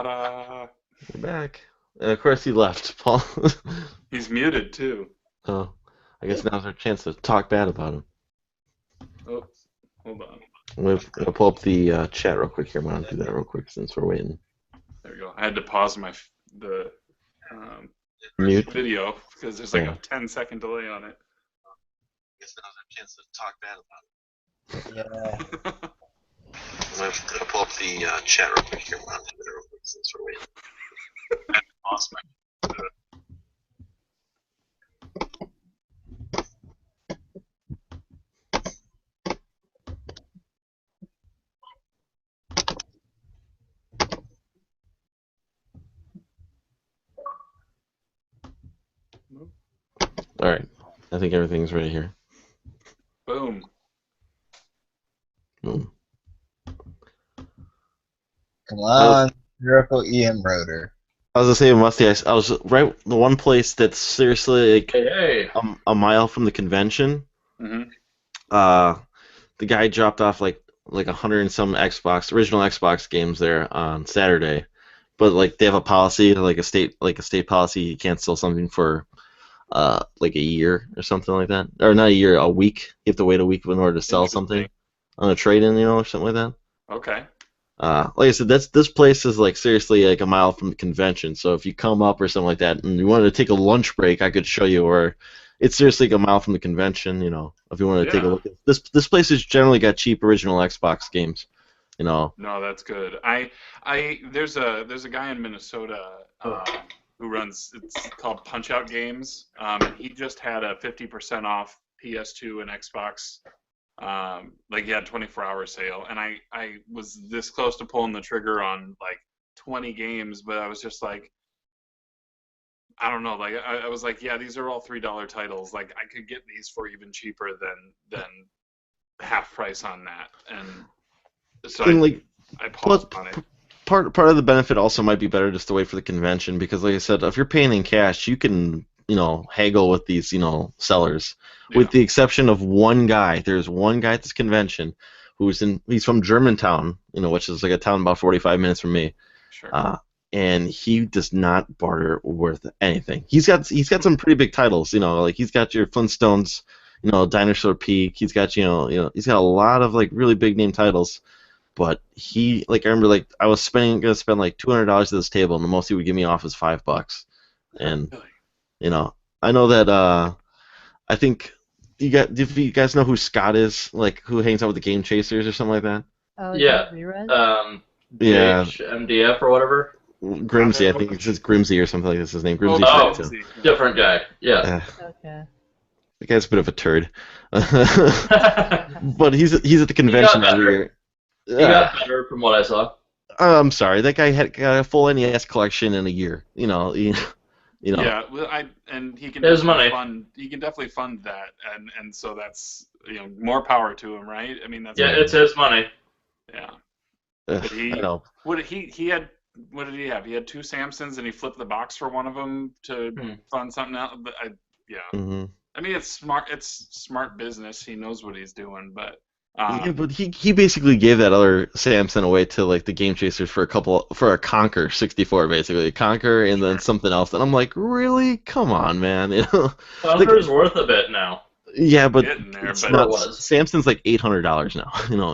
Ta-da! We're back. And of course he left, Paul. He's muted too. Oh, I guess now's our chance to talk bad about him. Oh, hold on. We'll pull up the chat real quick here. Why don't do that real quick since we're waiting. There we go. I had to pause the um, Mute. video because there's like Yeah. a 10-second delay on it. I guess now's our chance to talk bad Yeah. about him. We'll pull up the chat real quick here. Why don't do that real quick since we're waiting. I had to pause All right. I think everything's ready here. Boom. Boom. Come on, Miracle EM Rotor. I was gonna say, Musty, I was right the one place that's seriously like Hey. a mile from the convention. hmm The guy dropped off like 100 and some original Xbox games there on Saturday, but like they have a policy, like a state policy, you can't sell something for like a year or something like that, or not a year, a week. You have to wait a week in order to sell something on a trade-in, or something like that. Okay. Like I said, this place is like seriously like a mile from the convention. So if you come up or something like that, and you wanted to take a lunch break, I could show you where it's seriously like a mile from the convention. If you wanted to take a Yeah. look at this place has generally got cheap original Xbox games. No, that's good. There's a guy in Minnesota who runs. It's called Punch Out Games, and he just had a 50% off PS2 and Xbox. Like he had 24-hour sale, and I was this close to pulling the trigger on like 20 games, but I was just like, I don't know. Like I was like, yeah, these are all $3 titles. Like I could get these for even cheaper than half price on that, and so And like I paused plus, on it. part of the benefit also might be better just to wait for the convention because, like I said, if you're paying in cash, you can haggle with these sellers. Yeah. With the exception of one guy, there's one guy at this convention he's from Germantown, which is like a town about 45 minutes from me. Sure. And he does not barter worth anything. He's got some pretty big titles, like he's got your Flintstones, Dinosaur Peak. He's got he's got a lot of like really big name titles. But I remember like I was gonna spend like $200 at this table, and the most he would give me off is $5. And Really? I know that I think if you guys know who Scott is, like who hangs out with the Game Chasers or something like that. Oh, Yeah. Rerun? Yeah. MDF or whatever. Grimsey, I think it's just Grimsey or something like this. His name Grimsey. Oh, Too. different guy. Yeah. Okay. The guy's a bit of a turd, but he's at the convention every better. year. He got better from what I saw. I'm sorry, that guy got a full NES collection in a year. Yeah, well, and he can There's definitely money. fund. He can definitely fund that, and so that's more power to him, right? I mean that's Yeah, it's his money. yeah. Ugh, But he I know. he had what did he have? He had two Samsons and he flipped the box for one of them to fund something else. But yeah. Mm-hmm. I mean it's smart. It's smart business. He knows what he's doing, but. Yeah, but he basically gave that other Samson away to like the Game Chasers for a Conquer 64 basically, a Conquer and then something else, and I'm like, really? Come on, man, Conquer's worth a bit now. Yeah, but Getting there, it's but not. it was. Samson's like $800 now,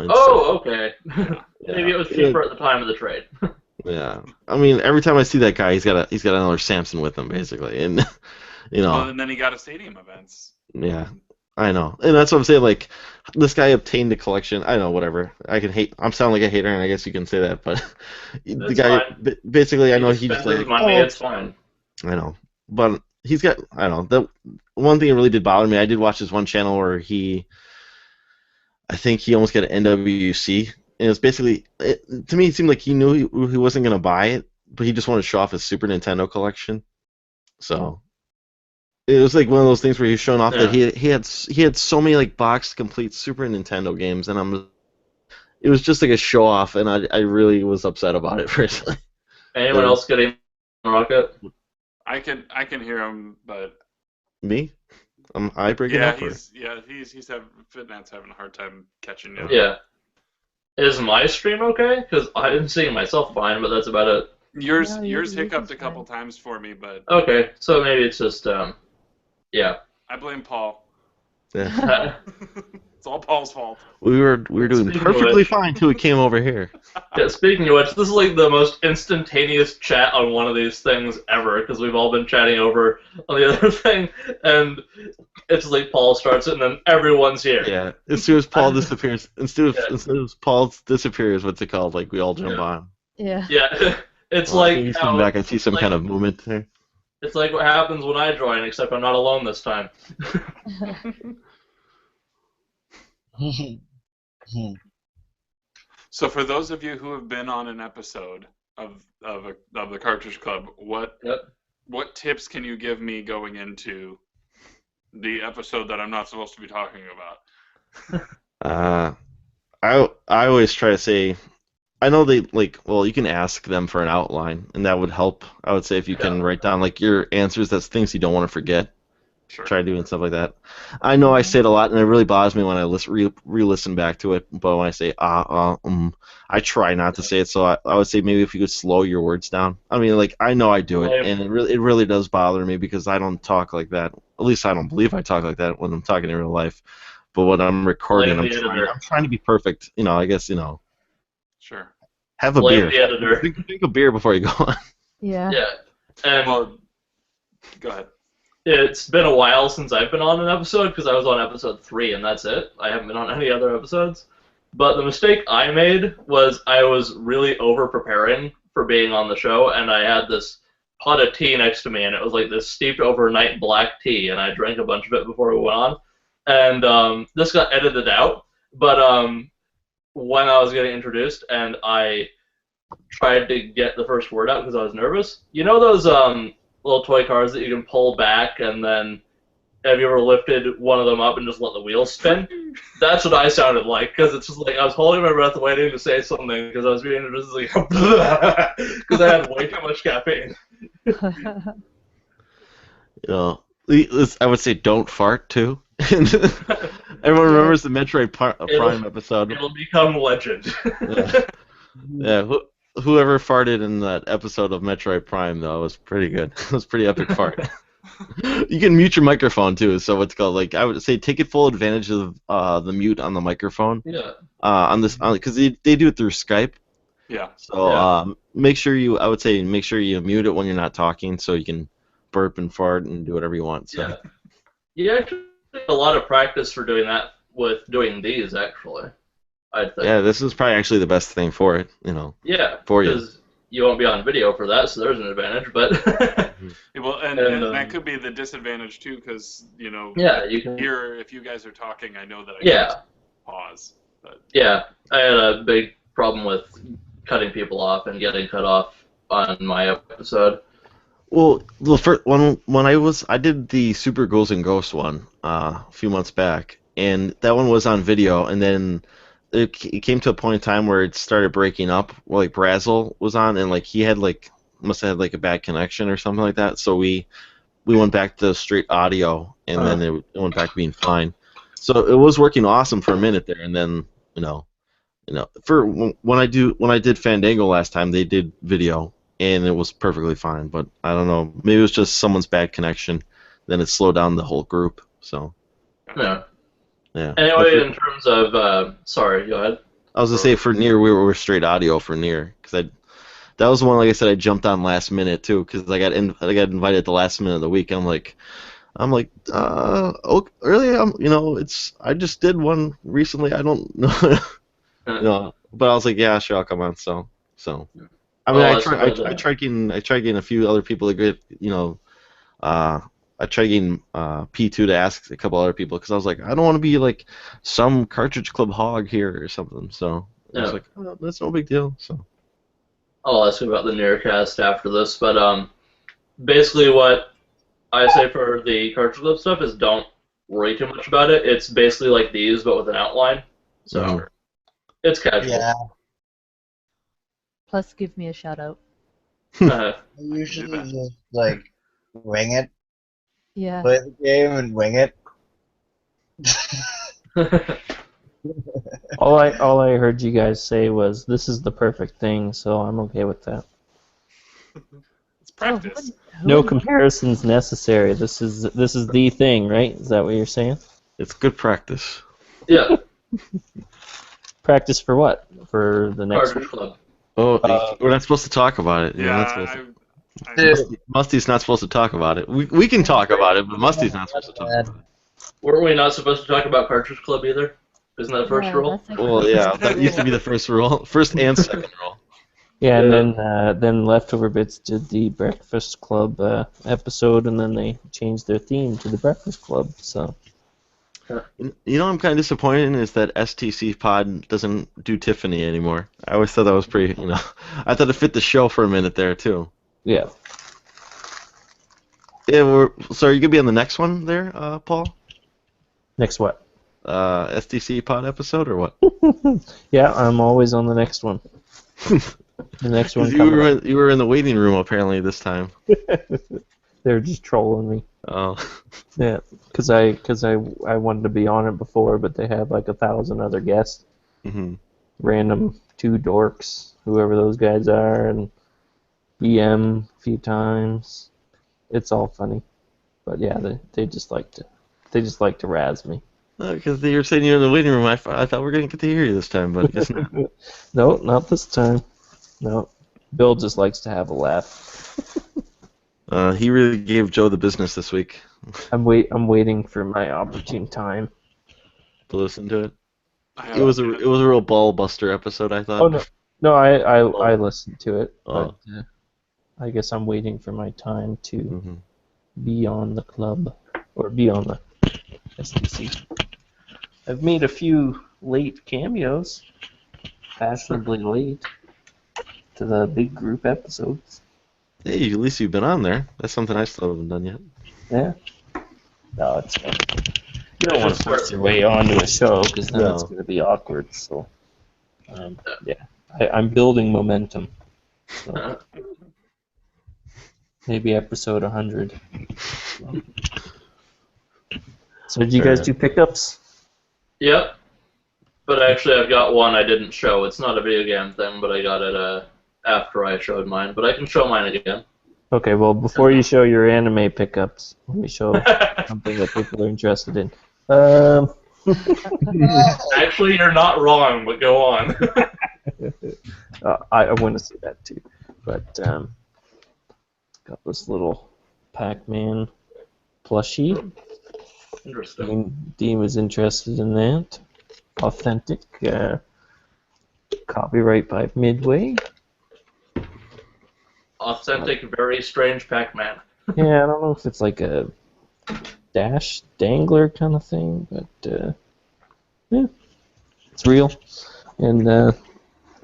Oh, okay. Yeah. Maybe it was cheaper at the time of the trade. Yeah, I mean, every time I see that guy, he's got another Samson with him basically, and Well, and then he got a stadium events. yeah. I know, and that's what I'm saying. Like, this guy obtained a collection. I know, whatever. I can hate. I'm sounding like a hater, and I guess you can say that. But the That's guy, fine. basically, I know He he just spends like, his money, it's fine. I know, but he's got. I don't know. The one thing that really did bother me. I did watch this one channel where I think he almost got an NWC, and it's basically, to me, it seemed like he knew he wasn't gonna buy it, but he just wanted to show off his Super Nintendo collection. So. It was like one of those things where he was showing off that he had so many like box complete Super Nintendo games, and it was just like a show off, and I really was upset about it personally. Anyone else getting Rocket? I can hear him, but Me? I breaking yeah, up? Or? he's having Fitnet's having a hard time catching you. Yeah. Is my stream okay? Because I'm seeing myself fine, but that's about it. Yours No, yours yours hiccuped is a couple fine. times for me, but Okay, so maybe it's just yeah. I blame Paul. Yeah. It's all Paul's fault. We were doing Speaking of perfectly which- fine till we came over here. Yeah, speaking of which, this is like the most instantaneous chat on one of these things ever, because we've all been chatting over on the other thing, and it's like Paul starts it, and then everyone's here. Yeah. As soon as Paul disappears, instead of Paul disappears, what's it called? Like we all jump Yeah. on. Yeah. Yeah, it's Well, like maybe how, come back and see some like- kind of movement there. it's like what happens when I join, except I'm not alone this time. So for those of you who have been on an episode of the Cartridge Club, what tips can you give me going into the episode that I'm not supposed to be talking about? I always try to say, I know they well, you can ask them for an outline, and that would help. I would say if you can write down like your answers, that's things you don't want to forget. Sure. Try doing stuff like that. I know I say it a lot, and it really bothers me when I re-listen back to it. But when I say I try not to say it. So I would say maybe if you could slow your words down. I mean, like I know I do it, and it really does bother me because I don't talk like that. At least I don't believe I talk like that when I'm talking in real life. But when I'm recording, I'm trying to be perfect. I guess Sure. have a Blame beer. the editor. Drink a beer before you go on. Yeah. Yeah, and Well, go ahead. it's been a while since I've been on an episode because I was on episode 3 and that's it. I haven't been on any other episodes. But the mistake I made was I was really over preparing for being on the show, and I had this pot of tea next to me, and it was like this steeped overnight black tea, and I drank a bunch of it before we went on. And this got edited out, but when I was getting introduced and I tried to get the first word out because I was nervous, you know those little toy cars that you can pull back, and then have you ever lifted one of them up and just let the wheels spin? That's what I sounded like, because it's just like I was holding my breath waiting to say something because I was being introduced like because I had way too much caffeine. I would say don't fart too. Everyone remembers the Metroid Prime episode. It'll become legend. Yeah. Whoever farted in that episode of Metroid Prime though was pretty good. It was a pretty epic fart. You can mute your microphone too, so it's called like I would say take it full advantage of the mute on the microphone. Yeah. On this, because they do it through Skype. Yeah. So make sure you mute it when you're not talking, so you can burp and fart and do whatever you want. So. Yeah. You actually need a lot of practice for doing that with doing these actually. I think. Yeah, this is probably actually the best thing for it, Yeah. for you. Because you won't be on video for that, so there's an advantage. But Yeah, well, and that could be the disadvantage too, because yeah, you can. here if you guys are talking, I know that I Yeah. can pause. But Yeah, I had a big problem with cutting people off and getting cut off on my episode. Well, the first when I did the Super Ghouls and Ghosts one a few months back, and that one was on video, and then it came to a point in time where it started breaking up. Well, like Brazel was on, and like he had must have had like a bad connection or something like that. So we went back to straight audio, and then it went back to being fine. So it was working awesome for a minute there, and then for when I did Fandango last time, they did video, and it was perfectly fine. But I don't know, maybe it was just someone's bad connection. Then it slowed down the whole group. So Yeah. yeah. Anyway, in terms of, sorry, go ahead. I was gonna say for Nier we were straight audio for Nier because that was the one, like I said, I jumped on last minute too because I got invited at the last minute of the week. I'm like, oh, really? I just did one recently. I don't know, but I was like, yeah, sure, I'll come on. So I mean, I tried getting a few other people to get, I tried getting P2 to ask a couple other people because I was like, I don't want to be like some Cartridge Club hog here or something. So I was like, oh, that's no big deal. So I'll ask you about the Nearcast after this, but basically what I say for the Cartridge Club stuff is don't worry too much about it. It's basically like these, but with an outline. So it's casual. Yeah, Plus, give me a shout out. I usually just like wing it, Yeah. play the game and wing it. All I heard you guys say was this is the perfect thing, so I'm okay with that. It's practice. No comparisons necessary. This is the thing, right? Is that what you're saying? It's good practice. Yeah, Practice for what? For the next Cartridge week? Club. Oh, we're not supposed to talk about it. You're Yeah, not supposed to. Dude, Musty's not supposed to talk about it. We can talk about it, but Musty's not supposed to talk about it. Weren't we not supposed to talk about Cartridge Club either? Isn't that the first Yeah, rule? that's like Well, the yeah, first that used to be the first rule, first and second rule. Yeah, and Yeah. then Leftover Bits did the Breakfast Club episode, and then they changed their theme to the Breakfast Club. So You know, I'm kind of disappointed in is that STC Pod doesn't do Tiffany anymore. I always thought that was pretty. I thought it fit the show for a minute there too. yeah, Yeah, so are you gonna be on the next one there, Paul? next what? STC Pod episode or what? Yeah, I'm always on the next one. The next one 'Cause coming up. you were in the waiting room apparently this time. They're just trolling me. Oh, Yeah, because I wanted to be on it before, but they had like 1,000 other guests, random two dorks, whoever those guys are, and EM a few times. It's all funny, but yeah, they just like to razz me. because you were saying you're in the waiting room. I thought we were gonna get to hear you this time, but I guess not. No, not this time. No, Bill just likes to have a laugh. He really gave Joe the business this week. I'm waiting for my opportune time. To listen to it. I It was a real ball buster episode, I thought. Oh no, I listened to it, Oh. but I guess I'm waiting for my time to Mhm. be on the club or be on the STC. I've made a few late cameos, fashionably late, to the big group episodes. Hey, at least you've been on there. That's something I still haven't done yet. Yeah. No, it's fine. You don't want to force your way onto a show because then No. it's going to be awkward. So, yeah, I'm building momentum. So, maybe episode 100. So did you guys do pickups? Yep. But actually, I've got one I didn't show. It's not a video game thing, but I got it after I showed mine. But I can show mine again. Okay, well, before you show your anime pickups, let me show something that people are interested in. Actually, you're not wrong, but go on. I want to see that too. But got this little Pac-Man plushie. Interesting. Dean was interested in that. Authentic. Copyright by Midway. Authentic, very strange Pac-Man. Yeah, I don't know if it's like a dash dangler kind of thing, but yeah, it's real. And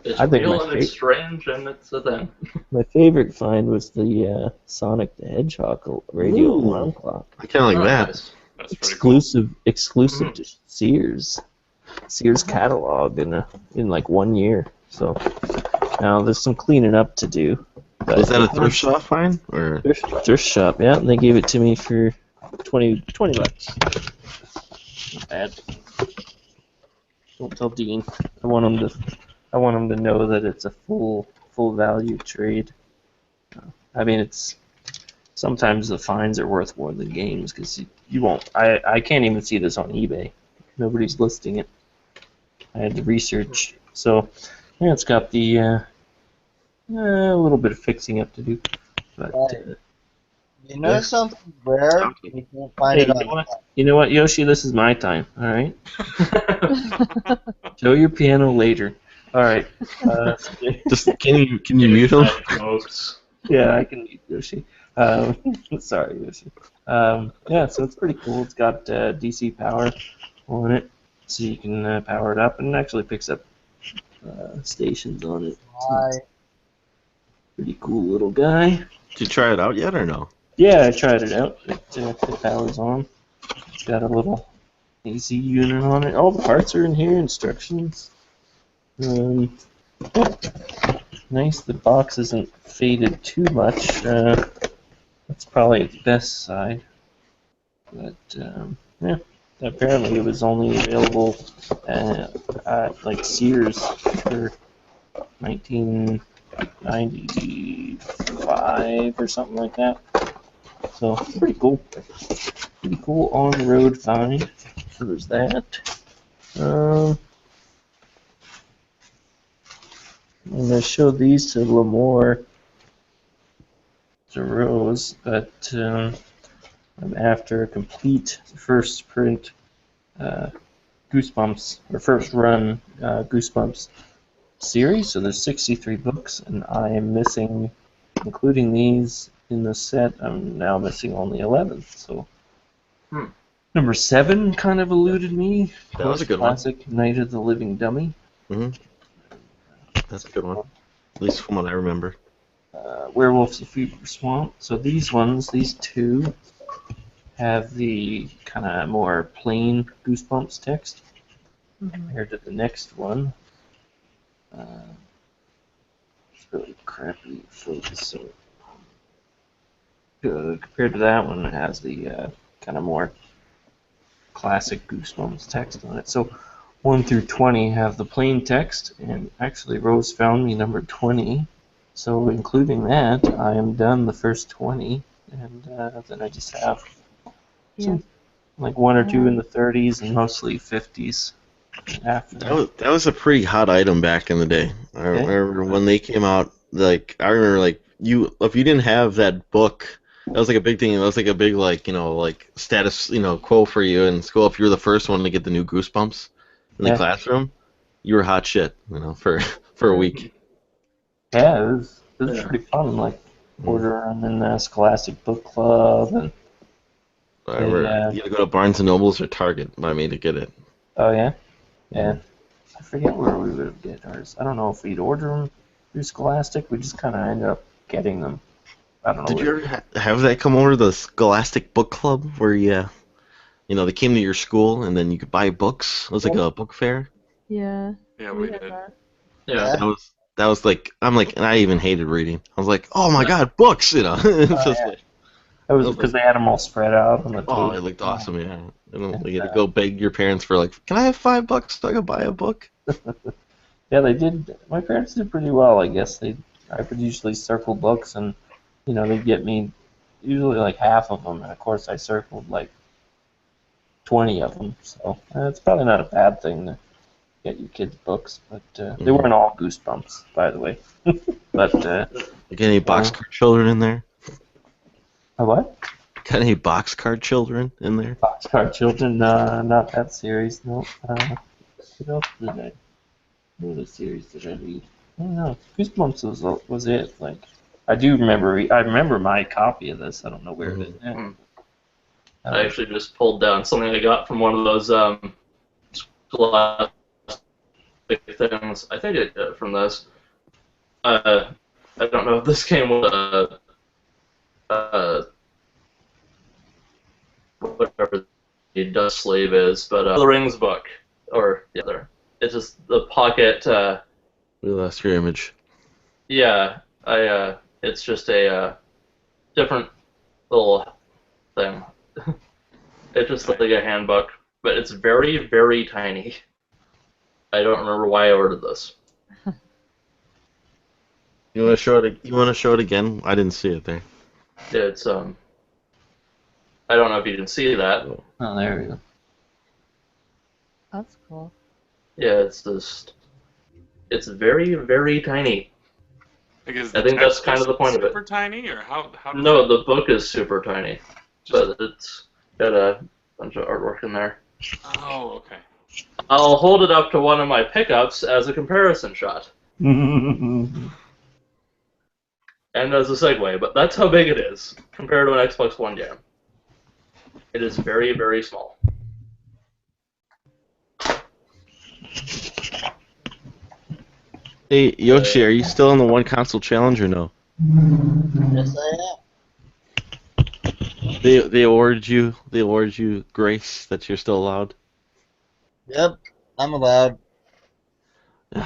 It's I think real my and it's strange and it's a thing. my favorite find was the Sonic the Hedgehog radio Ooh. alarm clock. I kind of like Oh, that. nice. That's pretty cool. Exclusive to Sears catalog in like 1 year. So now there's some cleaning up to do. But Was that a thrift shop find? Or thrift shop? Yeah, and they gave it to me for $20. Not bad. Don't tell Dean. I want him to know that it's a full value trade. I mean, it's sometimes the finds are worth more than games because you won't. I can't even see this on eBay. Nobody's listing it. I had to research. So yeah, it's got the a little bit of fixing up to do. But You know something rare? You can't find hey, it on. you know what, Yoshi? This is my time. All right. Show your piano later. All right. just can you mute him? Folks. Yeah, I can mute Yoshi. Sorry, Yoshi. Yeah, so it's pretty cool. It's got DC power on it, so you can power it up, and it actually picks up stations on it. Why? Pretty cool little guy. Did you try it out yet or no? Yeah, I tried it out. It powers on. It's got a little AC unit on it. All the parts are in here, instructions. Nice, the box isn't faded too much. That's probably its best side. But, yeah, apparently it was only available at like Sears for $19 95 or something like that. So pretty cool. Pretty cool on the road find. So there's that. And I showed these to Lamore, to Rose, but I'm after a complete first print Goosebumps, or first run Goosebumps series. So there's 63 books, and I am missing, including these in the set, I'm now missing only 11. So number 7 kind of eluded me. That was a good one. Classic Night of the Living Dummy. That's a good one. At least from what I remember. Werewolves of Fever Swamp. So these ones, these two, have the kind of more plain Goosebumps text compared to the next one. It's really crappy focus. So compared to that one, it has the kind of more classic Goosebumps text on it. So 1 through 20 have the plain text, and actually Rose found me number 20. So including that, I am done the first 20, and then I just have some, like 1 or 2 in the 30s and mostly 50s after that. That was a pretty hot item back in the day. I remember when they came out. Like I remember, like if you didn't have that book, that was like a big thing. It was like a big like status quo for you in school. If you were the first one to get the new Goosebumps in the classroom, you were hot shit. For a week. Yeah, it was pretty fun. Like ordering in the Scholastic Book Club, and I remember you had to go to Barnes and Nobles or Target by me to get it. Oh yeah, yeah. I forget where we would get ours. I don't know if we'd order them through Scholastic. We just kind of ended up getting them. I don't know. Did you ever have that come over to the Scholastic Book Club where they came to your school and then you could buy books? It was like a book fair. Yeah. Yeah, we did. Yeah. That was like, and I even hated reading. I was like, oh my god, books, It's just like, it was because they had them all spread out on the table. oh, it looked awesome, yeah. And you had to go beg your parents for like, can I have $5 so I can buy a book? Yeah, they did. My parents did pretty well, I guess. I would usually circle books, and they'd get me usually like half of them, and of course I circled like 20 of them. So it's probably not a bad thing to get your kids books, but they weren't all Goosebumps, by the way. But Like any boxcar children in there? A what? Got any boxcar children in there? Boxcar Children? Not that series. No. What else did I? What other series did I read? I don't know. Goosebumps was it. Like, I do remember. I remember my copy of this. I don't know where it is now. I actually just pulled down something I got from one of those Scholastic things. I think I did it from this. I don't know if this came with whatever the Dust Slave is, but the Rings book, or the other. It's just the pocket. We lost your image. Yeah, it's just a different little thing. It's just like a handbook, but it's very, very tiny. I don't remember why I ordered this. You want to show it? You want to show it again? I didn't see it there. It's I don't know if you can see that. Oh, there we go. That's cool. Yeah, it's very, very tiny. Like, is I the think that's text kind of the point of it. super tiny, or how does No, it- the book is super tiny, but it's got a bunch of artwork in there. Oh, okay. I'll hold it up to one of my pickups as a comparison shot. And as a segue, but that's how big it is compared to an Xbox One game. It is very, very small. Hey Yoshi, are you still in the one console challenge or no? Yes, I am. They awarded you grace that you're still allowed. Yep, I'm allowed.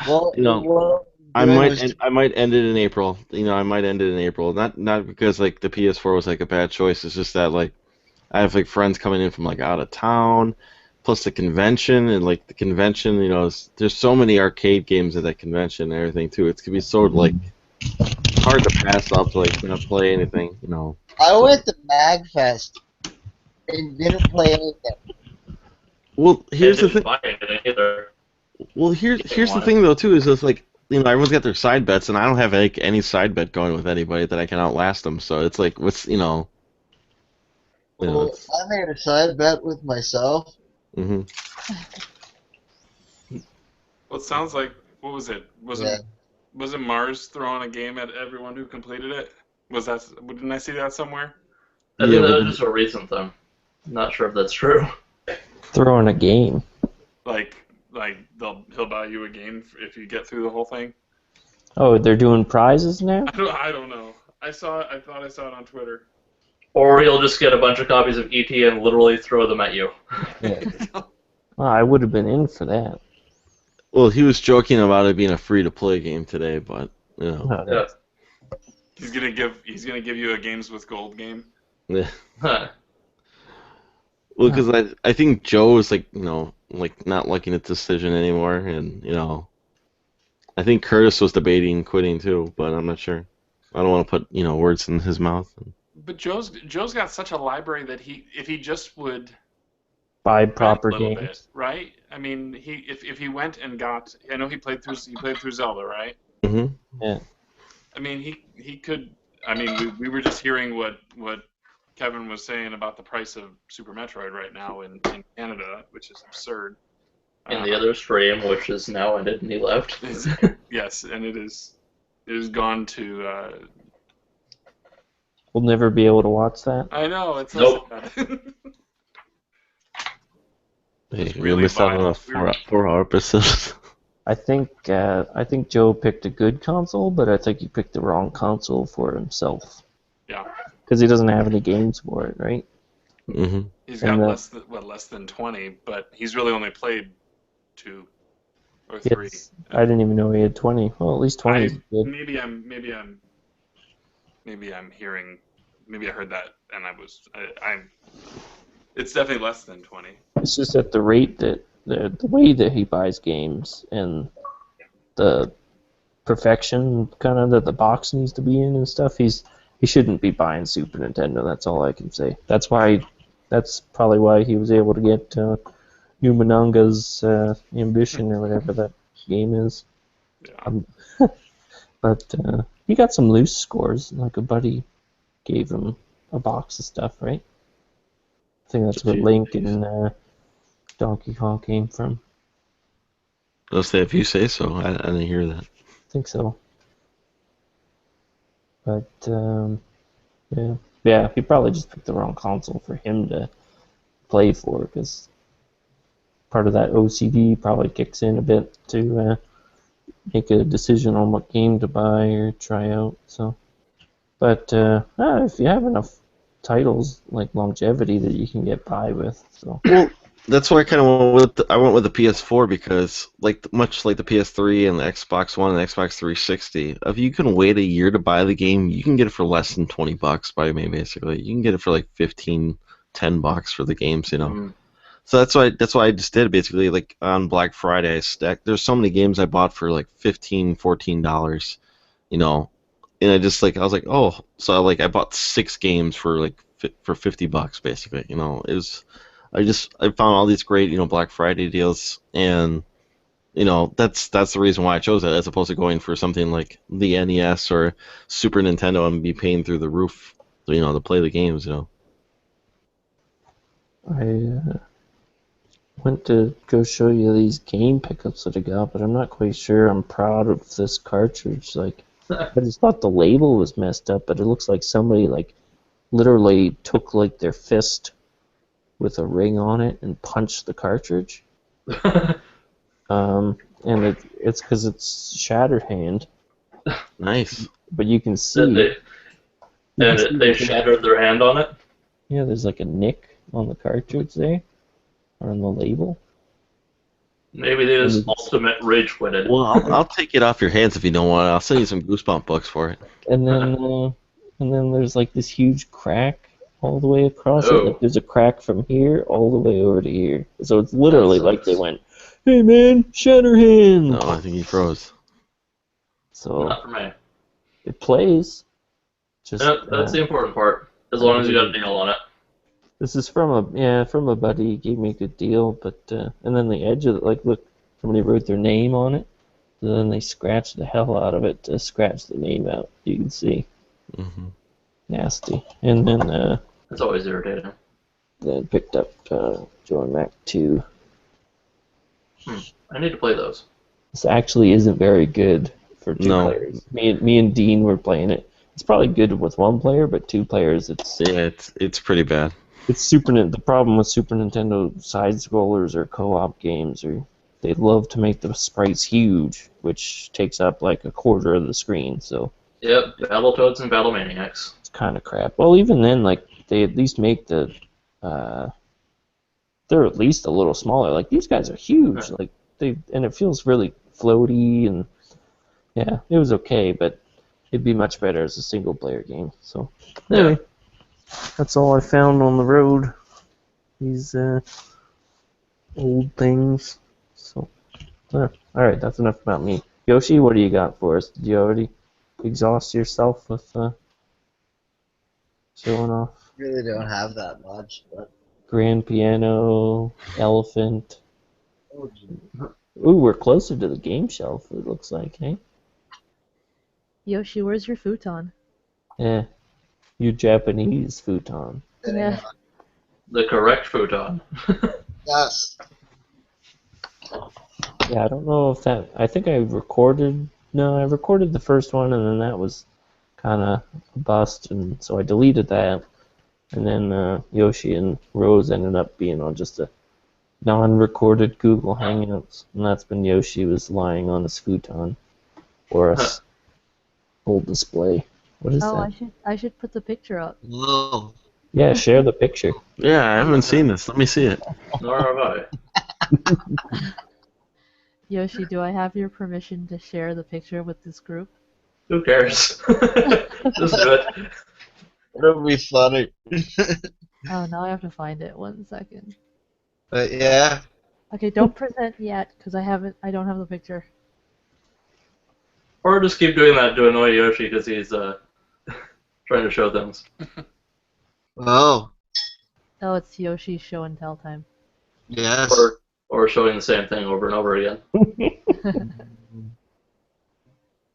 Well, I might end it in April. I might end it in April. Not because like the PS4 was like a bad choice. It's just that like I have like friends coming in from like out of town, plus the convention, and like the convention, there's so many arcade games at that convention and everything too. It's gonna be so like hard to pass up to like not play anything, you know. I went to MagFest and didn't play anything. Well, I here's the didn't thing. buy anything either. Well, here's the thing though too is it's like everyone's got their side bets, and I don't have like any side bet going with anybody that I can outlast them. So it's like what's Well, it's, I made a side bet with myself. hmm Well, it sounds like what was it? Was it Mars throwing a game at everyone who completed it? Was that? Didn't I see that somewhere? I Yeah, think that but was just a recent thing. Not sure if that's true. Throwing a game. Like he'll buy you a game if you get through the whole thing. Oh, they're doing prizes now? I don't know. I thought I saw it on Twitter. Or you'll just get a bunch of copies of ET and literally throw them at you. Well, I would have been in for that. well, he was joking about it being a free to play game today, but you know, Oh, Yeah. He's gonna give you a games with gold game. yeah. Huh. Well, because I think Joe is like like not liking the decision anymore, and I think Curtis was debating quitting too, but I'm not sure. I don't want to put words in his mouth. But Joe's got such a library that if he just would Buy rent proper a little games. bit, right? I mean, if he went and got, I know he played through Zelda, right? hmm Yeah. I mean, he could. I mean, we were just hearing what Kevin was saying about the price of Super Metroid right now in Canada, which is absurd. In the other stream, which is now ended and he left. Yes, and it is gone to. We'll never be able to watch that. I know it's Nope. sad. Hey, It's we really missed out on a violent. 4-hour episode. I think Joe picked a good console, but I think he picked the wrong console for himself. Yeah, Because he doesn't have any games for it, right? hmm he's got And, less than 20, but he's really only played 2 or 3. Yes. I didn't even know he had 20. Well, at least 20 is good. Maybe I'm hearing. Maybe I heard that, and I'm. It's definitely less than 20. It's just at the rate that the way that he buys games and the perfection kind of that the box needs to be in and stuff. He shouldn't be buying Super Nintendo. That's all I can say. That's probably why he was able to get Numananga's Ambition or whatever that game is. Yeah. But he got some loose scores. Like a buddy gave him a box of stuff, right? I think that's where Link and Donkey Kong came from. Let's say if you say so. I didn't hear that. I think so. But yeah, he probably just picked the wrong console for him to play for, because part of that OCD probably kicks in a bit to make a decision on what game to buy or try out. So, but if you have enough titles like longevity that you can get by with, so. Well, that's why I kind of went with I went with the PS4 because much like the PS3 and the Xbox One and the Xbox 360, if you can wait a year to buy the game, you can get it for less than $20 by me basically. You can get it for like $15, $10 for the games, So that's why I just did basically. Like on Black Friday, I stacked. There's so many games I bought for like $15, $14, and I just I was like, oh, so I bought 6 games for for $50 basically. It was. I found all these great Black Friday deals, and that's the reason why I chose it as opposed to going for something like the NES or Super Nintendo and be paying through the roof, to play the games. I went to go show you these game pickups that I got, but I'm not quite sure I'm proud of this cartridge. I just thought the label was messed up, but it looks like somebody literally took their fist with a ring on it and punched the cartridge. And it's because it's Shattered Hand, Nice. but you can see. They shattered their hand on it. Yeah, there's a nick on the cartridge there, or on the label. Maybe they just ultimate rage quitted. Well, I'll take it off your hands if you don't want it. I'll send you some Goosebump books for it. And then there's this huge crack all the way across Oh. it. There's a crack from here all the way over to here. So it's literally That like sucks. they went, "Hey man, Shatterhand!" No, I think he froze. So Not for me. It plays. Just That's the important part. As long as you got a deal on it. this is from a buddy. He gave me a good deal, but and then the edge of it, like look, somebody wrote their name on it. And then they scratched the hell out of it to scratch the name out. You can see. Mm-hmm. Nasty. And then It's always irritating. then picked up Joe and Mac 2. I need to play those. This actually isn't very good for two No. players. Me and Dean were playing it. It's probably good with one player, but two players, Yeah, it's pretty bad. it's the problem with Super Nintendo side scrollers or co-op games, or they love to make the sprites huge, which takes up like a quarter of the screen. So Yep, Battletoads and Battlemaniacs. it's kind of crap. Well, even then, like they at least make they're at least a little smaller. Like these guys are huge. Like and it feels really floaty, and yeah, it was okay, but it'd be much better as a single player game. So anyway, that's all I found on the road. These old things. So all right, that's enough about me. Yoshi, what do you got for us? Did you already exhaust yourself with showing off? Really don't have that much, but Grand piano, elephant. oh, gee. Ooh, we're closer to the game shelf, it looks like, hey? Yoshi, where's your futon? Yeah. You Japanese futon. Yeah. The correct futon. Yes. Yeah, I don't know if that... I think I recorded... No, I recorded the first one, and then that was kind of a bust, and so I deleted that. And then Yoshi and Rose ended up being on just a non-recorded Google Hangouts, and that's when Yoshi was lying on his futon or a old display. What is Oh, that? I should put the picture up. Whoa. Yeah, share the picture. Yeah, I haven't seen this. Let me see it. Nor have I. Yoshi, do I have your permission to share the picture with this group? Who cares? Just do it. It'll be funny. Oh, now I have to find it. 1 second. But yeah. Okay, don't present yet, because I don't have the picture. Or just keep doing that to annoy Yoshi because he's trying to show things. Oh. Oh, it's Yoshi's show and tell time. Yes. Or showing the same thing over and over again.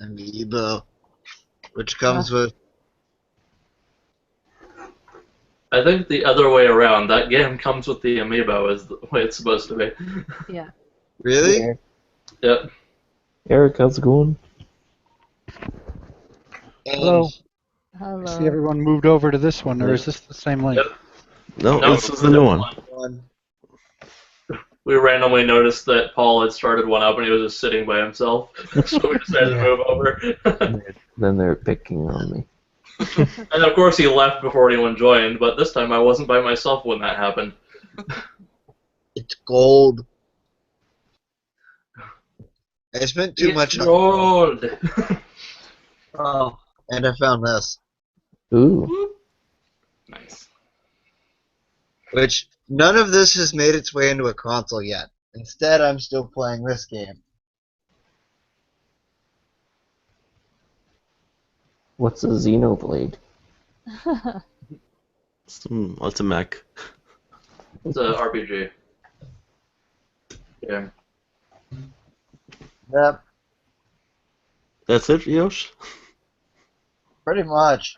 Amiibo. Which comes with. I think the other way around. That game comes with the amiibo is the way it's supposed to be. Yeah. Really? Yeah. Yep. Eric, how's it going? Hello. Hello. I see everyone moved over to this one, or is this the same link? Yep. No, No, this is the new one. We randomly noticed that Paul had started one up and he was just sitting by himself. So we decided to move over. Then they're picking on me. And of course he left before anyone joined, but this time I wasn't by myself when that happened. It's gold. I spent too much on gold. Oh, and I found this. Ooh. Nice. Which, none of this has made its way into a console yet. Instead, I'm still playing this game. What's a Xenoblade? What's a mech? It's a RPG. Yeah. Yep, That's it, Yosh? pretty much.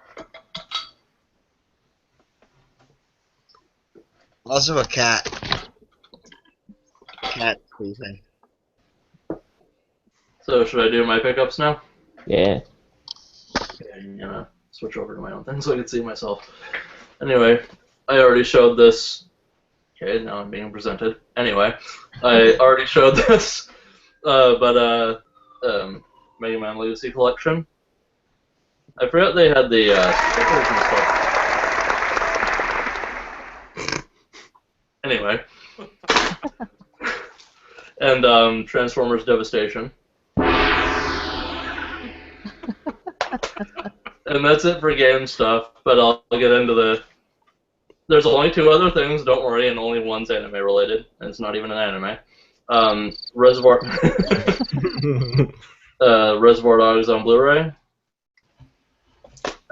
Also a cat. Cat sleeping. So should I do my pickups now? Yeah. Okay, I'm gonna switch over to my own thing so I can see myself. Anyway, I already showed this. Okay, now I'm being presented. Anyway, I already showed this, but Mega Man Legacy Collection. I forgot they had the stickers and stuff. Anyway, and Transformers Devastation. And that's it for game stuff, but I'll get into the... There's only 2 other things, don't worry, and only one's anime related, and it's not even an anime. Reservoir... Reservoir Dogs on Blu-ray.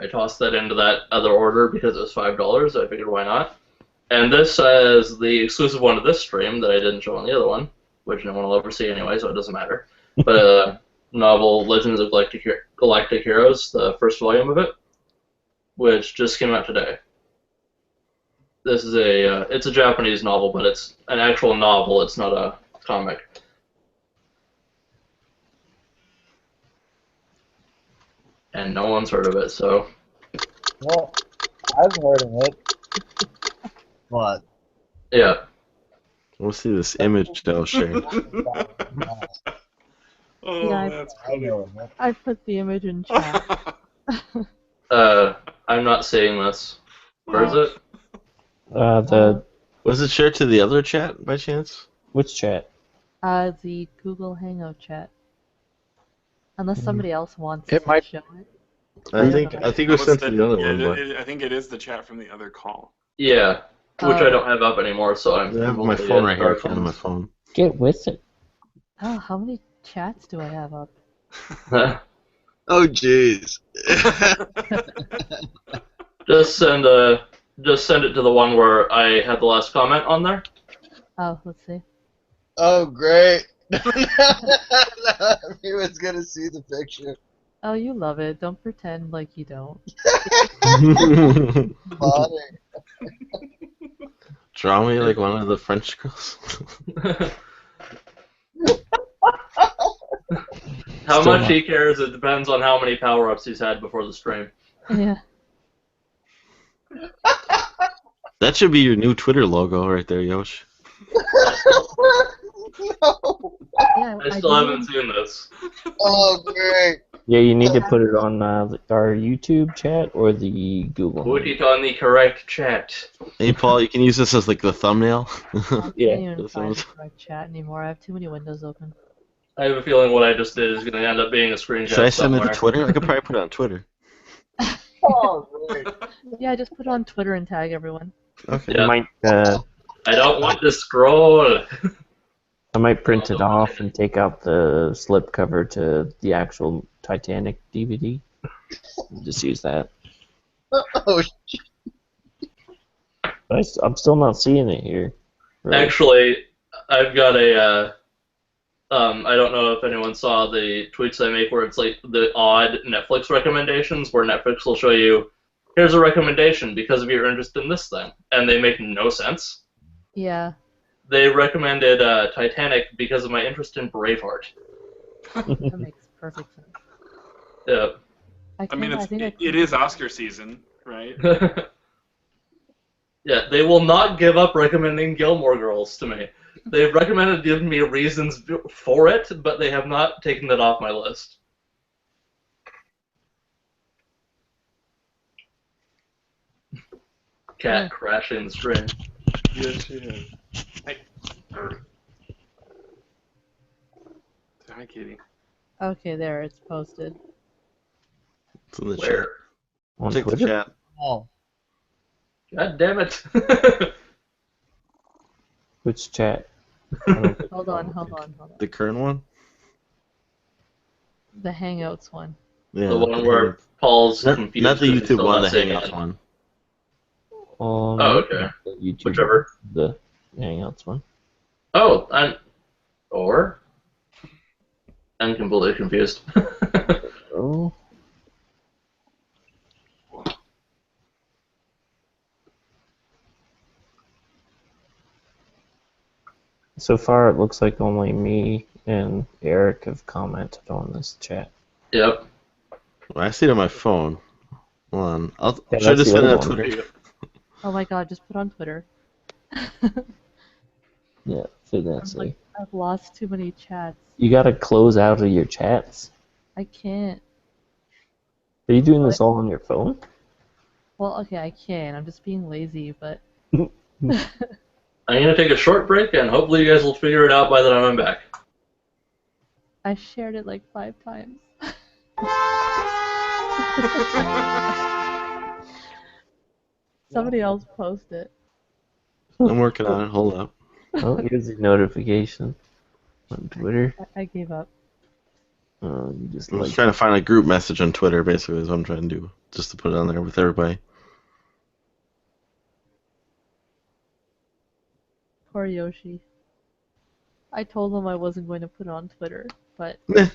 I tossed that into that other order because it was $5. I figured why not. And this says the exclusive one to this stream that I didn't show on the other one, which no one will ever see anyway, so it doesn't matter. But novel Legends of Galactic Heroes, the first volume of it, which just came out today. This is it's a Japanese novel, but it's an actual novel. It's not a comic. And no one's heard of it, so. Well, I've heard of it. But Yeah. We'll see this image that I'll share. Oh, Yeah, that's I funny. know of it. I put the image in chat. I'm not seeing this. Where is it? Was it shared to the other chat by chance? Which chat? The Google Hangout chat. Unless somebody else wants It to might- show it. I think it was sent to the other Yeah, one, but I think it is the chat from the other call. Yeah, which Oh. I don't have up anymore, so I'm. I have my completely phone right here. I dark found on my phone. Get with it. Oh, how many chats do I have up? Oh, jeez. Just send it to the one where I had the last comment on there. Oh, let's see. Oh, great. Everyone's gonna see the picture. Oh, you love it. Don't pretend like you don't. Funny. Draw me like one of the French girls. How Still much not. he cares, it depends on how many power-ups he's had before the stream. Yeah. That should be your new Twitter logo right there, Yosh. No. Yeah, I still haven't seen this. Oh, great. Yeah, you need to put it on our YouTube chat or the Google. Put it on the correct chat. Hey, Paul, you can use this as like the thumbnail. I can't Yeah, even this find is- the correct chat anymore. I have too many windows open. I have a feeling what I just did is going to end up being a screenshot Should I send somewhere. it to Twitter? I could probably put it on Twitter. Oh, great. Yeah, just put it on Twitter and tag everyone. Okay. Yeah. I don't want to scroll. I might print it off and take out the slipcover to the actual Titanic DVD. Just use that. Oh, But I'm still not seeing it here. Right. Actually, I've got a. I don't know if anyone saw the tweets I make where it's like the odd Netflix recommendations where Netflix will show you, here's a recommendation because of your interest in this thing, and they make no sense. Yeah. They recommended Titanic because of my interest in Braveheart. That makes perfect sense. Yeah. I mean, think it is Oscar season, right? Yeah, they will not give up recommending Gilmore Girls to me. They've recommended giving me reasons for it, but they have not taken it off my list. Cat crashing the stream. Yes, she is. Hey. Hi, Kitty. Okay, there, it's posted. It's in the chat. Where? On Take the Twitter? chat. oh. God damn it. Which chat? I don't- Hold on. The current one? The Hangouts one. Yeah. The one where Paul's Not, confused. not the 'cause he's YouTube still one, not the seeing Hangouts it. one. Oh, okay. the YouTube, Whichever. The Hangouts one. Oh, I'm completely confused. Oh. So far, it looks like only me and Eric have commented on this chat. Yep. Well, I see it on my phone. Hold on. Yeah, Should I that's just the send it other on one. Twitter? Oh my god, just put on Twitter. Yeah, so that's I'm like, I've lost too many chats. you gotta close out of your chats. I can't. Are you doing this all on your phone? Well, okay, I can. I'm just being lazy, but I'm gonna take a short break, and hopefully you guys will figure it out by the time I'm back. I shared it like 5 times. Somebody else post it. I'm working on it. Hold up. Oh, here's the notification on Twitter. I gave up. You just I'm like just trying to find a group message on Twitter, basically, is what I'm trying to do. just to put it on there with everybody. Poor Yoshi. I told him I wasn't going to put it on Twitter, but Meh.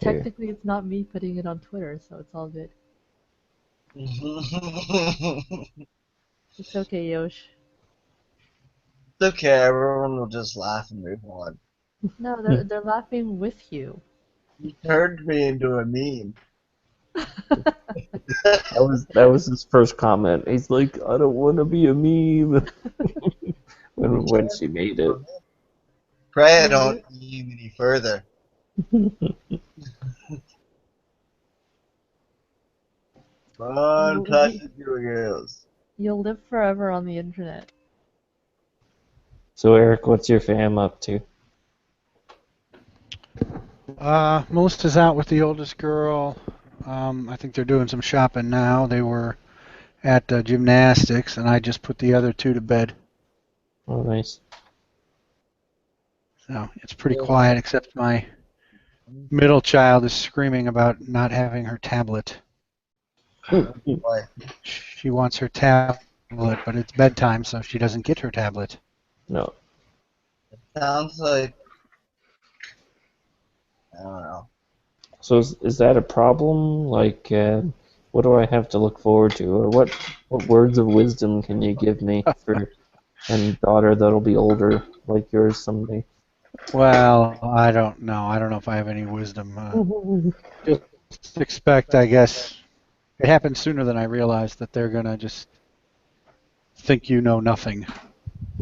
technically it's not me putting it on Twitter, so it's all good. It's okay, Yosh. It's okay, everyone will just laugh and move on. No, they're laughing with you. You turned me into a meme. That was his first comment. He's like, I don't want to be a meme. when she made it. Pray I don't meme any further. Fun plastic girls. You'll live forever on the internet. So Eric, what's your fam up to? Melissa's out with the oldest girl. I think they're doing some shopping now. They were at gymnastics, and I just put the other two to bed. Oh, nice. So it's pretty quiet, except my middle child is screaming about not having her tablet. Boy, She wants her tablet, but it's bedtime, so she doesn't get her tablet. No. sounds like I don't know. So is that a problem? Like, what do I have to look forward to, or what words of wisdom can you give me for a daughter that'll be older like yours someday? Well, I don't know. I don't know if I have any wisdom. Just expect, I guess, it happened sooner than I realized that they're gonna just think you know nothing.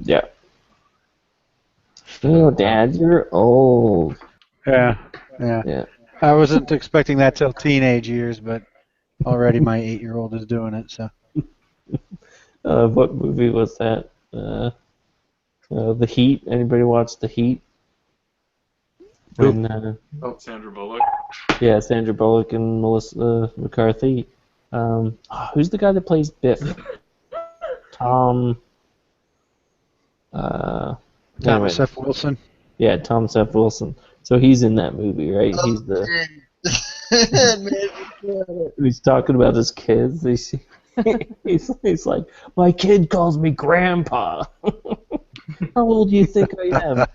Yeah. Oh, Dad, you're old. Yeah. Yeah. I wasn't expecting that till teenage years, but already my 8-year-old is doing it. So. What movie was that? The Heat. Anybody watch The Heat? When, Sandra Bullock. yeah, Sandra Bullock and Melissa McCarthy. Who's the guy that plays Biff? Tom. Anyway. Thomas F. Wilson. Yeah, Tom Seth Wilson. So he's in that movie, right? He's the. He's talking about his kids. He's like, my kid calls me Grandpa. How old do you think I am?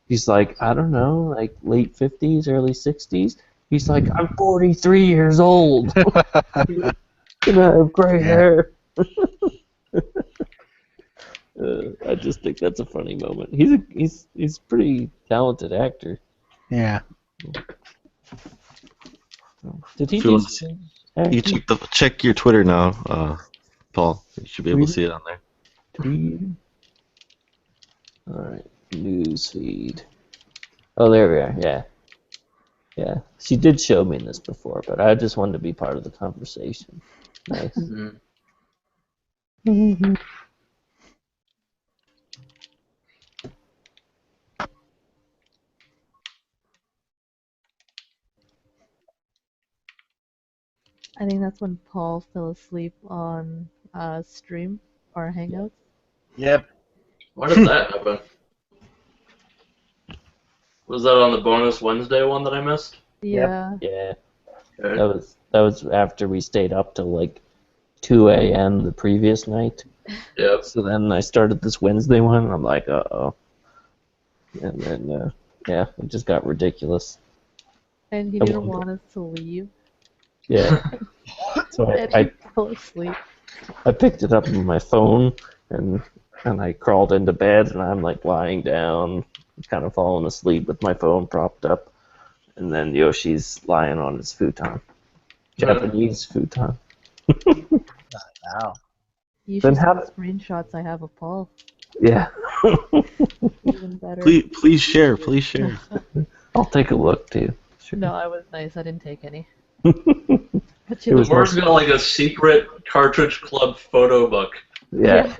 He's like, I don't know, like late 50s, early 60s. He's like, I'm 43 years old. And I have gray hair. I just think that's a funny moment. He's a pretty talented actor. Yeah. Did he If you do want to see- You check your Twitter now, Paul. You should be able to see it on there. tweet? Alright, news feed. Oh, there we are, yeah. Yeah, she did show me this before, but I just wanted to be part of the conversation. Nice. I think that's when Paul fell asleep on stream or Hangout. Yep. Why did that happen? Was that on the bonus Wednesday one that I missed? Yeah. Yeah, Okay. that was after we stayed up till like 2 a.m. the previous night. Yep. So then I started this Wednesday one, and I'm like, uh-oh. And then, yeah, it just got ridiculous. And he Come didn't on. want us to leave. Yeah. So And I he fell asleep. picked it up on my phone, and I crawled into bed, and I'm like lying down, kind of falling asleep with my phone propped up. And then Yoshi's lying on his futon. Japanese futon. Wow. You Then should how see the screenshots I have of Paul. Yeah. Even better. Please share. Please share. I'll take a look, too. Sure. No, I was nice. I didn't take any. It But you was look Moore's got like a secret Cartridge Club photo book. Yeah.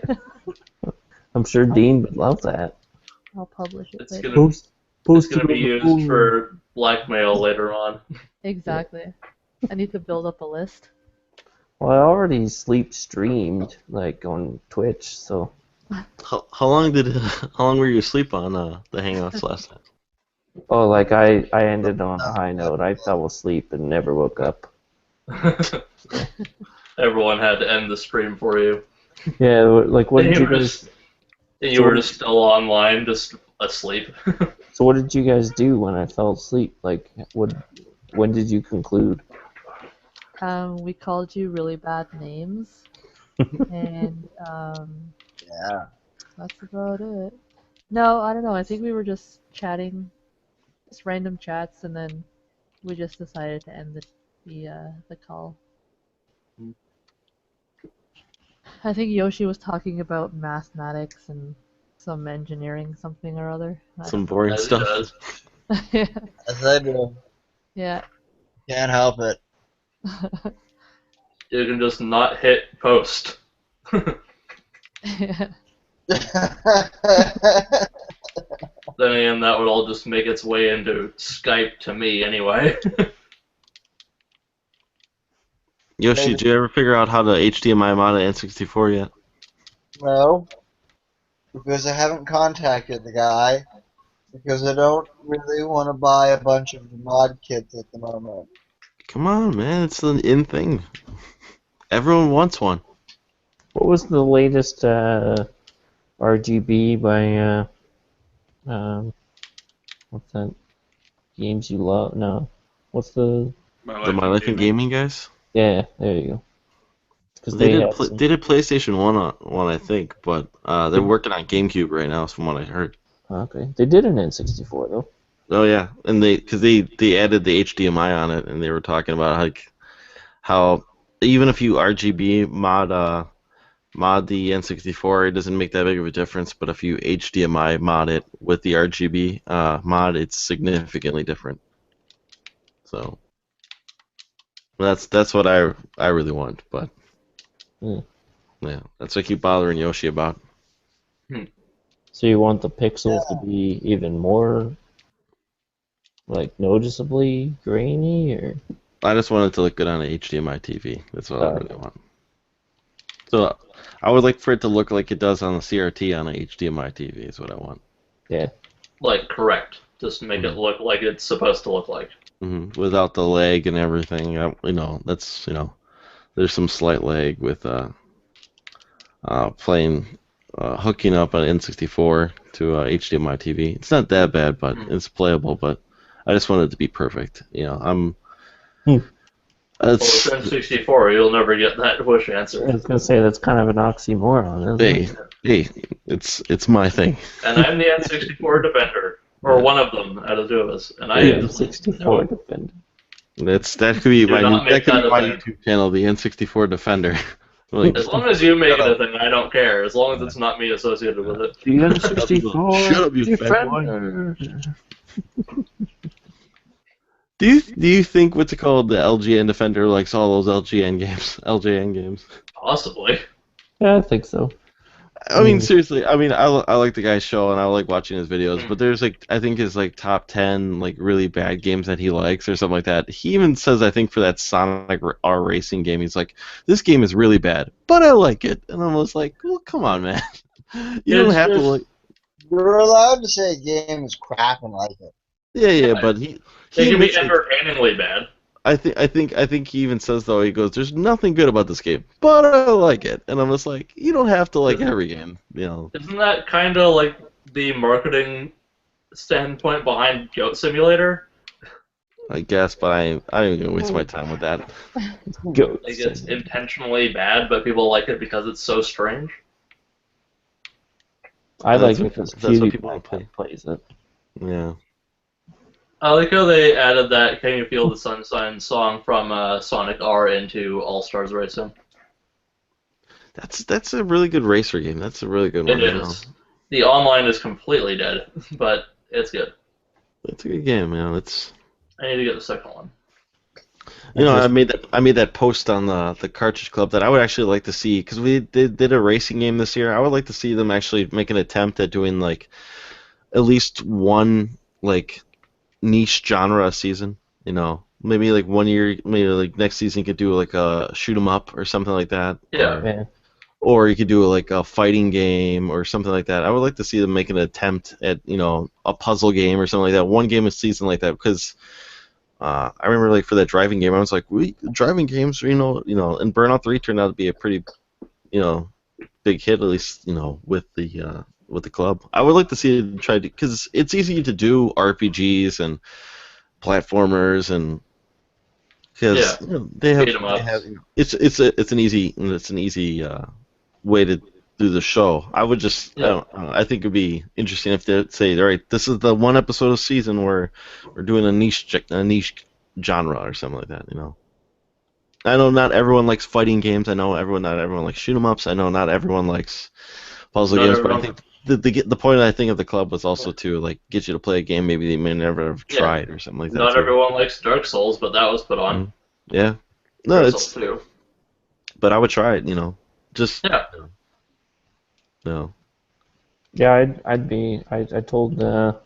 I'm sure Dean would love that. I'll publish it It's later. gonna, Post it's it gonna be on the used forum. for blackmail later on. Exactly. I need to build up a list. Well, I already sleep streamed, like, on Twitch, so... How long were you asleep on the Hangouts last night? Oh, like, I ended on a high note. I fell asleep and never woke up. Everyone had to end the stream for you. Yeah, like what And did you you were guys? just, and you were just still online, just asleep. So what did you guys do when I fell asleep? Like, when did you conclude? We called you really bad names, and Yeah. that's about it. No, I don't know. I think we were just chatting, just random chats, and then we just decided to end the call. I think Yoshi was talking about mathematics and some engineering something or other. Some boring As he stuff. does. Yeah. As I do. Yeah. Can't help it. You can just not hit post. Yeah. Then again, that would all just make its way into Skype to me anyway. Yoshi, did you ever figure out how to HDMI mod an N64 yet? No, because I haven't contacted the guy, because I don't really want to buy a bunch of mod kits at the moment. Come on, man, it's an in thing. Everyone wants one. What was the latest RGB by what's that? Games you love? No, what's the? The My Life in Gaming guys. Yeah, there you go. Because They did had some. they did PlayStation one, I think, but they're working on GameCube right now, from what I heard. Okay, they did an N64 though. Oh yeah, and they added the HDMI on it, and they were talking about how even if you RGB mod the N64, it doesn't make that big of a difference. But if you HDMI mod it with the RGB mod, it's significantly different. So that's what I really want. But yeah, that's what I keep bothering Yoshi about. So you want the pixels to be even more, like, noticeably grainy, or? I just want it to look good on a HDMI TV. That's what I really want. So I would like for it to look like it does on the CRT on a HDMI TV. Is what I want. Yeah. Like, correct. Just make it look like it's supposed to look like. Without the lag and everything. That's there's some slight lag with playing hooking up an N64 to a HDMI TV. It's not that bad, but it's playable. But I just want it to be perfect. Well, with N64, you'll never get that wish answer. I was gonna say that's kind of an oxymoron, isn't it? Hey, it's my thing. And I'm the N64 defender, or one of them out of two of us. And I am the 64 defender. That could be my thing. YouTube channel, the N64 Defender. As long as you make it a thing, I don't care. As long as it's not me associated with it. The N64 Shut up, you fat boy. Do you think what's it called, the LGN Defender likes all those LJN games? Possibly. Yeah, I think so. I mean, seriously. I mean, I like the guy's show and I like watching his videos. But there's I think his top 10 really bad games that he likes or something like that. He even says, I think for that Sonic R Racing game, he's like, this game is really bad, but I like it. And I'm just like, well, come on, man. You don't have to like. You're allowed to say a game is crap and like it. Yeah, but he can be entertainingly bad. I think he even says, though, he goes, there's nothing good about this game, but I like it. And I'm just like, you don't have to like every game, Isn't that kind of like the marketing standpoint behind Goat Simulator? I guess, but I ain't gonna waste my time with that. Goat. Like it's intentionally bad, but people like it because it's so strange. I like it because that's what people want to play. Plays it. Yeah. I like how they added that "Can You Feel the Sunshine" song from Sonic R into All Stars Racing. That's a really good racer game. That's a really good one. It is. The online is completely dead, but it's good. It's a good game, man. I need to get the second one. I made that post on the Cartridge Club that I would actually like to see, because we did a racing game this year. I would like to see them actually make an attempt at doing at least one niche genre a season. Maybe 1 year, maybe next season you could do a shoot 'em up or something like that. Yeah. Or you could do a fighting game or something like that. I would like to see them make an attempt at a puzzle game or something like that. One game a season like that, because I remember like for that driving game, I was like, driving games, and Burnout 3 turned out to be a pretty, big hit, at least, with the club. I would like to see it try to, because it's easy to do RPGs and platformers, and because they have, Beat 'em ups. it's an easy way to do the show. I would just, I don't know, I think it'd be interesting if they say, all right, this is the one episode of season where we're doing a niche genre or something like that. I know not everyone likes fighting games. I know not everyone likes shoot 'em ups. I know not everyone likes puzzle Not games. But I everyone- think the point I think of the club was also to like get you to play a game maybe they may never have tried or something like that. Not too. everyone likes Dark Souls, but that was put on. Yeah. No, Dark it's. Souls 2. But I would try it. Just. Yeah. No. Yeah, I told P2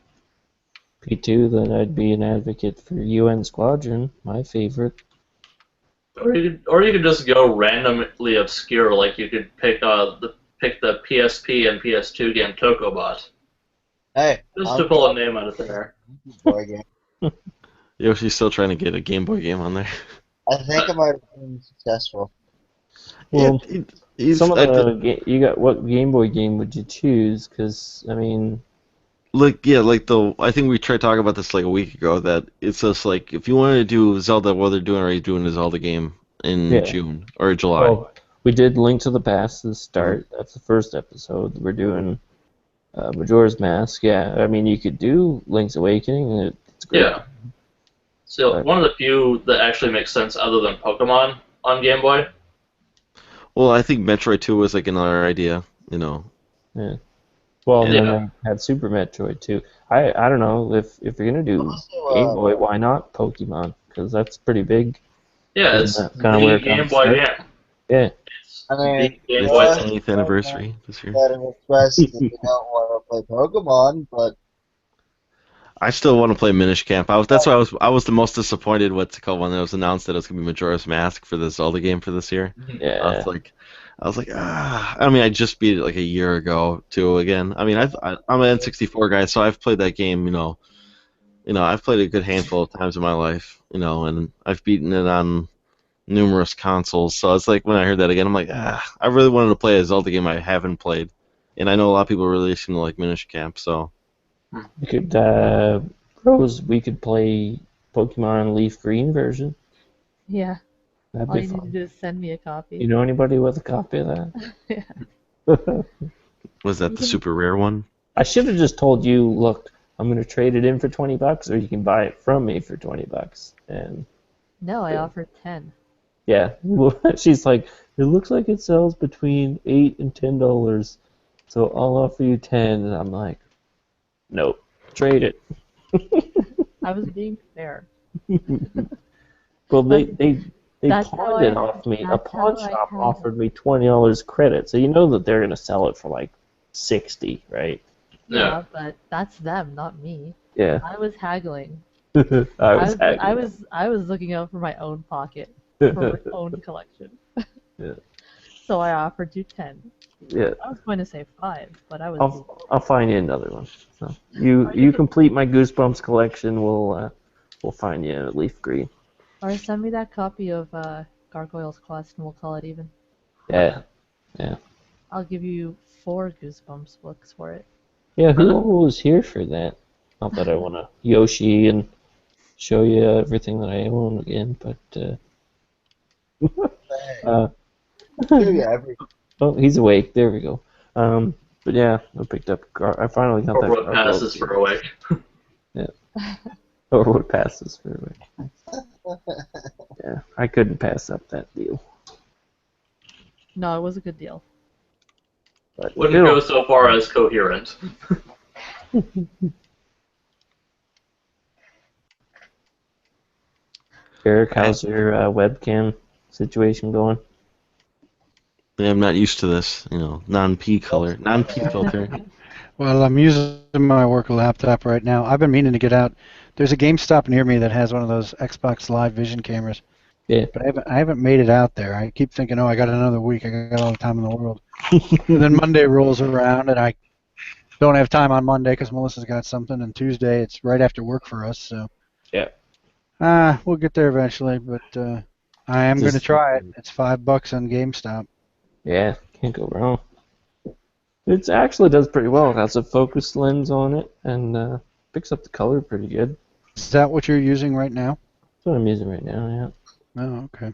that I'd be an advocate for UN Squadron, my favorite. Or you could just go randomly obscure, like you could pick the PSP and PS2 game Tokobot, Hey, just to pull a name out of thin air. boy game. Yoshi's still trying to get a Game Boy game on there. I think I might have been successful. Well, he's, some of you got what Game Boy game would you choose? Because I mean, I think we tried talking about this like a week ago, that it's just like if you wanted to do Zelda, what they're doing, already doing a Zelda game in June or July. well, we did Link to the Past to start. That's the first episode. We're doing Majora's Mask. Yeah, I mean you could do Link's Awakening. It's great. Yeah. So one of the few that actually makes sense other than Pokemon on Game Boy. Well, I think Metroid 2 was like another idea, Yeah. Well, Yeah. then I had Super Metroid too. I don't know if you're gonna do Game Boy, why not Pokemon? Because that's pretty big. Yeah, it's Isn't that kinda where the it Game comes Boy from? game. Yeah. It's I mean, the Game It's Boy. its 20th anniversary this year. That it expressed that you don't want to play Pokemon, but I still want to play Minish Camp. That's why I was the most disappointed when it was announced that it was gonna be Majora's Mask for the Zelda game for this year. Yeah. I was like, I mean, I just beat it like a year ago too. Again, I mean, I'm an N64 guy, so I've played that game. I've played it a good handful of times in my life. And I've beaten it on numerous consoles. So it's like when I heard that again, I'm like, I really wanted to play a Zelda game I haven't played, and I know a lot of people really seem to like Minish Camp. So We could Rose. We could play Pokemon Leaf Green version. Yeah. That'd All be you need fun. to do is send me a copy. You know anybody with a copy of that? Yeah. was that the super rare one? I should have just told you, look, I'm gonna trade it in for $20, or you can buy it from me for $20. And No, I offered 10. yeah, she's like, it looks like it sells between $8 and $10, so I'll offer you 10. And I'm like, nope, trade it. I was being fair. Well, they That's pawned it how off me. A that's pawn how I shop had it. offered me $20 credit, so you know that they're gonna sell it for like 60, right? Yeah. But that's them, not me. Yeah. I was haggling. I I was looking out for my own pocket, for my own collection. Yeah. So I offered you 10. Yeah. I was going to say 5, but I was. I'll find you another one. So you complete my Goosebumps collection. We'll find you a Leaf Green. Or send me that copy of Gargoyle's Quest and we'll call it even. Yeah. I'll give you 4 Goosebumps books for it. Yeah. Who was here for that? Not that I want to Yoshi and show you everything that I own again, but oh, he's awake. There we go. But yeah, I picked up. I finally got that. Or what passes for a week. Or what passes for a week. Yeah, I couldn't pass up that deal. No, it was a good deal. But Wouldn't go so far as coherent. Eric, how's your webcam situation going? Yeah, I'm not used to this, non-P color, non-P filter. Well, I'm using my work laptop right now. I've been meaning to get out. There's a GameStop near me that has one of those Xbox Live Vision cameras. Yeah. But I haven't made it out there. I keep thinking, I got another week. I got all the time in the world. And then Monday rolls around, and I don't have time on Monday because Melissa's got something, and Tuesday it's right after work for us. So Yeah. We'll get there eventually, but I am going to try it. It's $5 on GameStop. Yeah, can't go wrong. It actually does pretty well. It has a focus lens on it and picks up the color pretty good. Is that what you're using right now? That's what I'm using right now, yeah. Oh, okay.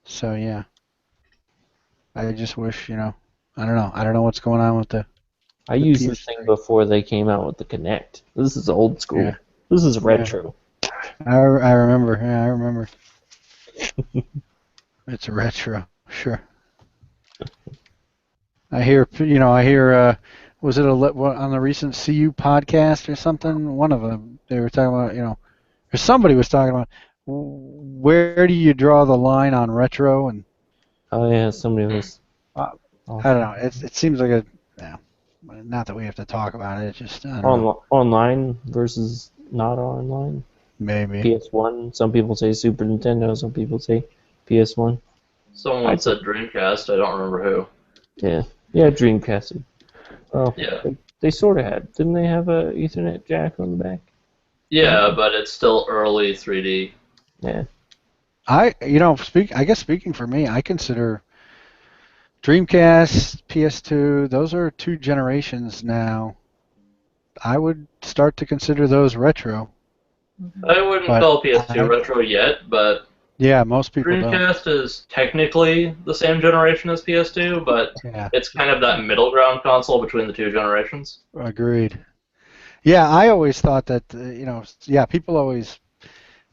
So yeah, I just wish, I don't know what's going on with the used this PS3. thing before they came out with the Kinect. This is old school. Yeah. This is retro. I remember. Yeah, I remember. It's retro, sure. I hear, was it on the recent CU podcast or something? One of them, they were talking about, or somebody was talking about, where do you draw the line on retro? And Oh yeah, somebody was. I don't know. It seems like not that we have to talk about it. It's just I don't know. Online versus not online. Maybe. PS1. Some people say Super Nintendo. Some people say PS1. Someone said Dreamcast. I don't remember who. Yeah, Dreamcast. Oh, Yeah. They sort of had. Didn't they have a Ethernet jack on the back? Yeah, but it's still early 3D. Yeah. I guess speaking for me, I consider Dreamcast, PS2, those are 2 generations now. I would start to consider those retro. I wouldn't But call PS2 retro yet, but Yeah, most people don't. Dreamcast is technically the same generation as PS2, but Yeah, it's kind of that middle ground console between the two generations. agreed. Yeah, I always thought that, people always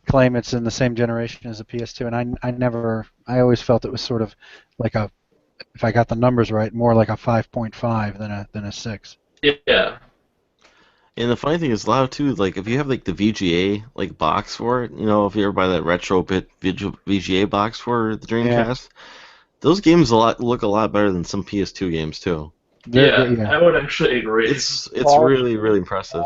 claim it's in the same generation as the PS2, and I always felt it was sort of like if I got the numbers right, more like a 5.5 than a 6. Yeah. And the funny thing is, a lot of too, like if you have like the VGA like box for it, if you ever buy that retro bit VGA box for the Dreamcast, those games look a lot better than some PS2 games too. I would actually agree. It's really, really impressive.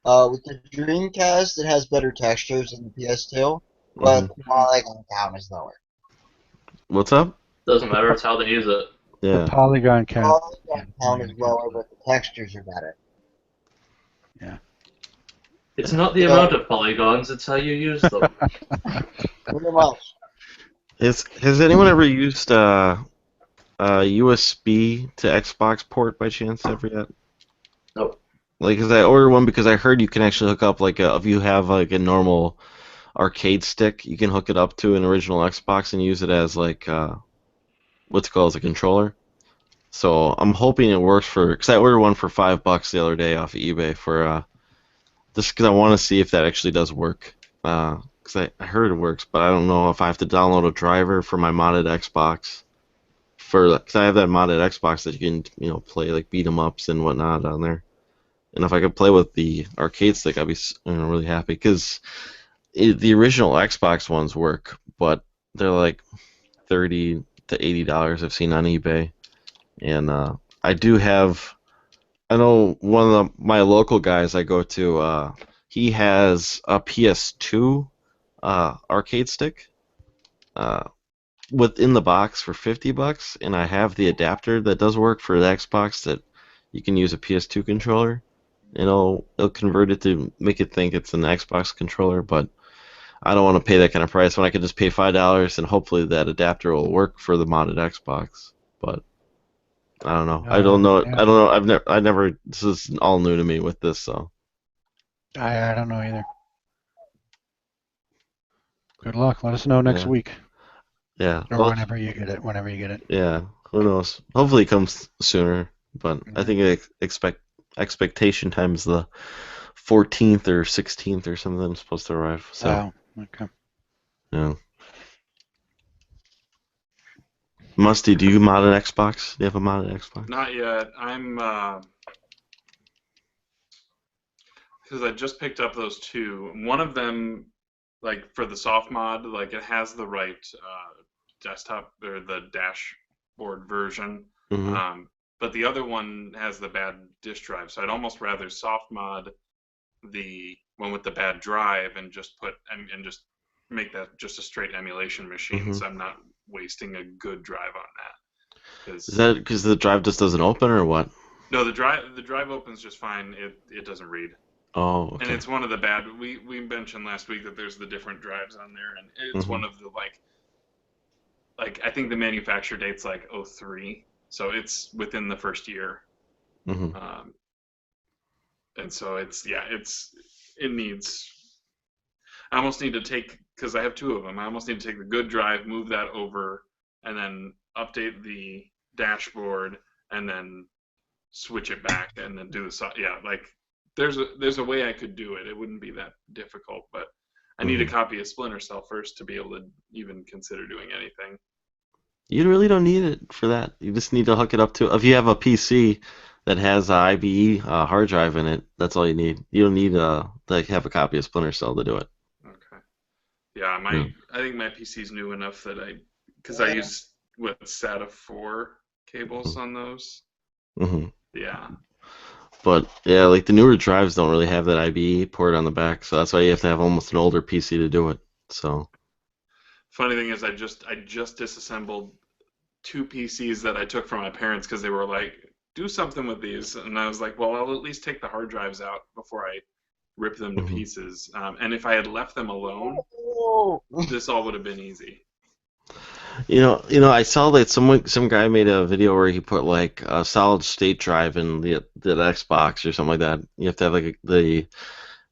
With the Dreamcast, it has better textures than the PS2, but the polygon count is lower. What's up? Doesn't matter, it's how they use it. Yeah. The polygon The count. polygon count is lower, but the textures are better. Yeah. It's not the amount of polygons, it's how you use them. Pretty much. Has anyone ever used a USB to Xbox port by chance ever yet? Nope. Like, 'cause I ordered one because I heard you can actually hook up if you have like a normal arcade stick, you can hook it up to an original Xbox and use it as what's called as a controller. So I'm hoping it works because I ordered one for $5 the other day off of eBay for just because I want to see if that actually does work. Because I heard it works, but I don't know if I have to download a driver for my modded Xbox. Because I have that modded Xbox that you can play like beat 'em ups and whatnot on there. And if I could play with the arcade stick, I'd be really happy. Because the original Xbox ones work, but they're like $30 to $80 I've seen on eBay. And I know one of my local guys I go to, he has a PS2 arcade stick within the box for $50, and I have the adapter that does work for the Xbox that you can use a PS2 controller. And it'll convert it to make it think it's an Xbox controller, but I don't want to pay that kind of price when I could just pay $5 and hopefully that adapter will work for the modded Xbox. But I don't know. I don't know. Yeah. I don't know. I never. This is all new to me with this, so. I don't know either. Good luck. Let us know next week. Yeah. Or Well, whenever you get it. yeah. Who knows? Hopefully it comes sooner, but I think expectation time's the 14th or 16th or something supposed to arrive. So. Oh, okay. Yeah. Musty, do you mod an Xbox? Do you have a modded Xbox? Not yet. I'm because I just picked up those two. One of them, like for the soft mod, like it has the right desktop or the dashboard version, but the other one has the bad disk drive. So I'd almost rather soft mod the one with the bad drive and just just make that just a straight emulation machine. So I'm not wasting a good drive on that. Is that because the drive just doesn't open or what? No, the drive opens just fine. It doesn't read. Oh, And okay. it's one of the bad. We mentioned last week that there's the different drives on there, and it's Hmm. one of the like I think the manufacture date's like '03, so it's within the first year. Hmm. Um, and so it needs. I almost need to take because I have two of them. I almost need to take the good drive, move that over, and then update the dashboard, and then switch it back, and then do the yeah. Like there's a way I could do it. It wouldn't be that difficult, but I need a Hmm. copy of Splinter Cell first to be able to even consider doing anything. You really don't need it for that. You just need to hook it up to. If you have a PC that has a IBE hard drive in it, that's all you need. You don't need to have a copy of Splinter Cell to do it. Okay. Yeah, Yeah. I think my PC's new enough that because I Yeah. use SATA 4 cables on those. Hmm. Yeah. But yeah, like the newer drives don't really have that IBE port on the back, so that's why you have to have almost an older PC to do it. So Funny thing is, I just disassembled two PCs that I took from my parents because they were like, "Do something with these," and I was like, "Well, I'll at least take the hard drives out before I rip them to mhm. pieces." And if I had left them alone, Oh. this all would have been easy. I saw that some guy made a video where he put like a solid state drive in the Xbox or something like that. You have to have like the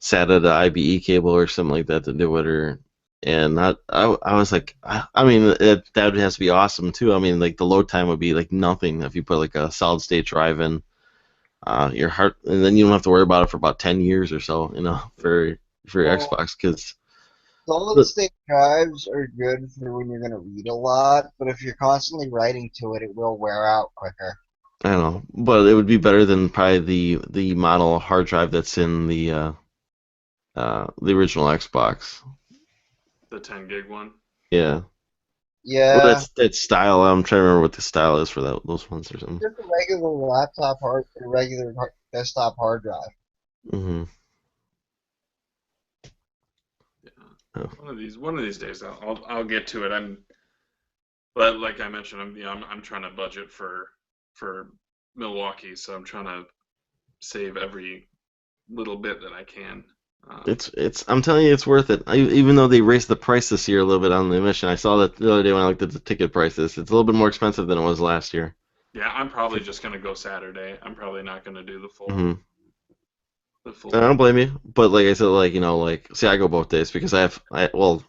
SATA to IBE cable or something like that to do it, and I was like, I mean, that has to be awesome too. I mean, like the load time would be like nothing if you put like a solid state drive in your heart, and then you don't have to worry about it for about 10 years or so, for your Well, Xbox, because solid state drives are good for when you're going to read a lot, but if you're constantly writing to it, it will wear out quicker. I don't know, but it would be better than probably the model hard drive that's in the original Xbox. The 10 gig one. Yeah. Well, Yeah, that's style. I'm trying to remember what the style is for those ones or something. just a regular laptop hard, a regular desktop hard drive. Hmm. Yeah. Oh. One of these days I'll get to it. But like I mentioned, I'm trying to budget for Milwaukee, so I'm trying to save every little bit that I can. Um, It's I'm telling you, it's worth it. Even though they raised the price this year a little bit on the admission, I saw that the other day when I looked at the ticket prices. It's a little bit more expensive than it was last year. yeah, I'm probably just gonna go Saturday. I'm probably not gonna do Hmm. the I full. don't blame you, but like I said, see, I go both days because well,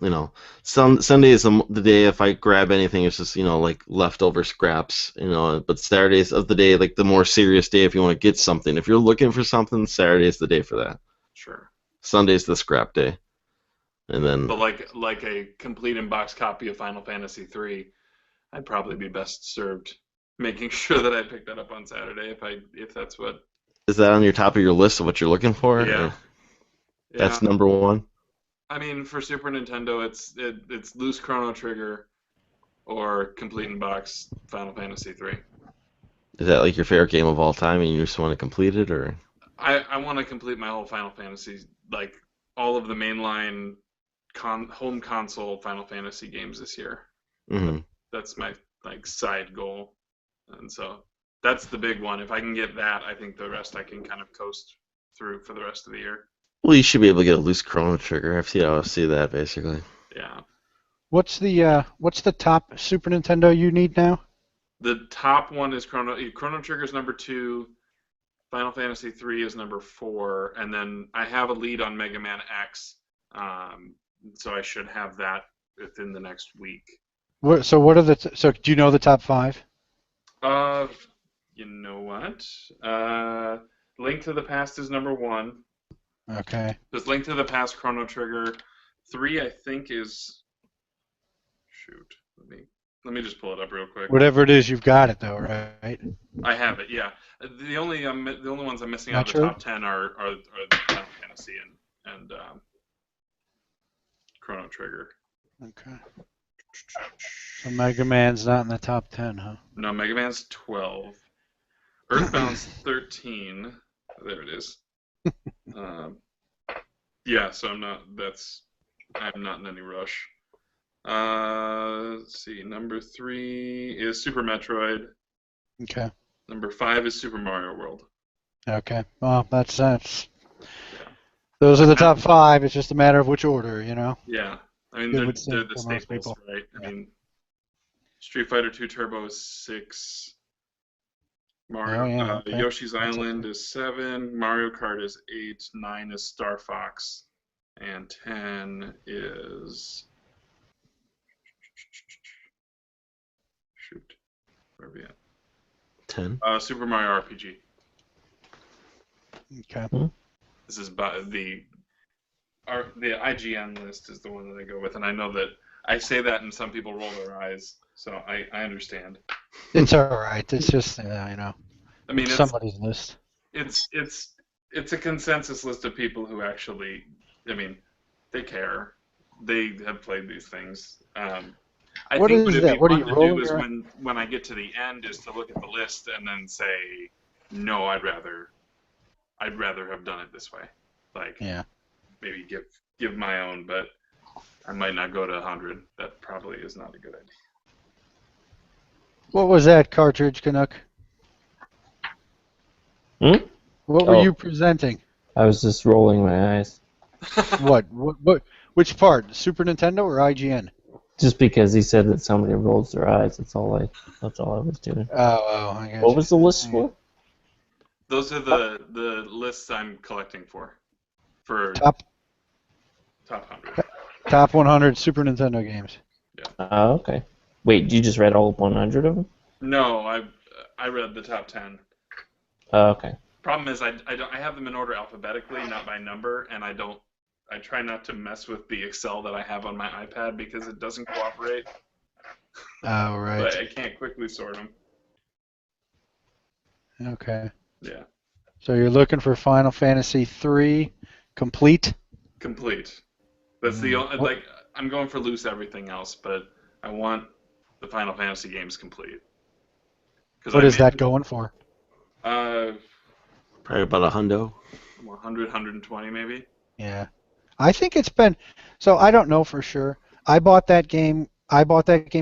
Sunday is the day if I grab anything, it's just like leftover scraps, But Saturdays of the day, like the more serious day, if you want to get something, if you're looking for something, Saturday is the day for that. Sure. Sunday's the scrap day, and then But like a complete in-box copy of Final Fantasy 3, I'd probably be best served making sure that I pick that up on Saturday if that's what. is that on your top of your list of what you're looking for? Yeah. That's Yeah. number one. I mean, for Super Nintendo, it's loose Chrono Trigger or complete in box Final Fantasy 3. Is that like your favorite game of all time, and you just want to complete it, or? I want to complete my whole Final Fantasy, like all of the mainline home console Final Fantasy games this year. That, Hmm. that's my like side goal, and so that's the big one. If I can get that, I think the rest I can kind of coast through for the rest of the year. Well, you should be able to get a loose Chrono Trigger. I see that basically. Yeah. What's the top Super Nintendo you need now? The top one is Chrono Trigger's number 2. Final Fantasy 3 is number 4, and then I have a lead on Mega Man X, so I should have that within the next week. So do you know the top five? Uh, you know what? Link to the Past is number 1. Okay. There's Link to the Past, Chrono Trigger. 3, I think, is shoot. Let me just pull it up real quick. Whatever it is, you've got it though, right? I have it, yeah. The only ones I'm missing out of the Metro? top 10 are the Final Fantasy and Chrono Trigger. Okay. So Mega Man's not in the top 10, huh? No, Mega Man's 12. Earthbound's 13. There it is. Yeah, so I'm not in any rush. Let's see. Number 3 is Super Metroid. Okay. Number 5 is Super Mario World. Okay. Well, that's Yeah. Those are the top 5. It's just a matter of which order, you know. Yeah, I mean It they're would seem the for most staples, people. right? I Yeah. mean, Street Fighter 2 Turbo is 6. Mario, Oh yeah. Okay. Yoshi's That's up Island there. is 7. Mario Kart is 8. 9 is Star Fox, and 10 is shoot, where are we at? 10. Super Mario RPG. Okay. This is the IGN list is the one that I go with, and I know that I say that and some people roll their eyes, so I understand. It's all right. It's just you know, I mean, somebody's list. it's a consensus list of people who actually, I mean, they care. They have played these things. I What think is what it'd that? be What are fun you to rolling do is your? when I get to the end is to look at the list and then say, no, I'd rather have done it this way. Like Yeah. maybe give my own, but I might not go to 100. That probably is not a good idea. What was that cartridge, Canuck? Hmm? What were Oh. you presenting? I was just rolling my eyes. What? Which part? Super Nintendo or IGN? Just because he said that somebody rolls their eyes. That's all I was doing. Oh, I guess. What was the list for? Those are the lists I'm collecting for Top top 100. top 100 Super Nintendo games. Oh, okay. Wait, you just read all 100 of them? No, I read the top 10. Oh, okay. Problem is I have them in order alphabetically, not by number, and I try not to mess with the Excel that I have on my iPad because it doesn't cooperate. Oh, right. But I can't quickly sort them. Okay. Yeah. So you're looking for Final Fantasy 3 complete? Complete. That's the only, like, I'm going for loose everything else, but I want the Final Fantasy games complete. What is that going for? Probably about a hundo. 100, 120 maybe. Yeah. I think it's been so I don't know for sure. I bought that game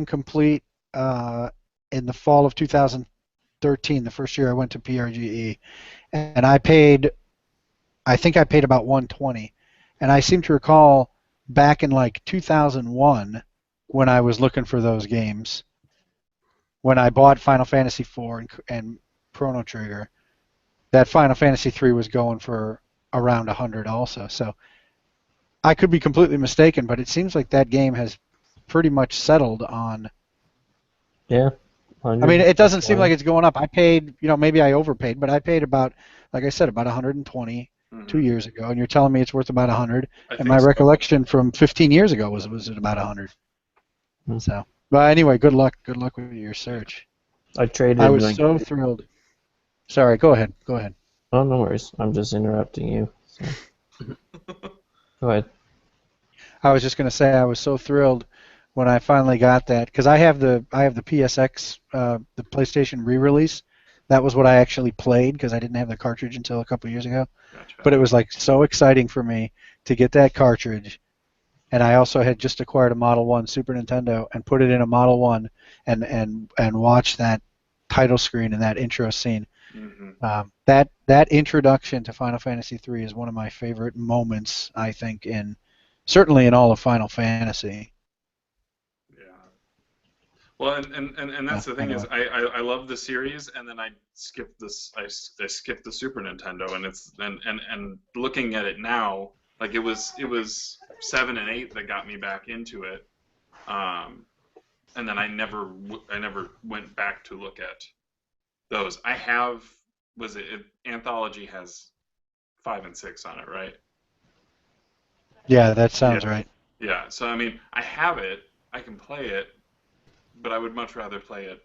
complete in the fall of 2013, the first year I went to PRGE, and I think I paid about 120. And I seem to recall back in like 2001 when I was looking for those games, when I bought Final Fantasy IV and Chrono Trigger, that Final Fantasy III was going for around 100 also. So I could be completely mistaken, but it seems like that game has pretty much settled on. Yeah. I mean, it doesn't seem like it's going up. I paid, maybe I overpaid, but I paid about, like I said, about 120 2 years ago, and you're telling me it's worth about 100. And my recollection from 15 years ago was it about 100. So, but anyway, good luck with your search. I was so thrilled. Sorry, go ahead. Oh, no worries. I'm just interrupting you. So. Go ahead. I was just going to say I was so thrilled when I finally got that because I have the PSX, the PlayStation re-release. That was what I actually played because I didn't have the cartridge until a couple years ago. Gotcha. But it was like so exciting for me to get that cartridge, and I also had just acquired a Model 1 Super Nintendo and put it in a Model 1 and watch that title screen and that intro scene. Mm-hmm. That introduction to Final Fantasy III is one of my favorite moments, I think, certainly in all of Final Fantasy. Yeah. Well, and that's the thing is I love the series, and then I skipped this. I skipped the Super Nintendo, and it's and looking at it now, like it was 7 and 8 that got me back into it, and then I never went back to look at those. I have Anthology has 5 and 6 on it, right? Yeah, that sounds right. Yeah. So I mean, I have it. I can play it. But I would much rather play it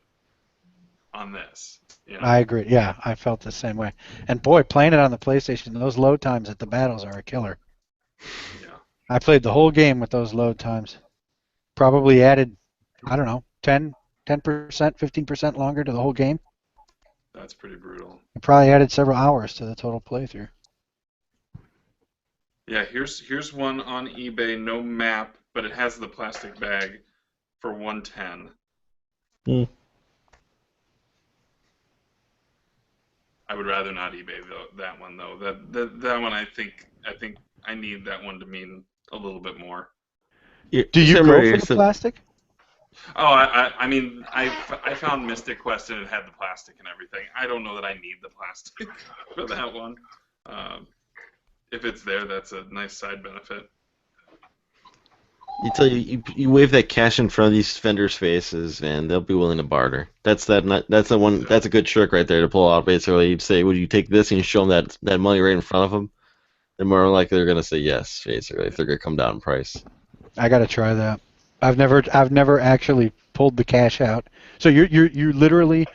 on this. I agree. Yeah, I felt the same way. And boy, playing it on the PlayStation, those load times at the battles are a killer. Yeah. I played the whole game with those load times. Probably added, I don't know, 10%, 15% longer to the whole game. That's pretty brutal. It probably added several hours to the total playthrough. Yeah, here's one on eBay, no map, but it has the plastic bag for 110. I would rather not eBay that one though. That one I think I need that one to mean a little bit more. Do you go for the plastic? Oh, I found Mystic Quest and it had the plastic and everything. I don't know that I need the plastic for that one. If it's there, that's a nice side benefit. You wave that cash in front of these vendors' faces, and they'll be willing to barter. That's the one. That's a good trick right there to pull out. Basically, you'd say, "Would you take this?" And you show them that money right in front of them. They're more likely they're gonna say yes. Basically, if they're gonna come down in price. I gotta try that. I've never actually pulled the cash out. So you literally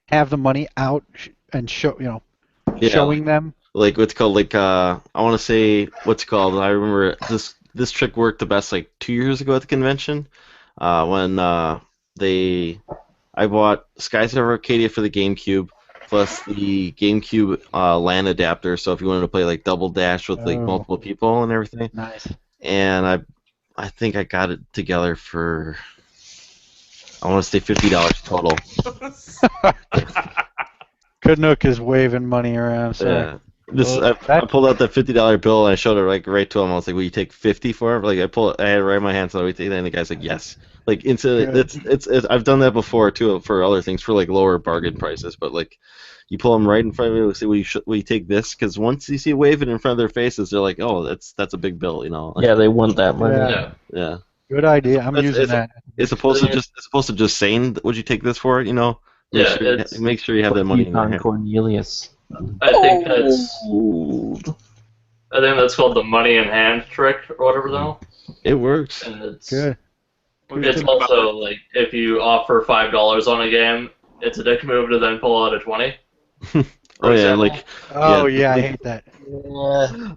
have the money out and showing them. Like what's called I want to say what's called. I remember this trick worked the best like 2 years ago at the convention, when I bought Skies of Arcadia for the GameCube, plus the GameCube LAN adapter. So if you wanted to play like Double Dash with like multiple people and everything. Nice. And I think I got it together for, I want to say $50 total. Canuck is waving money around. Sorry. Yeah. I pulled out that $50 bill and I showed it right to him. I was like, "Will you take 50 for it?" Like I had it right in my hand, so we take that, and the guy's like, "Yes." Like instantly, it's I've done that before too for other things, for like lower bargain prices. But like, you pull them right in front of you and say, "Will you take this?" Because once you see it waving in front of their faces, they're like, "Oh, that's a big bill," you know. Yeah, they want that money. Yeah. Good idea. I'm using that. It's supposed to just saying, "Would you take this for it?" You know. Make sure you have that money in your hand. Cornelius. I think that's called the money in hand trick or whatever though. It works. And it's Good. It's also like if you offer $5 on a game, it's a dick move to then pull out a 20. Oh yeah, like. I hate that. Yeah.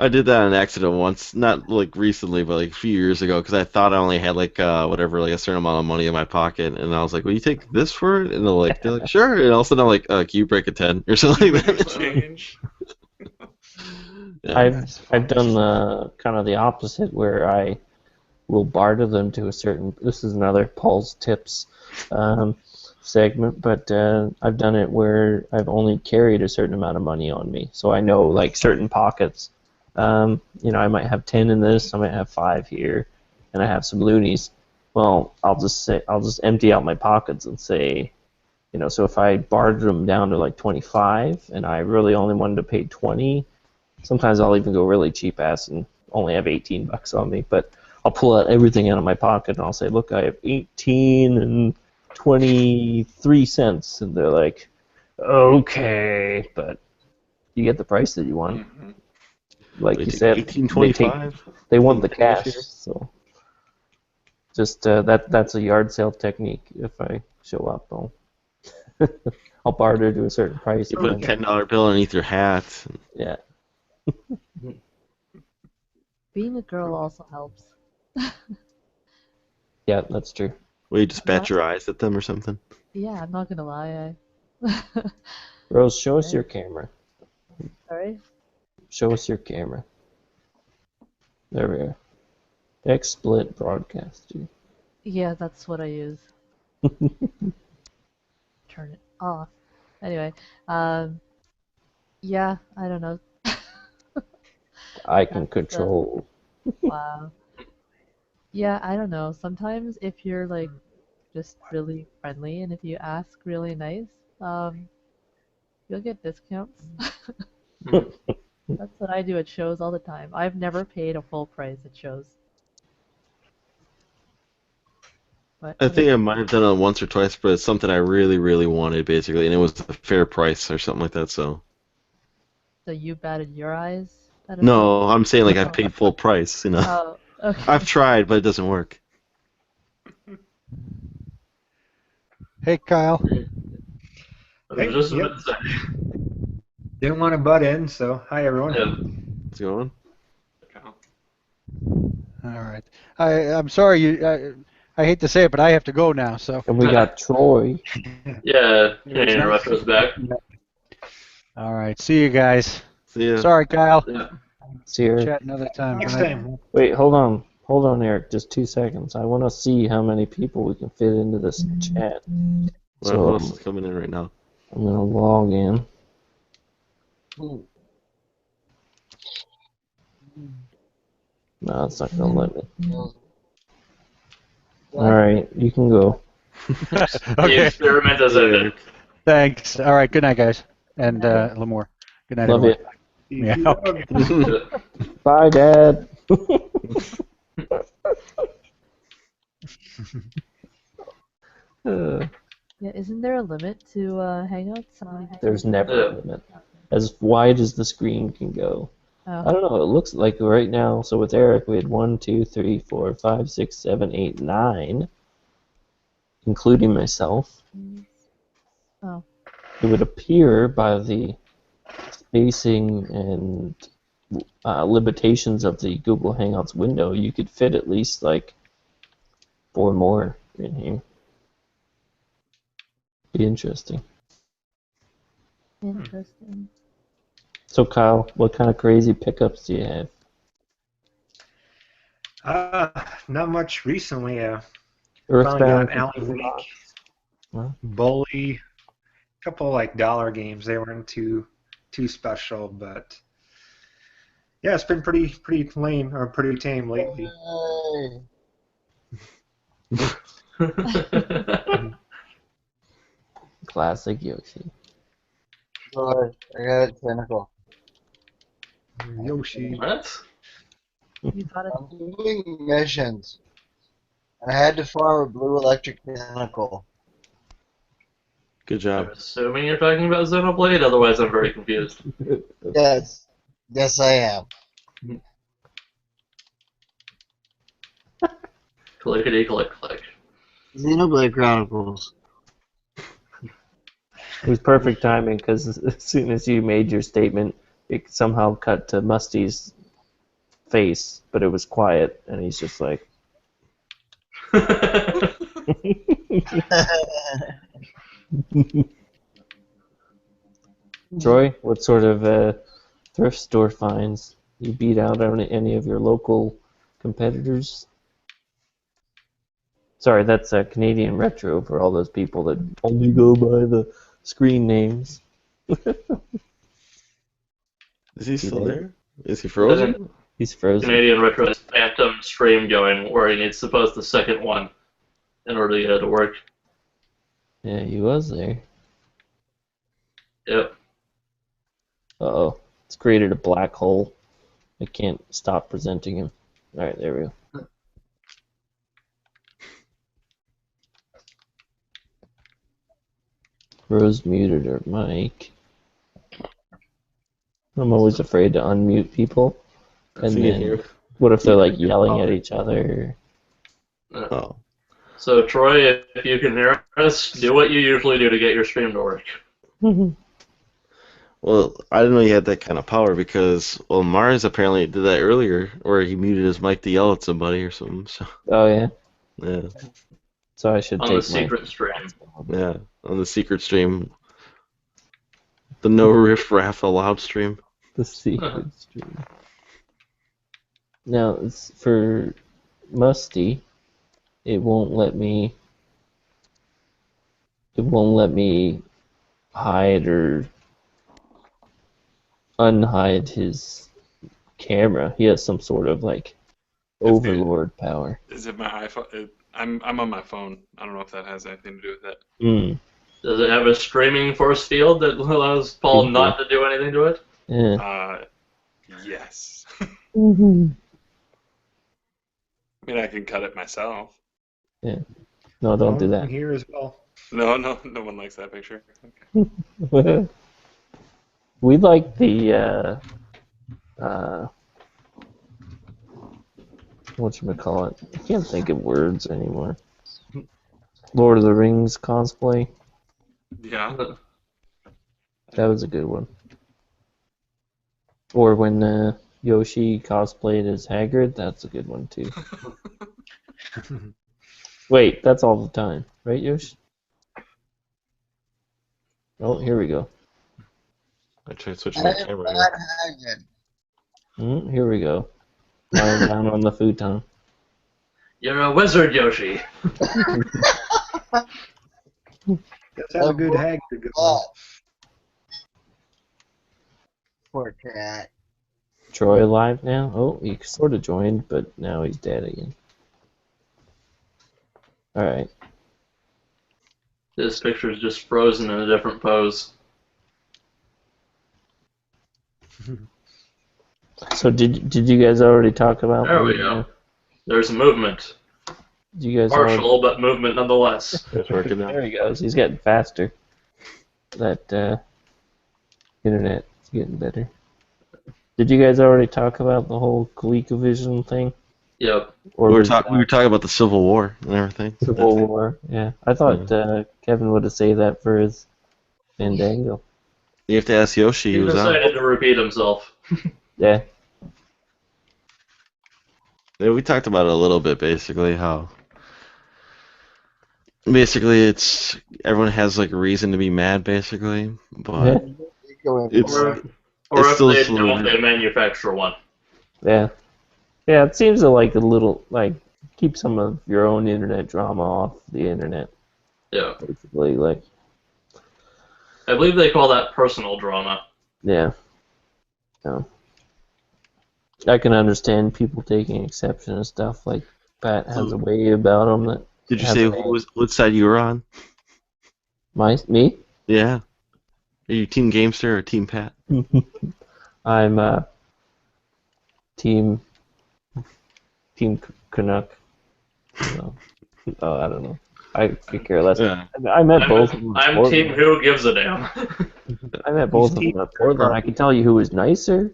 I did that on accident once, not like recently, but like a few years ago, because I thought I only had like whatever, like a certain amount of money in my pocket, and I was like, "Will you take this for it?" And they're like, "Sure." And all of a sudden I'm like, "Can you break a 10 or something like that?" Change. Yeah. I've done kind of the opposite, where I will barter them to a certain. This is another Paul's tips segment, but I've done it where I've only carried a certain amount of money on me, so I know like certain pockets. I might have 10 in this, I might have 5 here, and I have some loonies. Well, I'll just empty out my pockets and say, so if I bartered them down to like 25, and I really only wanted to pay 20, sometimes I'll even go really cheap ass and only have $18 on me, but I'll pull out everything out of my pocket and I'll say, "Look, I have 18 and 23 cents," and they're like, "Okay," but you get the price that you want. Mm-hmm. Like you said, 18.25. They want the cash, so just that's a yard sale technique. If I show up, I'll barter to a certain price. You put a $10 bill underneath your hat. Yeah. Being a girl also helps. Yeah, that's true. Will you just bat your eyes at them or something? Yeah, I'm not gonna lie. Rose, show us your camera. Sorry? Show us your camera. There we are. XSplit broadcaster. Yeah, that's what I use. Turn it off. Anyway, yeah, I don't know. I can control. Wow. Yeah, I don't know. Sometimes if you're like just really friendly and if you ask really nice, you'll get discounts. That's what I do at shows all the time. I've never paid a full price at shows. I think I might have done it once or twice, but it's something I really, really wanted, basically, and it was a fair price or something like that. So you batted your eyes? No, I'm saying like I've paid full price. Oh, okay. I've tried, but it doesn't work. Hey, Kyle. Hey, Just yep. a second. Didn't want to butt in, so hi everyone. Yeah. What's going on? All right. I'm sorry. I hate to say it, but I have to go now. So. And we got Troy. Yeah, Canadian Retro's back. All right. See you guys. See ya. Sorry, Kyle. Yeah. See her. Chat another time. Next tonight. time. Wait, hold on, Eric. Just 2 seconds. I want to see how many people we can fit into this chat. Well, So who else is coming in right now? I'm gonna log in. No, it's not gonna let me. Well, All right, you can go. The Okay. experiment has ended. Thanks. All right. Good night, guys. And Lamore. Good night, Love everyone. you. Yeah. Okay. Bye, Dad. Uh, Yeah, isn't there a limit to Hangouts? How many people there's can- never a limit. As wide as the screen can go. I Oh, don't know. It looks like right now. So with Eric, we had 1, 2, 3, 4, 5, 6, 7, 8, 9, including myself. oh, It would appear by the spacing and limitations of the Google Hangouts window, you could fit at least like 4 more in here. Be interesting. interesting. So Kyle, what kind of crazy pickups do you have? Not much recently. Finally Earthbound. got Alan Wake, Huh? Bully, a couple like dollar games. They weren't too special, but yeah, it's been pretty lame or pretty tame lately. Yay. Classic Yoshi. Sorry, I got a tentacle. Yoshi. What? You got it. I'm doing missions, and I had to farm a blue electric tentacle. Good I'm job. assuming you're talking about Xenoblade, otherwise I'm very confused. Yes, yes, I am. Clickety click click. Xenoblade Chronicles. It was perfect timing because as soon as you made your statement, it somehow cut to Musty's face, but it was quiet, and he's just like, Troy, what sort of thrift store finds? You beat out on any of your local competitors? Sorry, that's Canadian retro for all those people that only go by the screen names. Is he still there? there? Is he frozen? He's frozen. Canadian Retro has phantom stream going where he needs to post the second one in order to get it to work. Yeah, he was there. Yep. Uh-oh. It's created a black hole. I can't stop presenting him. Alright, there we go. Rose muted her mic. I'm always afraid to unmute people. And So you then, hear- what if they're like yelling at each other? Oh. So Troy, if you can hear us, do what you usually do to get your stream to work. Well, I didn't know you had that kind of power because, well, Mars apparently did that earlier, where he muted his mic to yell at somebody or something. So, Oh, yeah. yeah, So I should On take the secret stream. yeah, on the secret stream, the no riff raff allowed stream. the secret stream. Now, it's for Musty, it won't let me hide or unhide his camera. He has some sort of like overlord power. Is it my iPhone? I'm on my phone. I don't know if that has anything to do with it. Mm. Does it have a streaming force field that allows Paul not to do anything to it? Yeah. Yes. I mean, I can cut it myself. Yeah. No, don't do that. Here as well. No one likes that picture. We like the whatchamacallit? I can't think of words anymore. Lord of the Rings cosplay. Yeah. That was a good one. Or when Yoshi cosplayed as Hagrid, that's a good one too. Wait, that's all the time, right, Yoshi? Oh, here we go. I tried switching my I am camera. not Here. hanging. Here we go. Lying down on the futon. You're a wizard, Yoshi. Let's have a good hag to go. Poor cat. Troy alive now? Oh, he sort of joined, but now he's dead again. Alright. This picture is just frozen in a different pose. So did you guys already talk about? There we go. There's a movement. Did you guys Partial, but movement nonetheless. It's working now. There he goes. He's getting faster. That internet is getting better. Did you guys already talk about the whole ColecoVision thing? Yep. Or We were was that talking about the Civil War and everything. Civil War? Yeah. I thought Kevin would have saved that for his Fandango. You have to ask Yoshi. He He was out. decided to repeat himself. Yeah. Yeah, we talked about it a little bit, basically, how basically it's everyone has like a reason to be mad, basically, but it's Or it's if still they slow. don't, they manufacture one. Yeah. Yeah, it seems to like a little, like, keep some of your own internet drama off the internet, Yeah. basically, like, I believe they call that personal drama. yeah. So, I can understand people taking exception and stuff, like, Pat has a way about him that... Did you say what side you were on? Me? Yeah. Are you Team Gamester or Team Pat? I'm, Team Canuck. So, oh, I don't know. I could care less. Yeah. I met both of them. at I'm Portland. team who gives a damn. I met both of them at Portland. I can tell you who was nicer.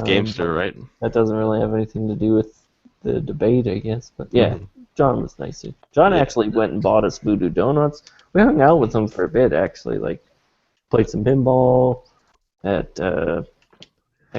Gamester, right? That doesn't really have anything to do with the debate, I guess. But yeah, John was nicer. John actually went and bought us Voodoo Donuts. We hung out with him for a bit, actually. Like, played some pinball at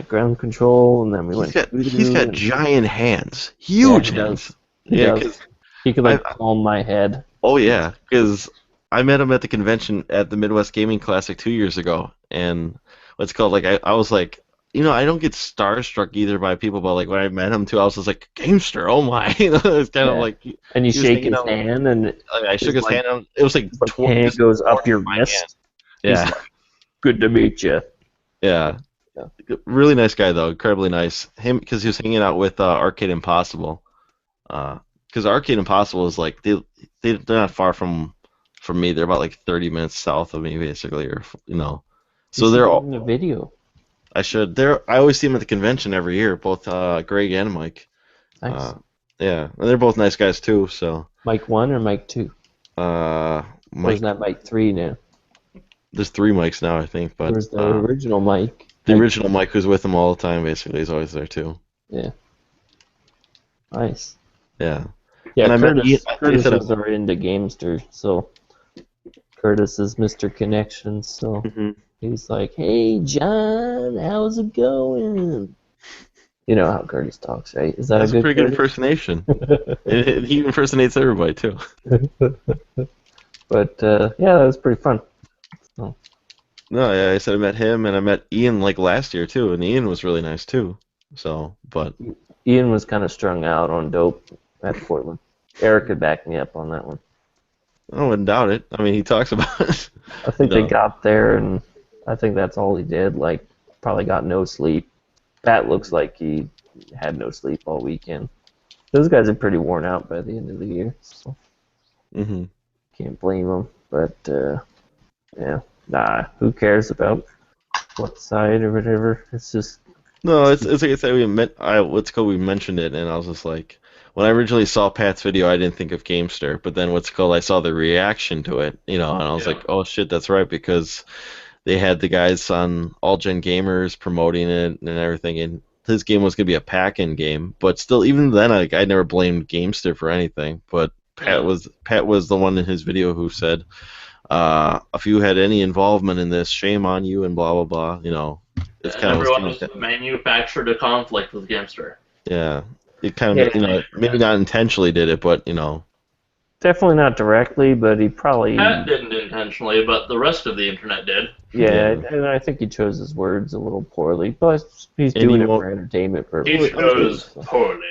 Ground Control, and then we went to Voodoo. He's got giant hands. Huge Yeah, he hands. does. He Yeah, does. He could, like, palm my head. oh yeah, because I met him at the convention at the Midwest Gaming Classic 2 years ago, and what's called, like, I was like, I don't get starstruck either by people, but like when I met him too, I was just like, Gamester, oh my, it's kind of like. And you he was shake hanging his out- hand, and I shook his like- hand. It was like hand goes up your my wrist. hand. Yeah, Good to meet you. yeah. Really nice guy though, incredibly nice. Him because he was hanging out with Arcade Impossible. Because Arcade Impossible is like they're not far from me. They're about like 30 minutes south of me, basically, or So they're all. in a video. I should. I always see them at the convention every year, both Greg and Mike. Nice. Yeah, and they're both nice guys too. So. Mike 1 or Mike 2? Or Mike. isn't that Mike 3 now? There's 3 Mikes now, I think, but There's the original Mike. the original Mike who's with them all the time, basically, is always there too. Yeah. Nice. Yeah. Yeah, And I met Ian- Curtis said- is already into Gamester, so Curtis is Mr. Connections, so he's like, hey, John, how's it going? You know how Curtis talks, right? Is that That's a a good pretty good Curtis? impersonation. He impersonates everybody too. But, yeah, that was pretty fun. No, yeah, I said I met him, and I met Ian like last year too, and Ian was really nice too. So, but Ian was kind of strung out on dope at Portland. Eric could back me up on that one. I wouldn't doubt it. I mean, he talks about it. I think they No. got there, and I think that's all he did. Like, probably got no sleep. Pat looks like he had no sleep all weekend. Those guys are pretty worn out by the end of the year, so hmm can't blame them. But, yeah, nah, who cares about what side or whatever? It's just, No, it's like I said, we mentioned it, and I was just like, when I originally saw Pat's video, I didn't think of Gamester, but then I saw the reaction to it, and I was like, oh shit, that's right, because they had the guys on All Gen Gamers promoting it and everything, and his game was gonna be a pack-in game, but still, even then, I never blamed Gamester for anything, but Pat was the one in his video who said, if you had any involvement in this, shame on you, and blah blah blah. It's kind Everyone of has manufactured a conflict with Gamester. yeah. It kind of maybe not intentionally did it, but definitely not directly, but he probably, Pat didn't intentionally, but the rest of the internet did. yeah, and I think he chose his words a little poorly, but he's And doing he it won't- for entertainment He purposes. chose poorly.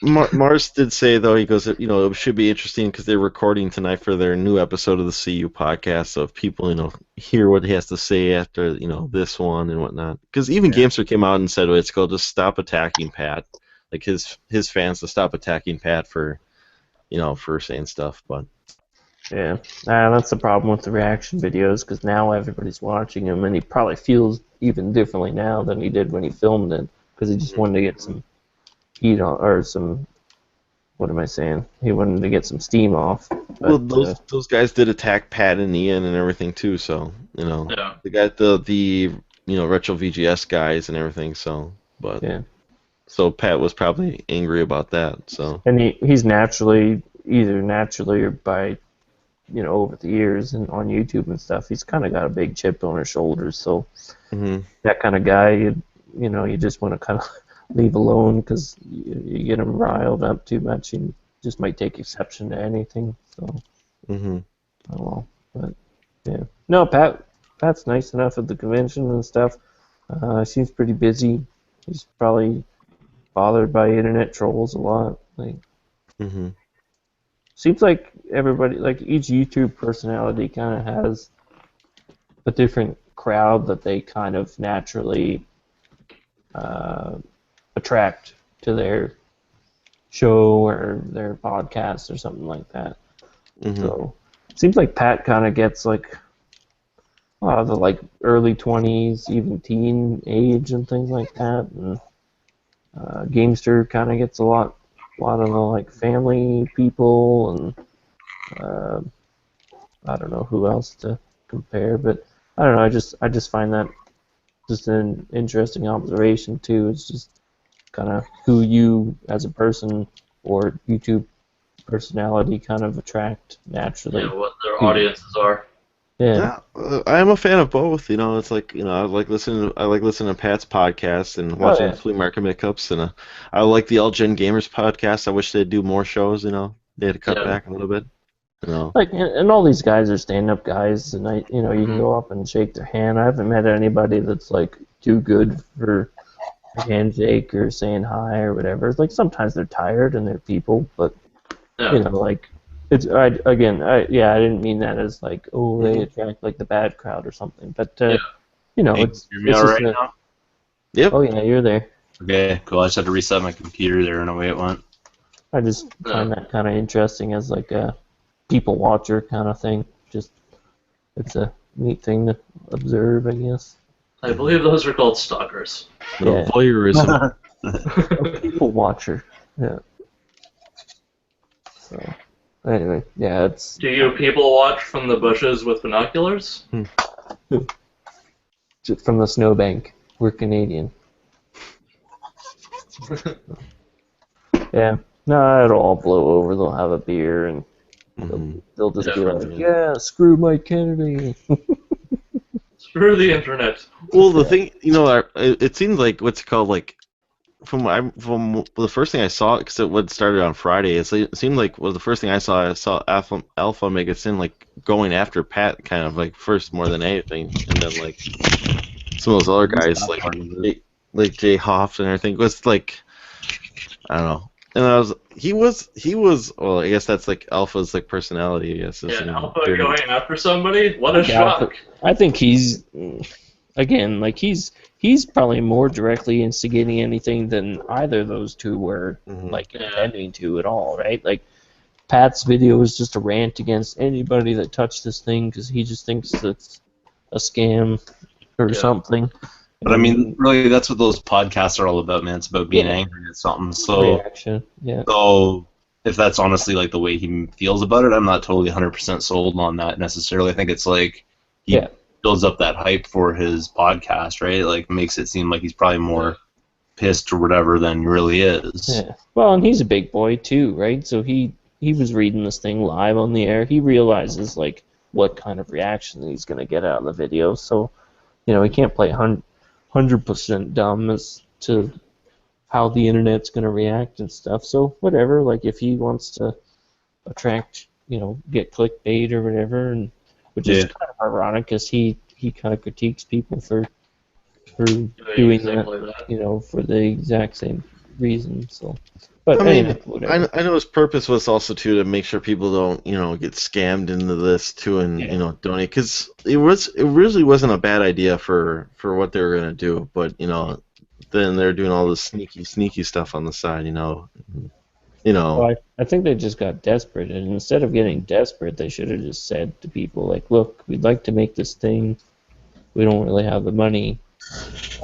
Mars did say though, he goes, it should be interesting because they're recording tonight for their new episode of the CU podcast. So if people, hear what he has to say after, this one and whatnot, because even Gamester came out and said, "Oh, it's called just stop attacking Pat," like his fans to stop attacking Pat for, for saying stuff. But Yeah, that's the problem with the reaction videos, because now everybody's watching him, and he probably feels even differently now than he did when he filmed it, because he just wanted to get some heat on, or some, what am I saying? He wanted to get some steam off. well, But, those guys did attack Pat and Ian and everything too. So Yeah. they got the retro VGS guys and everything. So yeah. so Pat was probably angry about that. So And he's either naturally or by, over the years and on YouTube and stuff, he's kind of got a big chip on his shoulders. So that kind of guy, you just want to kind of leave alone, because you get him riled up too much and just might take exception to anything. So, oh well. But yeah, no, Pat's nice enough at the convention and stuff. Seems pretty busy. He's probably bothered by internet trolls a lot. Seems like everybody, like each YouTube personality kind of has a different crowd that they kind of naturally attract to their show or their podcast or something like that. So it seems like Pat kind of gets like the early 20s, even teen age and things like that. And Gamester kind of gets a lot of the family people, and I don't know who else to compare, but I don't know. I just find that just an interesting observation too. It's just kind of who you as a person or YouTube personality kind of attract naturally. Yeah, what their audiences are. Yeah. I'm a fan of both. It's like I like listening to Pat's podcast and watching Flea Market Pickups, and I like the All Gen Gamers podcast. I wish they'd do more shows. They had to cut back a little bit. And all these guys are stand-up guys, and you can go up and shake their hand. I haven't met anybody that's too good for a handshake or saying hi or whatever. It's sometimes they're tired and they're people, but it's I didn't mean that as they attract the bad crowd or something, but Hey, it's hear me it's all just right now? Yep. Oh yeah, you're there. Okay, cool. I just had to reset my computer there and away it went. I just find that kind of interesting as a people watcher kind of thing. Just it's a neat thing to observe, I guess. I believe those are called stalkers. Yeah. Voyeurism. People watcher. Yeah. So anyway, yeah, it's. Do you people watch from the bushes with binoculars? Just from the snowbank. We're Canadian. Yeah. No, it'll all blow over. They'll have a beer and they'll just be like, "Yeah, screw Mike Kennedy." Screw the internet. Well, the thing, it seems like what's it called, from the first thing I saw, because it started on Friday. It seemed like the first thing I saw Alpha make it seem going after Pat kind of first more than anything, and then some of those other guys like Jay Hoff and everything was I don't know. And he was well, I guess that's Alpha's personality, I guess. Yeah, Alpha going after somebody? What a shock. I think he's again, he's probably more directly instigating anything than either of those two were intending to at all, right? Pat's video was just a rant against anybody that touched this thing because he just thinks it's a scam or something. But I mean, really, that's what those podcasts are all about, man. It's about being angry at something. So, reaction. Yeah. So if that's honestly the way he feels about it, I'm not totally 100% sold on that necessarily. I think it's he builds up that hype for his podcast, right? Makes it seem like he's probably more pissed or whatever than he really is. Yeah. Well, and he's a big boy too, right? So he was reading this thing live on the air. He realizes what kind of reaction he's gonna get out of the video. So, he can't play 100% dumb as to how the internet's going to react and stuff. So whatever, if he wants to attract, get clickbait or whatever, and which is kind of ironic because he kind of critiques people for doing that, for the exact same reason. So, but I mean, anyway, whatever. I know his purpose was also to make sure people don't, get scammed into this too, and Yeah. donate, because it really wasn't a bad idea for what they were gonna do, but then they're doing all this sneaky stuff on the side, Well, I think they just got desperate, and instead of getting desperate, they should have just said to people like, "Look, we'd like to make this thing. We don't really have the money.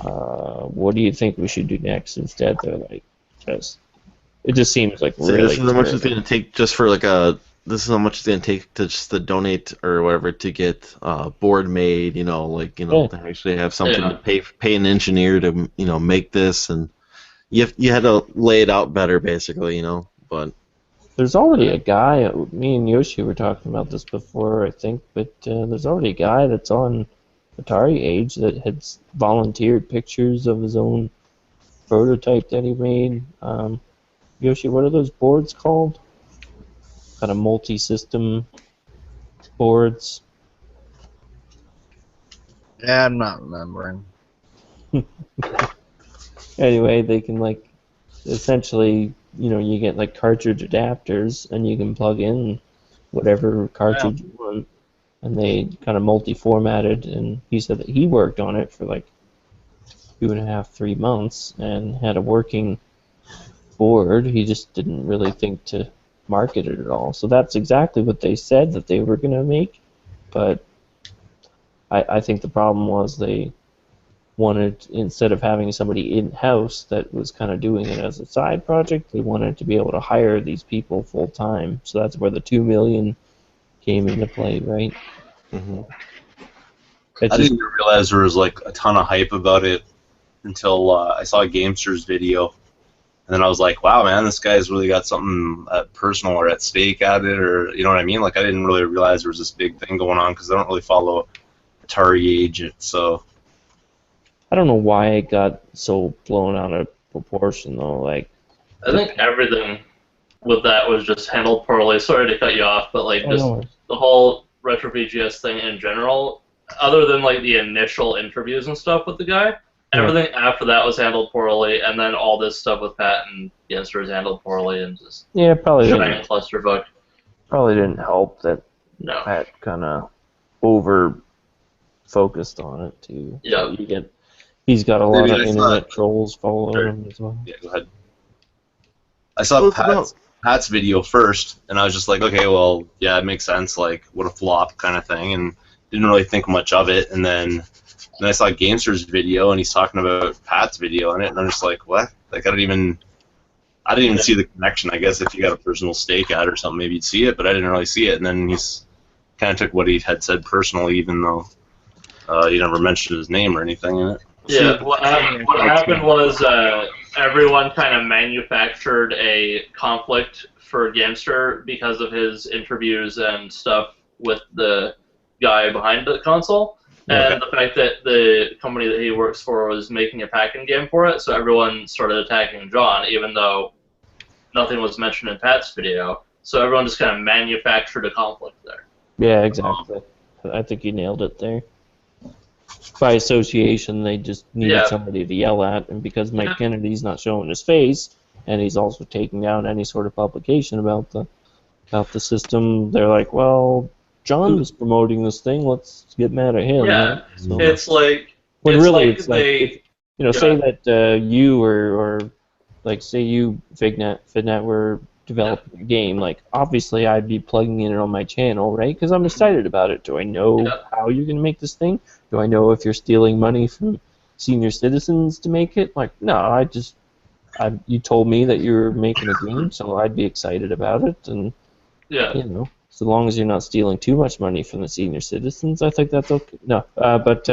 What do you think we should do next?" Instead, they're like, it just seems like So really. this is how much it's terrible. gonna take just for this is how much it's gonna take to just to donate or whatever to get board made, Yeah. to actually have something Yeah. to pay an engineer to make this, and you had to lay it out better basically, but There's already a guy. Me and Yoshi were talking about this before, I think, but there's already a guy that's on Atari Age that had volunteered pictures of his own prototype that he made. Yoshi, what are those boards called? Kind of multi-system boards. Yeah, I'm not remembering. Anyway, they can essentially, you get cartridge adapters and you can plug in whatever cartridge you want, and they kind of multi-formatted. And he said that he worked on it for 2.5, 3 months and had a working board. He just didn't really think to market it at all. So that's exactly what they said that they were going to make, but I think the problem was they wanted, instead of having somebody in-house that was kind of doing it as a side project, they wanted to be able to hire these people full-time. So that's where the $2 million came into play, right? mhm. It's I just, didn't even realize there was a ton of hype about it until I saw a Gamesters video, and then I was like, wow, man, this guy's really got something personal or at stake at it, or you know what I mean? I didn't really realize there was this big thing going on because I don't really follow Atari Age, so. I don't know why it got so blown out of proportion, though. I think everything with that was just handled poorly. Sorry to cut you off, but just no. the whole retro VGS thing in general, other than the initial interviews and stuff with the guy, everything after that was handled poorly, and then all this stuff with Pat and Genster was handled poorly, and just Probably giant clusterfuck. probably didn't help that No. Pat kind of over focused on it too. Yeah. So he's got a lot Maybe of I thought- internet trolls following Sure. him as well. Yeah, go ahead. I saw Well, it's Pat's video first, and I was just like, okay, well, yeah, it makes sense. What a flop kind of thing, and didn't really think much of it. And then I saw Gamester's video, and he's talking about Pat's video in it, and I'm just like, what? I didn't even see the connection. I guess if you got a personal stake at it or something, maybe you'd see it, but I didn't really see it. And then he's kind of took what he had said personally, even though he never mentioned his name or anything in it. Yeah, what happened was everyone kind of manufactured a conflict for Gamester because of his interviews and stuff with the guy behind the console, and the fact that the company that he works for was making a packing game for it, so everyone started attacking John, even though nothing was mentioned in Pat's video. So everyone just kind of manufactured a conflict there. Yeah, exactly. I think you nailed it there. By association, they just needed somebody to yell at, and because Mike Kennedy's not showing his face, and he's also taking down any sort of publication about the system, they're like, well, John was promoting this thing, let's get mad at him. Yeah, right? So, it's when it's really like it's they... say that you or say you Fignet were developing a game, obviously I'd be plugging in it on my channel, right? Because I'm excited about it. Do I know how you're gonna make this thing? Do I know if you're stealing money from senior citizens to make it? No, you told me that you were making a game, so I'd be excited about it, and so long as you're not stealing too much money from the senior citizens, I think that's okay. No, but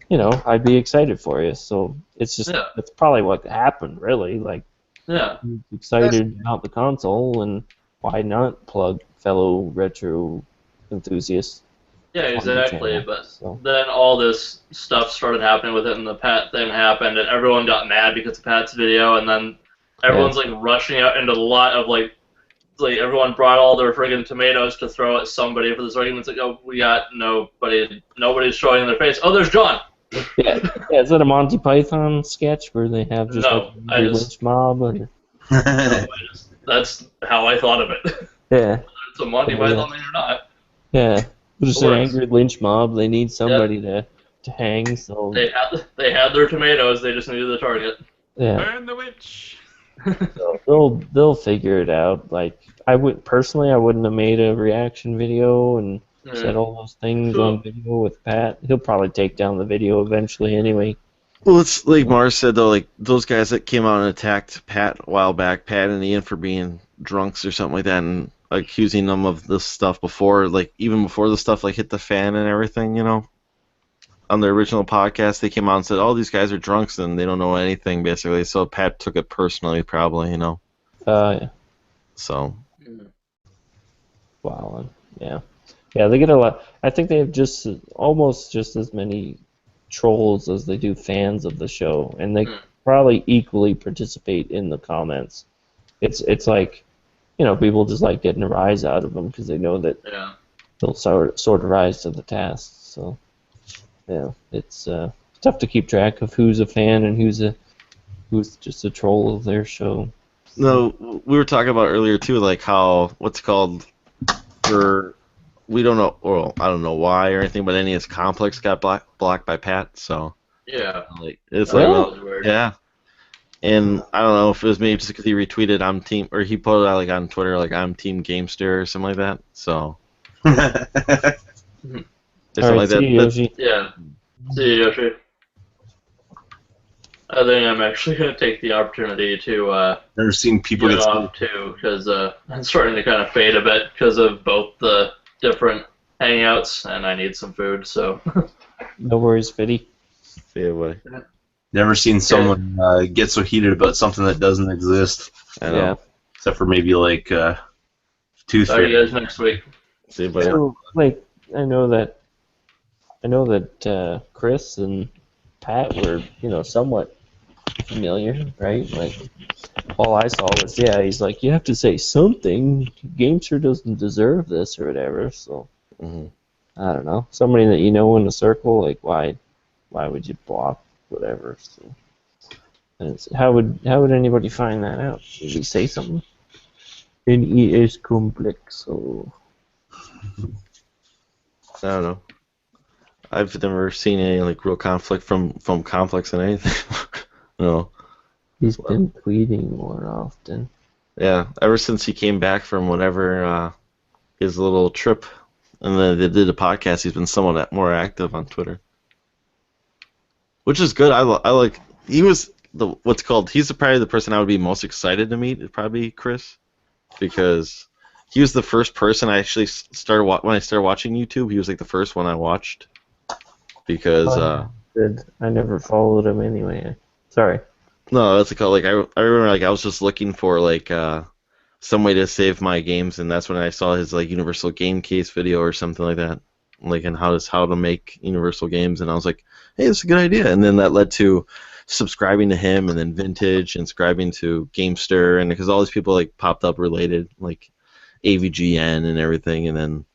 I'd be excited for you. So it's just that's probably what happened, really. Excited about the console, and why not plug fellow retro enthusiasts? Yeah, exactly. But then all this stuff started happening with it, and the Pat thing happened, and everyone got mad because of Pat's video, and then everyone's rushing out into the lot of everyone brought all their friggin' tomatoes to throw at somebody for this argument. It's oh, we got nobody's showing their face. Oh, there's John. Yeah, is that a Monty Python sketch where they have just No, like an I angry just- lynch mob? Or, That's how I thought of it. yeah, It's a Monty Yeah. Python thing or not. yeah. Just It an works. angry lynch mob. They need somebody to hang, so They had their tomatoes. They just needed the target. yeah. Burn the witch. So they'll figure it out. Like I wouldn't have made a reaction video and said all those things Cool. on video with Pat. He'll probably take down the video eventually anyway. Well, it's like Mars said though, like those guys that came out and attacked Pat a while back, Pat and Ian, for being drunks or something like that, and accusing them of this stuff before, like even before the stuff like hit the fan and everything, you know. On the original podcast, they came out and said, "Oh, these guys are drunks and they don't know anything," basically. So Pat took it personally, probably, you know. Yeah. So. Wow. Yeah. Yeah, they get a lot. I think they have almost just as many trolls as they do fans of the show, and they probably equally participate in the comments. It's like, you know, people just like getting a rise out of them because they know that they'll sort of rise to the task. So, yeah, it's tough to keep track of who's a fan and who's just a troll of their show. No, we were talking about earlier too, like how what's it called we don't know, well, I don't know why or anything, but any of his complex got blocked by Pat. So Yeah. like it's That like was weird. yeah, and I don't know if it was maybe just because he retweeted "I'm team" or he put it out like on Twitter like "I'm Team Gamester" or something like that. So or something like see you, that. Yoshi. Yeah. See you, Yoshi. I think I'm actually going to take the opportunity to Never seen people get get off too, because I'm starting to kind of fade a bit because of both the different hangouts, and I need some food. So No worries, Fiddy. See you, buddy. Never seen someone get so heated about something that doesn't exist. I know. Yeah. Except for maybe like Tooth talk to you Fairy. guys next week. See you, buddy. So, like, I know that Chris and Pat were, you know, somewhat familiar, right? Like, all I saw was, he's like, you have to say something. Gamester doesn't deserve this or whatever. So, I don't know. Somebody that you know in the circle, like, why would you block whatever? So, and how would anybody find that out? Did he say something? NES Complexo. I don't know. I've never seen any like real conflict from Complex and anything. No. He's been tweeting more often. Yeah, ever since he came back from whatever his little trip, and then they did a podcast, he's been somewhat more active on Twitter, which is good. I like. He was he's probably the person I would be most excited to meet. It'd probably be Chris, because he was the first person I actually started when I started watching YouTube. He was like the first one I watched, because Good. I never followed him anyway. Sorry. no, that's like I remember like I was just looking for like some way to save my games, and that's when I saw his like Universal Game Case video or something like that, like and how to make Universal games, and I was like, hey, this is a good idea, and then that led to subscribing to him, and then Vintage, and subscribing to Gamester, and because all these people like popped up related, like AVGN and everything, and then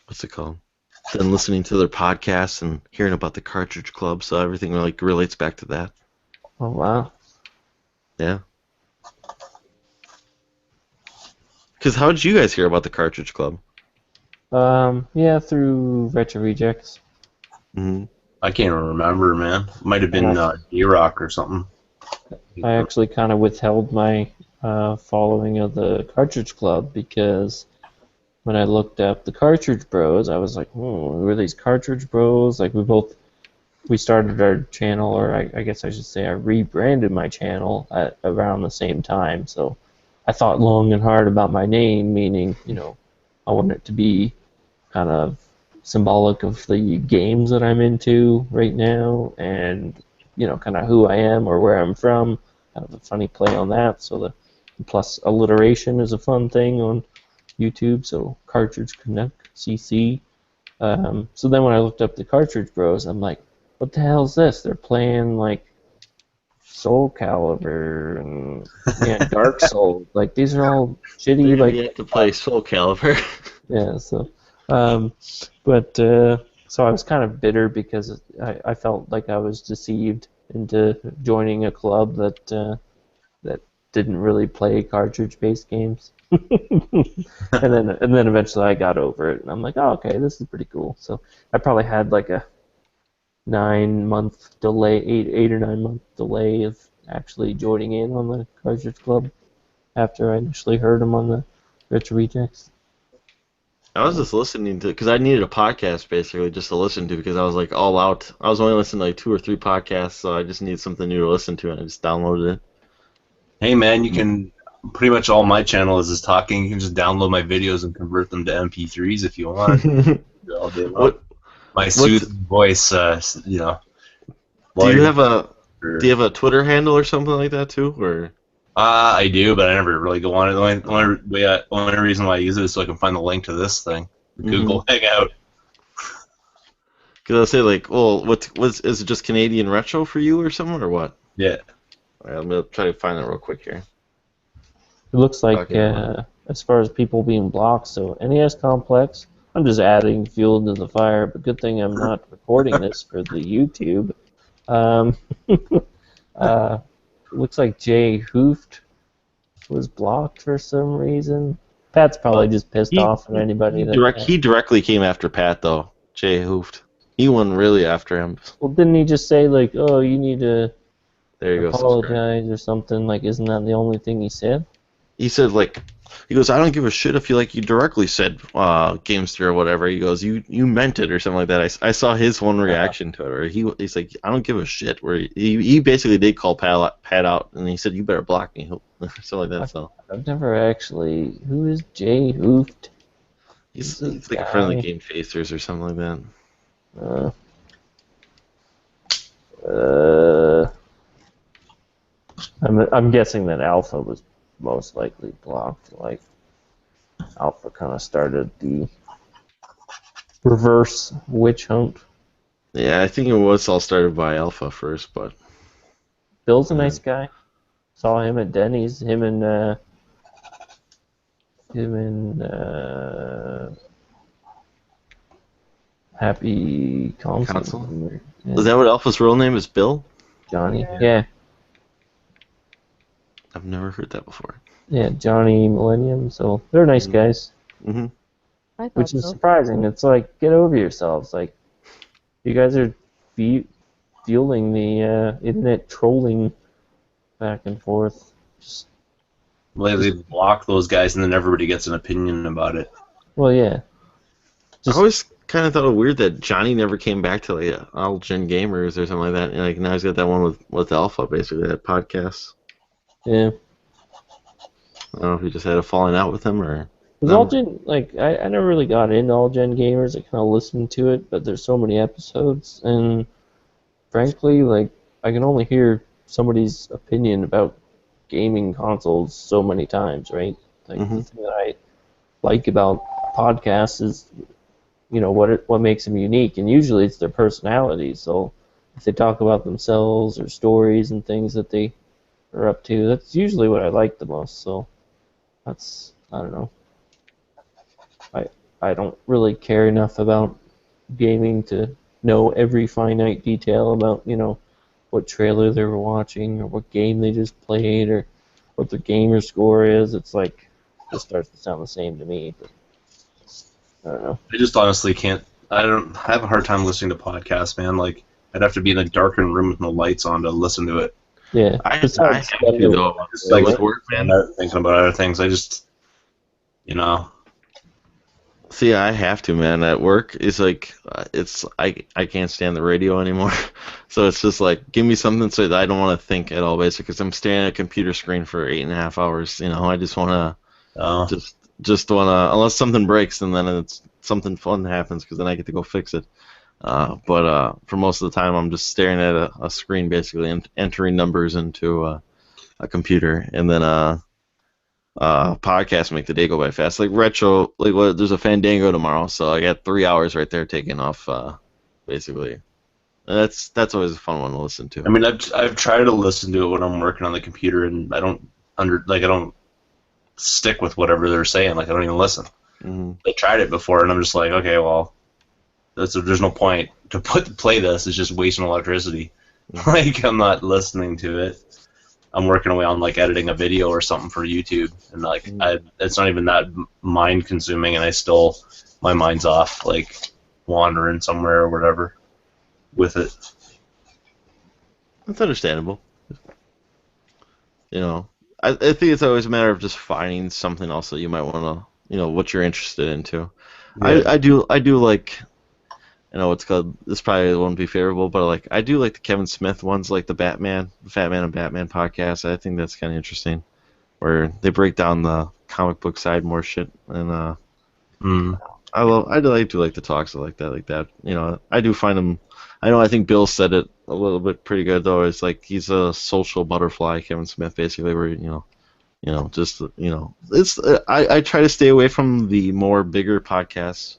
what's it called? Then listening to their podcasts and hearing about the Cartridge Club, so everything like relates back to that. Oh wow. Yeah. Because how did you guys hear about the Cartridge Club? Through Retro Rejects. Mm-hmm. I can't even remember, man. Might have been D-Rock or something. I actually kind of withheld my following of the Cartridge Club because when I looked up the Cartridge Bros, I was like, who are these Cartridge Bros? Like we started our channel, or I guess I should say I rebranded my channel at around the same time. So I thought long and hard about my name, meaning, I want it to be kind of symbolic of the games that I'm into right now, and kind of who I am or where I'm from. Kind of a funny play on that. So the plus alliteration is a fun thing on YouTube. So Cartridge Connect CC. So then when I looked up the Cartridge Bros, I'm like, what the hell is this? They're playing like Soul Calibur and Dark Souls. Like these are all shitty. You Like have to play Soul Calibur. yeah. So, So I was kind of bitter because I felt like I was deceived into joining a club that didn't really play cartridge-based games. and then eventually I got over it, and I'm like, oh, okay, this is pretty cool. So I probably had like a 9-month delay, 8 or 9 month delay of actually joining in on the cartridge club after I initially heard them on the Retro Rejects. I was just listening to, because I needed a podcast basically just to listen to, because I was like all out. I was only listening to like 2 or 3 podcasts, so I just needed something new to listen to, and I just downloaded it. Hey man, you can pretty much all my channel is just talking. You can just download my videos and convert them to MP3s if you want. All day long. My soothing voice, you know. Do you have a Twitter handle or something like that too, or? I do, but I never really go on it. The only reason why I use it is so I can find the link to this thing, the Google Hangout. Because I say like, well, is it just Canadian retro for you or something, or what? Yeah. All right, I'm gonna try to find that real quick here. It looks like, as far as people being blocked, so NES Complex, I'm just adding fuel to the fire, but good thing I'm not recording this for the YouTube. Looks like Jay Hooft was blocked for some reason. Pat's probably just pissed off at anybody. He directly came after Pat, though, Jay Hooft. He went really after him. Well, didn't he just say, like, oh, you need to apologize go, or something? Like, isn't that the only thing he said? He said, like, he goes, I don't give a shit if you directly said Gamester or whatever. He goes, you meant it or something like that. I saw his one reaction to it. Where he's like, I don't give a shit. Where he basically did call Pat out, and he said, you better block me, something like that. So I've never actually. Who is Jay Hooft? He's like a friend of the Game Facers or something like that. I'm guessing that Alpha was most likely blocked. Like, Alpha kind of started the reverse witch hunt. Yeah, I think it was all started by Alpha first, but Bill's a nice guy. Saw him at Denny's. Him and Happy Console. Yeah. Is that what Alpha's real name is? Bill? Johnny. Yeah. I've never heard that before. Yeah, Johnny Millennium. So they're nice guys. Mm-hmm. Which is surprising. It's like, get over yourselves. Like, you guys are fueling the internet trolling back and forth. They block those guys, and then everybody gets an opinion about it. Well, yeah. I always kind of thought it weird that Johnny never came back to like All Gen Gamers or something like that. And, like, now he's got that one with Alpha, basically, that podcast. Yeah. I don't know if he just had a falling out with him or. Because All Gen, like, I never really got into All Gen Gamers. I kind of listened to it, but there's so many episodes, and frankly, like, I can only hear somebody's opinion about gaming consoles so many times, right? Like, the thing that I like about podcasts is, you know, what makes them unique, and usually it's their personality. So if they talk about themselves or stories and things that they are up to, that's usually what I like the most. So that's, I don't know. I don't really care enough about gaming to know every finite detail about, you know, what trailer they were watching or what game they just played or what their gamer score is. It's like, it starts to sound the same to me. But I don't know. I just honestly can't. I have a hard time listening to podcasts, man. Like, I'd have to be in a darkened room with no lights on to listen to it. Yeah. I have to though. Like with work, man. Thinking about other things. I just, you know. See, I have to, man. At work, it's like I can't stand the radio anymore. So it's just like, give me something so that I don't want to think at all, basically, because I'm staring at a computer screen for 8.5 hours. You know, I just want to just want to, unless something breaks, and then it's something fun happens, because then I get to go fix it. But for most of the time, I'm just staring at a screen, basically, and entering numbers into a computer, and then podcasts make the day go by fast. Like retro, like there's a Fandango tomorrow, so I got 3 hours right there taken off, basically. And that's always a fun one to listen to. I mean, I've tried to listen to it when I'm working on the computer, and I don't stick with whatever they're saying. Like, I don't even listen. Mm-hmm. I tried it before, and I'm just like, okay, well, there's no point to play this. It's just wasting electricity. Like, I'm not listening to it. I'm working away on like editing a video or something for YouTube, and like it's not even that mind consuming, and my mind's off, like wandering somewhere or whatever with it. That's understandable. You know, I think it's always a matter of just finding something else that you might want to, you know, what you're interested in too. Yeah. I do like, you know, what's called, this probably won't be favorable, but like I do like the Kevin Smith ones, like the Fat Man and Batman podcast. I think that's kind of interesting, where they break down the comic book side more shit, and I do like the talks like that. You know, I do find them. I think Bill said it a little bit pretty good though. It's like he's a social butterfly, Kevin Smith, basically, where just it's I try to stay away from the more bigger podcasts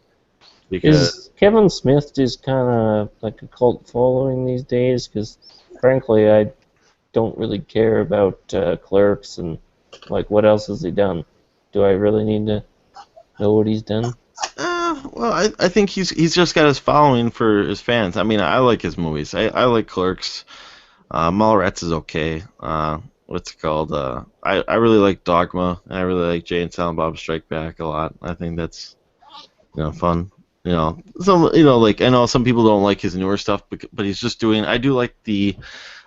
because Is Kevin Smith just kind of like a cult following these days? Because frankly, I don't really care about Clerks and like what else has he done. Do I really need to know what he's done? well, I think he's just got his following for his fans. I mean, I like his movies. I like Clerks. Mallrats is okay. What's it called? I really like Dogma, and I really like Jay and Silent Bob Strike Back a lot. I think that's fun. Like I know some people don't like his newer stuff, but he's just doing. I do like the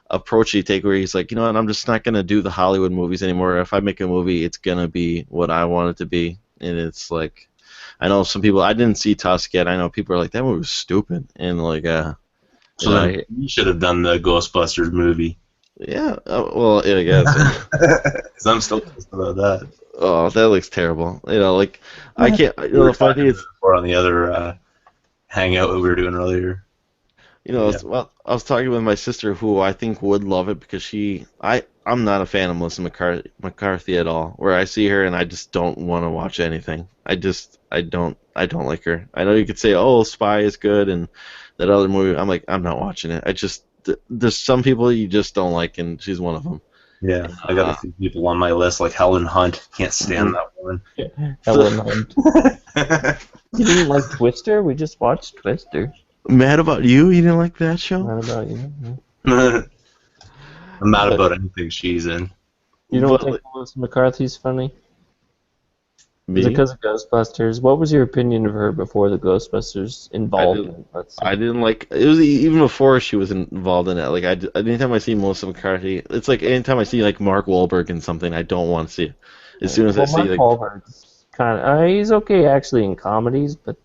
approach he take where he's like, you know what, I'm just not gonna do the Hollywood movies anymore. If I make a movie, it's gonna be what I want it to be, and it's like. I know some people. I didn't see Tusk yet. I know people are like that movie was stupid, and like So you should have done the Ghostbusters movie. Yeah, well, yeah, I guess. Because I'm still pissed about that. Oh, that looks terrible. Like I can't. The funny thing is, or on the other Hangout that we were doing earlier. Well, I was talking with my sister, who I think would love it because I'm not a fan of Melissa McCarthy at all. Where I see her and I just don't want to watch anything. I don't like her. I know you could say, oh, Spy is good and that other movie. I'm like, I'm not watching it. There's some people you just don't like, and she's one of them. Yeah, I got a few people on my list, like Helen Hunt. Can't stand that one. Helen Hunt. You didn't like Twister? We just watched Twister. Mad About You? You didn't like that show? Mad About You. I'm mad about anything she's in. You don't think Melissa McCarthy's funny? Me? Is it because of Ghostbusters? What was your opinion of her before the Ghostbusters involvement? I didn't like it. Was even before she was involved in it. Like anytime I see Melissa McCarthy, it's like anytime I see like Mark Wahlberg in something, I don't want to see it. As soon as I see Mark like Wahlberg's kind of he's okay actually in comedies, but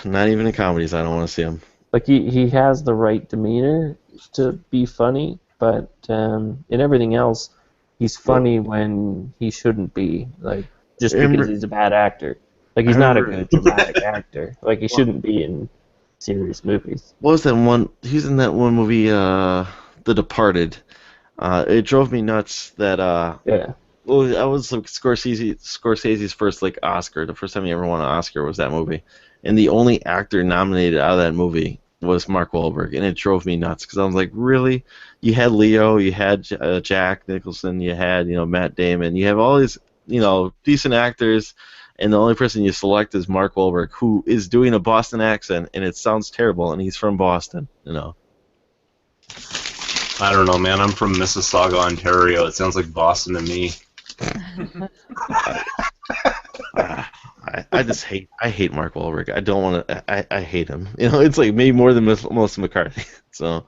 not even in comedies, I don't want to see him. Like he has the right demeanor to be funny, but in everything else, he's funny when he shouldn't be. Like. Just because he's a bad actor. Like, he's not a good dramatic actor. Like, he shouldn't be in serious movies. What was that one? He's in that one movie, The Departed. It drove me nuts that, Yeah. Well, that was like Scorsese's first, like, Oscar. The first time he ever won an Oscar was that movie. And the only actor nominated out of that movie was Mark Wahlberg. And it drove me nuts because I was like, really? You had Leo, you had Jack Nicholson, you had, Matt Damon. You have all these... decent actors, and the only person you select is Mark Wahlberg, who is doing a Boston accent, and it sounds terrible, and he's from Boston, I don't know, man. I'm from Mississauga, Ontario. It sounds like Boston to me. I hate Mark Wahlberg. I don't want to. I hate him. It's like maybe more than Melissa McCarthy. So,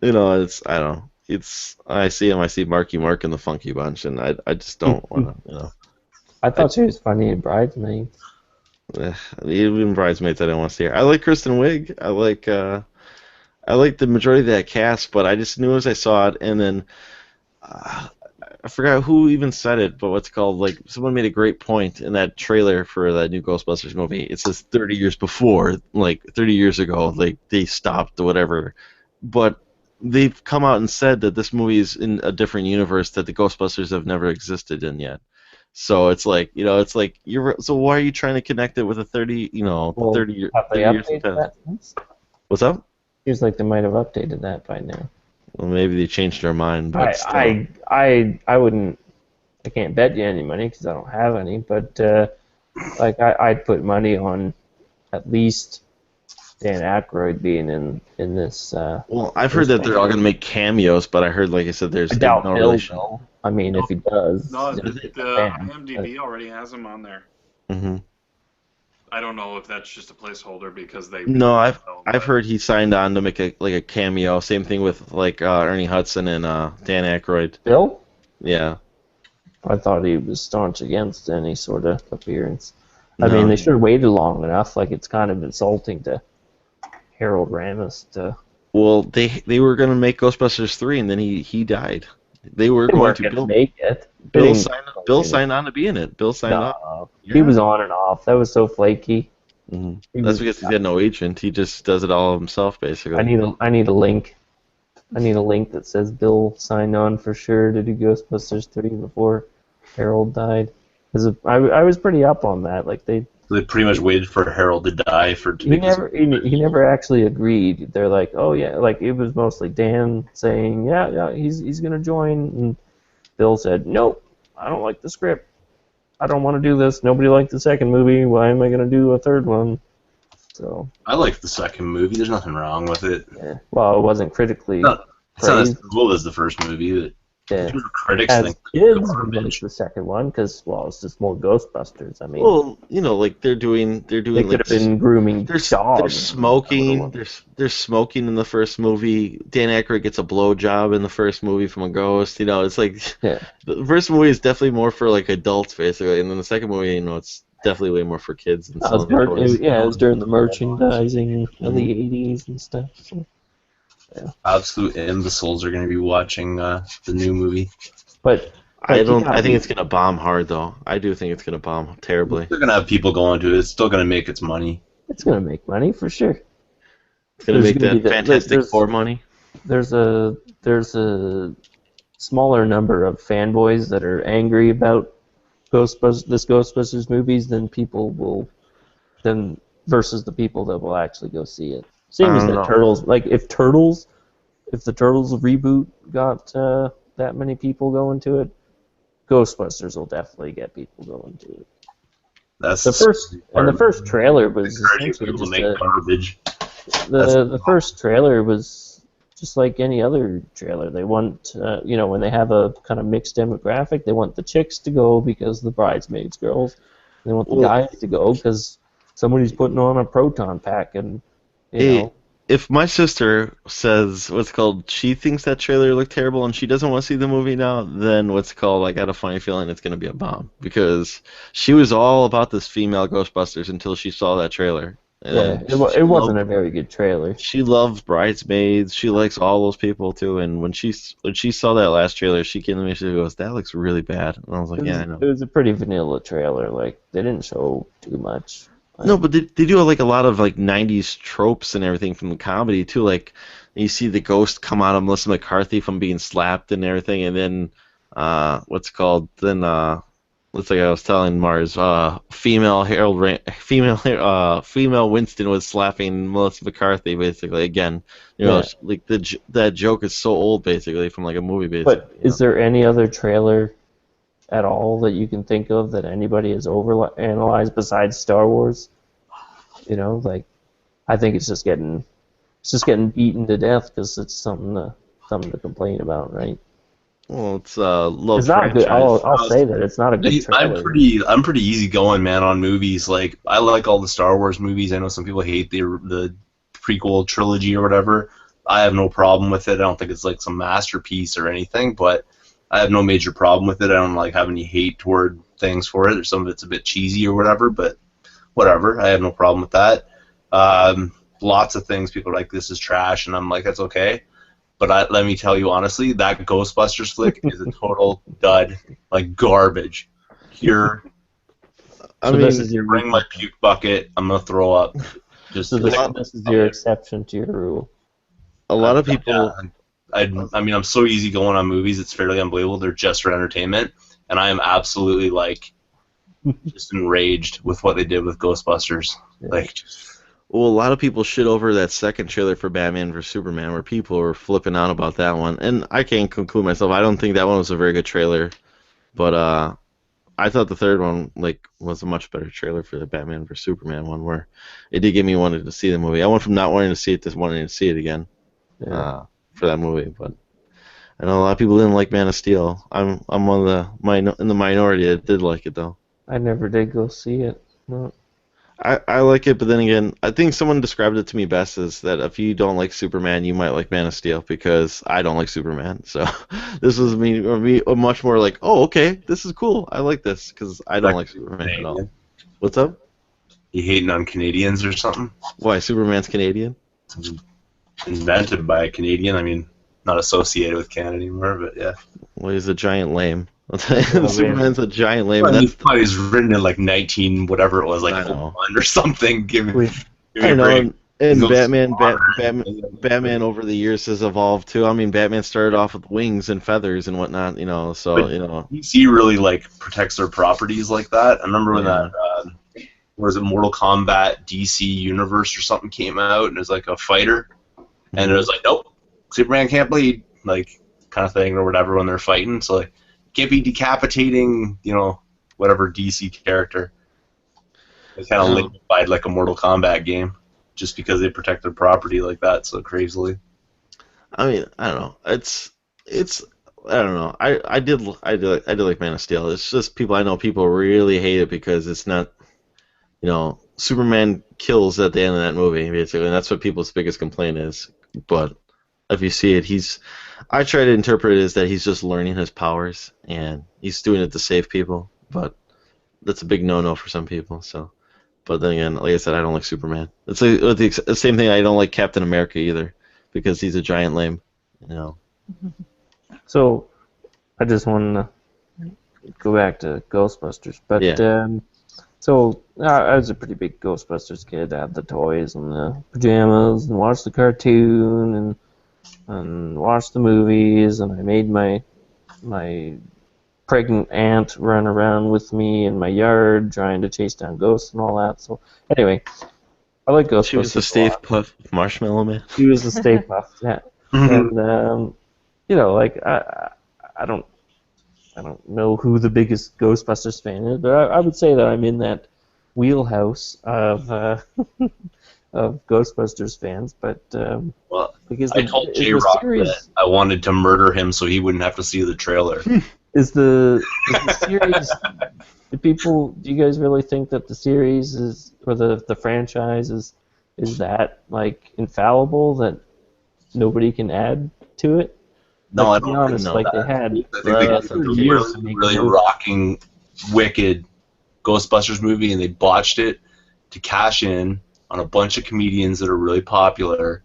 it's I don't know. I see him. I see Marky Mark and the Funky Bunch, and I just don't want to. I thought she was funny in Bridesmaids. Even Bridesmaids, I don't want to see her. I like Kristen Wiig. I like the majority of that cast, but I just knew as I saw it, and then I forgot who even said it, but what's it called? Like someone made a great point in that trailer for that new Ghostbusters movie. It says 30 years before, like 30 years ago, like they stopped or whatever, but. They've come out and said that this movie is in a different universe that the Ghostbusters have never existed in yet. So it's like, so why are you trying to connect it with a 30 years? What's up? Seems like they might have updated that by now. Well, maybe they changed their mind, but I wouldn't. I can't bet you any money because I don't have any. But I'd put money on at least Dan Aykroyd being in this. Well, I've heard that they're all gonna make cameos, but I heard, like I said, there's I doubt no Bill relation. will. I mean, if he does, No, he's the a fan, IMDb already has him on there. Hmm. I don't know if that's just a placeholder because they. No, I've but- heard he signed on to make a cameo. Same thing with like Ernie Hudson and Dan Aykroyd. Bill? Yeah. I thought he was staunch against any sort of appearance. I No. mean, they should have waited long enough. Like, it's kind of insulting to Harold Ramis to. Well, they were gonna make Ghostbusters 3, and then he died. They were They going weren't to gonna Bill. make it. Bill signed on to be in it. Bill signed No, up. he was on and off. That was so flaky. Mhm. He That's was- because he's got no agent. He just does it all himself, basically. I need a link. I need a link that says Bill signed on for sure to do Ghostbusters 3 before Harold died. 'Cause I was pretty up on that. Like they pretty much waited for Harold to die to he make this. he never actually agreed. They're like, oh yeah, like it was mostly Dan saying, yeah, he's gonna join, and Bill said, nope, I don't like the script. I don't want to do this. Nobody liked the second movie. Why am I gonna do a third one? So I like the second movie. There's nothing wrong with it. yeah, well, it wasn't critically No, It's not as praised. cool as the first movie. But Yeah. critics As think kids, we garbage. liked the second one because it's just more Ghostbusters. I mean, Well, like they're doing they like could have been grooming There's dogs. smoking. There's smoking in the first movie. Dan Aykroyd gets a blowjob in the first movie from a ghost. It's like Yeah. the first movie is definitely more for like adults basically, and then the second movie, it's definitely way more for kids. And It was during the merchandising of the '80s and stuff. So. Absolute imbeciles are going to be watching the new movie. But I don't. I think it's gonna bomb hard though. I do think it's gonna bomb terribly. They're going to have people going to it. It's still going to make its money. it's gonna make money for sure. It's gonna There's make gonna that be Fantastic there's- Four money. There's a smaller number of fanboys that are angry about Ghostbusters movies than versus the people that will actually go see it. Same I as don't the know. Turtles. Like if the Turtles reboot got that many people going to it, Ghostbusters will definitely get people going to it. That's The first trailer was encouraging essentially people to just make garbage. the first trailer was just like any other trailer. They want, when they have a kind of mixed demographic, they want the chicks to go because the bridesmaids girls. They want the guys to go because somebody's putting on a proton pack, and If my sister says she thinks that trailer looked terrible and she doesn't want to see the movie now, then I got a funny feeling it's gonna be a bomb because she was all about this female Ghostbusters until she saw that trailer. And it wasn't a very good trailer. She loves Bridesmaids. She likes all those people too. And when she saw that last trailer, she came to me and she goes, "That looks really bad." And I was like, "Yeah, I know." It was a pretty vanilla trailer. Like they didn't show too much. No, but they do like a lot of like '90s tropes and everything from the comedy too. Like you see the ghost come out of Melissa McCarthy from being slapped and everything, and then Looks like I was telling Mars, female Winston was slapping Melissa McCarthy basically again. Like that joke is so old basically from like a movie basically. But is there any other trailer at all that you can think of that anybody has overanalyzed besides Star Wars? I think it's just getting beaten to death because it's something to complain about, right? Well, it's love It's not a good. franchise. I'll say that it's not a good trailer. I'm pretty easygoing, man, on movies. Like I like all the Star Wars movies. I know some people hate the prequel trilogy or whatever. I have no problem with it. I don't think it's like some masterpiece or anything, but I have no major problem with it. I don't have any hate toward things for it, or some of it's a bit cheesy or whatever. But whatever, I have no problem with that. Lots of things people are like, this is trash, and I'm like, that's okay. But let me tell you honestly, that Ghostbusters flick is a total dud, like garbage. Pure. This is your Bring my puke bucket. I'm gonna throw up. this is your exception to your rule. A lot of people. Yeah, I'm so easy going on movies. It's fairly unbelievable. They're just for entertainment, and I am absolutely just enraged with what they did with Ghostbusters. Yeah. Well, a lot of people shit over that second trailer for Batman vs Superman, where people were flipping out about that one, and I can't conclude myself. I don't think that one was a very good trailer, but I I thought the third one was a much better trailer for the Batman vs Superman one, where it did get me wanted to see the movie. I went from not wanting to see it to wanting to see it again for that movie. But I know a lot of people didn't like Man of Steel. I'm one of in the minority that did like it though. I never did go see it. No. I like it, but then again, I think someone described it to me best as that if you don't like Superman, you might like Man of Steel, because I don't like Superman. So this was me much more like, oh, okay, this is cool. I like this because I don't like Superman at all. What's up? You hating on Canadians or something? Why, Superman's Canadian? Invented by a Canadian. I mean, not associated with Canada anymore, but yeah. Well, he's a giant lame. Superman's a giant lame. Well, he's written in like 19 whatever it was, like 1 or something. Give me I know. a break. And Batman over the years has evolved too. I mean, Batman started off with wings and feathers and whatnot, So DC really like protects their properties like that. I remember when that was it Mortal Kombat DC Universe or something came out, and it was like a fighter, and it was like, nope, Superman can't bleed, like kind of thing or whatever when they're fighting. So like, can't be decapitating, whatever DC character. It's kind of liquefied like a Mortal Kombat game, just because they protect their property like that so crazily. I mean, I don't know. It's I don't know. I did like Man of Steel. It's just I know people really hate it because it's not, Superman kills at the end of that movie basically, and that's what people's biggest complaint is. But if you see it, I try to interpret it as that he's just learning his powers and he's doing it to save people. But that's a big no-no for some people. So, but then again, like I said, I don't like Superman. It's the same thing. I don't like Captain America either because he's a giant lame. So, I just want to go back to Ghostbusters, but so I was a pretty big Ghostbusters kid. I had the toys and the pajamas and watched the cartoon and watched the movies, and I made my pregnant aunt run around with me in my yard trying to chase down ghosts and all that. So anyway, I like Ghostbusters. She was the Stay Puft Marshmallow Man. She was the Stay Puft, yeah. And I don't know who the biggest Ghostbusters fan is, but I would say that I'm in that wheelhouse of of Ghostbusters fans. But because I told J-Rock that I wanted to murder him so he wouldn't have to see the trailer. Is the series? Do you guys really think that the series or the franchise is that like infallible that nobody can add to it? No, like, I don't think know like that. They had. I think they got a really rocking, wicked Ghostbusters movie, and they botched it to cash in on a bunch of comedians that are really popular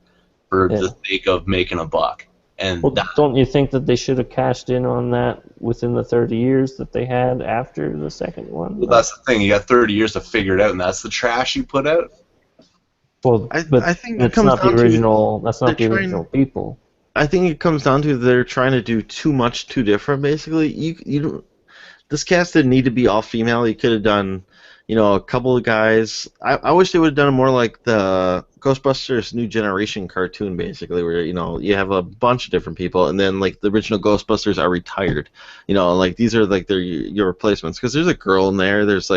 for the sake of making a buck. And don't you think that they should have cashed in on that within the 30 years that they had after the second one? Well, that's the thing. You got 30 years to figure it out, and that's the trash you put out. Well, but I think that's not the original. That's not the original people. I think it comes down to they're trying to do too much, too different. Basically, you don't. This cast didn't need to be all female. You could have done, a couple of guys. I wish they would have done it more like the Ghostbusters New Generation cartoon, basically, where you have a bunch of different people, and then like the original Ghostbusters are retired. Like these are like your replacements. Because there's a girl in there. There's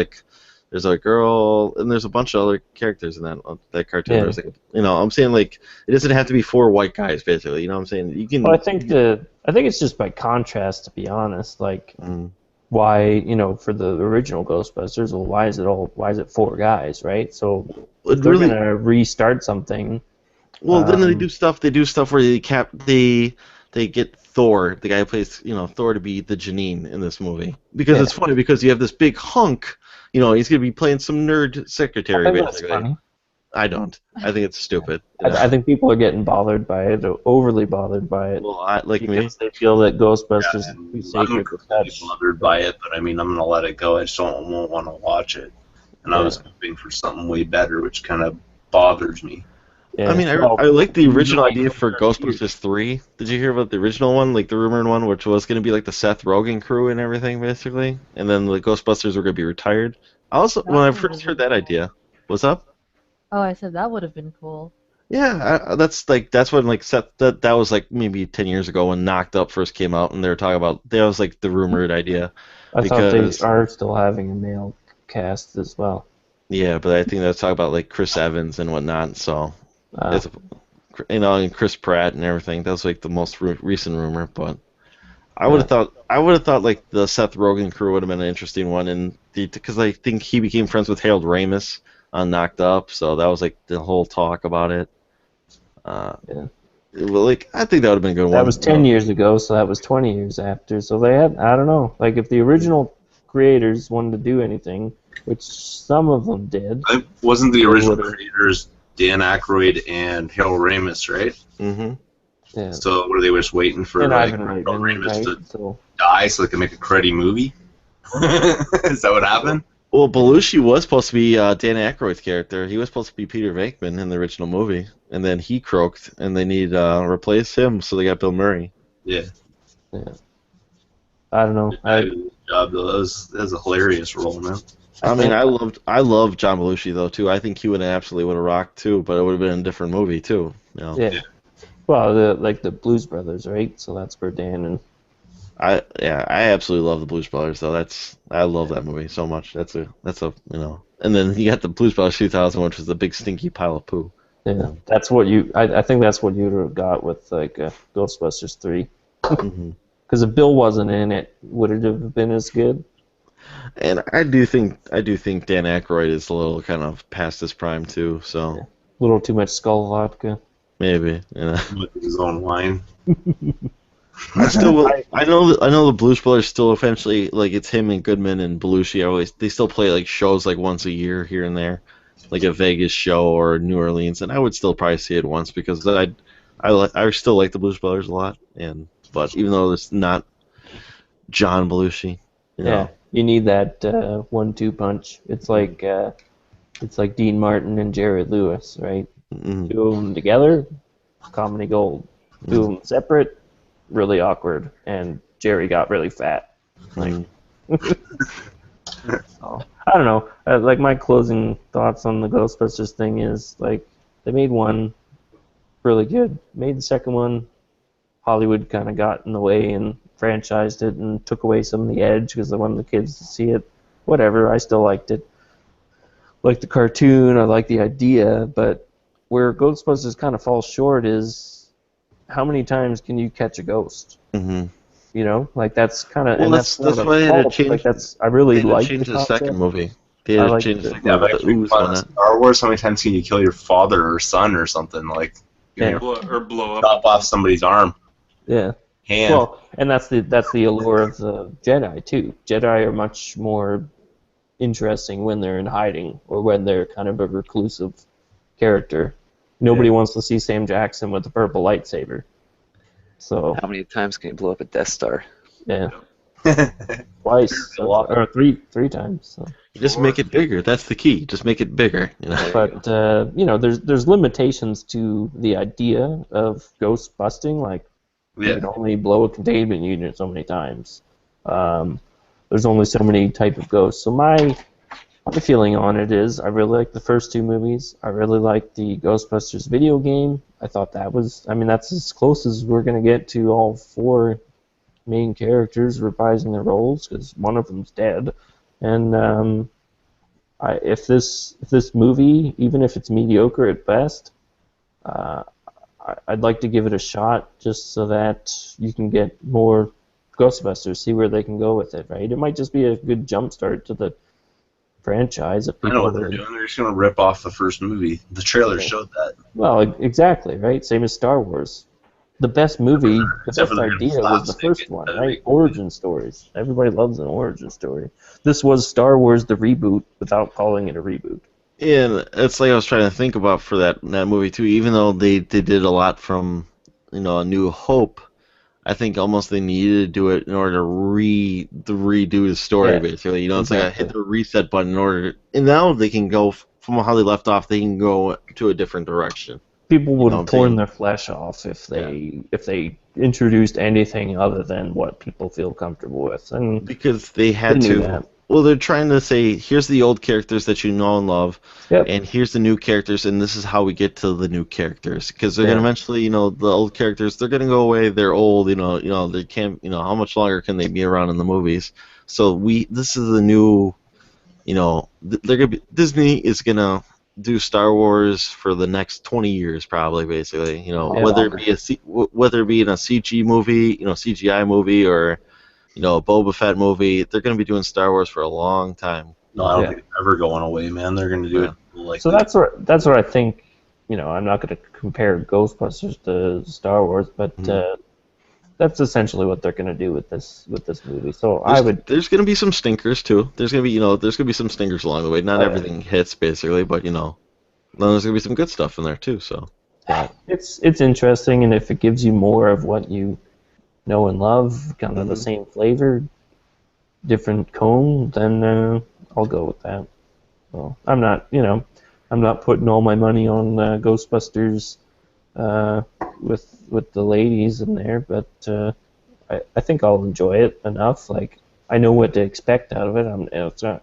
a girl, and there's a bunch of other characters in that cartoon. Yeah. There's I'm saying like it doesn't have to be 4 white guys, basically. I'm saying you can. Well, I think it's just by contrast, to be honest. Like, why for the original Ghostbusters? Well, why is it 4 guys, right? So if they're gonna restart something. Well, then they do stuff. They do stuff where they get Thor, the guy who plays Thor, to be the Janine in this movie because it's funny because you have this big hunk. He's going to be playing some nerd secretary, I think basically. that's funny. I don't. I think it's stupid. I think people are getting bothered by it, or overly bothered by it. Well, because they feel that Ghostbusters is too sacred to touch. I'm bothered by it, but I mean, I'm going to let it go. I just won't want to watch it. And I was hoping for something way better, which kind of bothers me. Yeah. I mean, I like the original idea for Ghostbusters 3. Did you hear about the original one, like the rumored one, which was going to be like the Seth Rogen crew and everything, basically? And then the Ghostbusters were going to be retired. When I first heard that idea, what's up? Oh, I said that would have been cool. that's when like Seth that was like maybe 10 years ago when Knocked Up first came out, and they were talking about that was like the rumored idea I thought they because are still having a male cast as well. yeah, but I think they're talking about like Chris Evans and whatnot. So it's and Chris Pratt and everything. That's like the most recent rumor, but. I would have thought like the Seth Rogen crew would have been an interesting one, and because I think he became friends with Harold Ramis on Knocked Up, so that was like the whole talk about it. Well, like I think that would have been a good one. That was 10 years ago, so that was 20 years after. So they had, I don't know, like if the original creators wanted to do anything, which some of them did. It wasn't the original creators Dan Aykroyd and Harold Ramis, right? Mm-hmm. Yeah. So were they just waiting for like Harold Ramis to die so they could make a cruddy movie? Is that what happened? Well, Belushi was supposed to be Dan Aykroyd's character. He was supposed to be Peter Venkman in the original movie, and then he croaked, and they need to replace him, so they got Bill Murray. Yeah. I don't know. Good job though. That was a hilarious role, man. I mean, I loved John Belushi though too. I think he would have absolutely rocked too, but it would have been a different movie too. You know? Yeah. Well, the Blues Brothers, right? So that's where Dan and I absolutely love the Blues Brothers though. I love that movie so much. That's a and then you got the Blues Brothers 2000, which was the big stinky pile of poo. Yeah, that's what I think that's what you'd have got with like Ghostbusters 3. Because if Bill wasn't in it, would it have been as good? And I do think Dan Aykroyd is a little kind of past his prime too. So a little too much Skull vodka. Maybe, with his own wine. I know the Blues Brothers still eventually like it's him and Goodman and Belushi. They still play like shows like once a year here and there, like a Vegas show or New Orleans, and I would still probably see it once because I still like the Blues Brothers a lot, but even though it's not John Belushi, you know. You need that 1-2 punch. It's like Dean Martin and Jared Lewis, right? Mm-hmm. Two of them together, comedy gold. Two of them separate, really awkward. And Jerry got really fat. Like, so, I don't know. Like my closing thoughts on the Ghostbusters thing is like they made one really good. Made the second one. Hollywood kind of got in the way and franchised it and took away some of the edge because they wanted the kids to see it. Whatever. I still liked it. Like the cartoon. I like the idea, but where Ghostbusters kind of falls short is how many times can you catch a ghost? Mm-hmm. You know, like that's kind of that's why they had to change. Like I really like the second movie. They had to change the second movie. But ooze on Star Wars, how many times can you kill your father or son or something like? Or blow up. Chop off somebody's arm. Yeah. Hand. Well, and that's the allure of the Jedi too. Jedi are much more interesting when they're in hiding or when they're kind of a reclusive character. Nobody wants to see Sam Jackson with a purple lightsaber. So how many times can you blow up a Death Star? Yeah. Twice. Or three times. So. Just make it bigger. That's the key. Just make it bigger. You know? But there's limitations to the idea of ghost busting. Like you can only blow a containment unit so many times. There's only so many type of ghosts. So my feeling on it is I really like the first two movies. I really like the Ghostbusters video game. I thought that's as close as we're going to get to all four main characters reprising their roles because one of them's dead. And if this movie, even if it's mediocre at best, I'd like to give it a shot just so that you can get more Ghostbusters, see where they can go with it, right? It might just be a good jump start to the franchise. I know what they're doing. They're just going to rip off the first movie. The trailer showed that. Well, exactly, right? Same as Star Wars. The best movie, the best idea was the first one, right? Origin stories. Everybody loves an origin story. This was Star Wars the reboot without calling it a reboot. And it's like I was trying to think about for that movie too. Even though they did a lot from A New Hope, I think almost they needed to do it in order to redo the story, basically. It's like I hit the reset button in order and now they can go from how they left off, they can go to a different direction. People would have torn their flesh off if they introduced anything other than what people feel comfortable with. And because they had to. Well, they're trying to say, here's the old characters that you know and love, Yep. and here's the new characters, and this is how we get to the new characters. Because they're gonna Yeah. eventually, the old characters, they're gonna go away. They're old, they can't, how much longer can they be around in the movies? So this is the new, they're gonna be, Disney is gonna do Star Wars for the next 20 years, probably, basically. Yeah. Whether it be whether it be in a CG movie, CGI movie, or a Boba Fett movie, they're going to be doing Star Wars for a long time. No, I don't Yeah. think it's ever going away, man. They're going to do it like. So that's where I think, I'm not going to compare Ghostbusters to Star Wars, but that's essentially what they're going to do with this movie. So there's going to be some stinkers too. There's going to be there's going to be some stinkers along the way. Not everything hits basically, but there's going to be some good stuff in there too. So it's interesting, and if it gives you more of what you know and love, kind of the same flavor, different cone, then I'll go with that. Well, I'm not putting all my money on Ghostbusters with the ladies in there, but I think I'll enjoy it enough. Like, I know what to expect out of it. It's not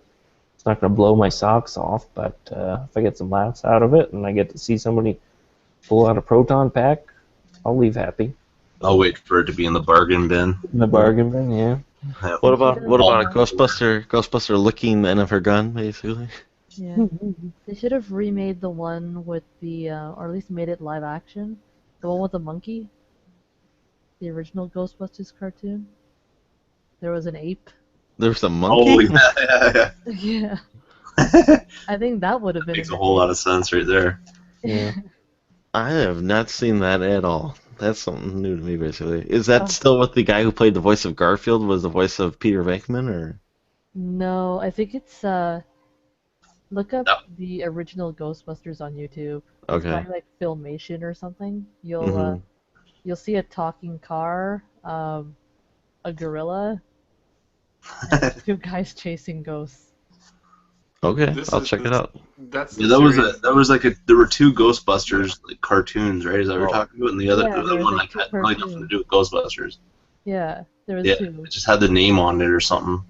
going to blow my socks off, but if I get some laughs out of it and I get to see somebody pull out a proton pack, I'll leave happy. I'll wait for it to be in the bargain bin. In the bargain bin, yeah. What about a Ghostbuster licking the end of her gun, basically? Yeah. They should have remade the one with the, or at least made it live action. The one with the monkey. The original Ghostbusters cartoon. There was an ape. There was a monkey? Oh, yeah. Yeah. I think that would have been. Makes a whole lot of sense right there. Yeah. I have not seen that at all. That's something new to me, basically. Is that still what the guy who played the voice of Garfield was the voice of Peter Venkman, or? No, I think it's look up the original Ghostbusters on YouTube. Okay. It's like Filmation or something. You'll see a talking car, a gorilla, and 2 guys chasing ghosts. Okay, I'll check it out. That's there were 2 Ghostbusters cartoons, right? Is that what we're talking about? And the other one had really nothing to do with Ghostbusters. Yeah, there was 2. It just had the name on it or something.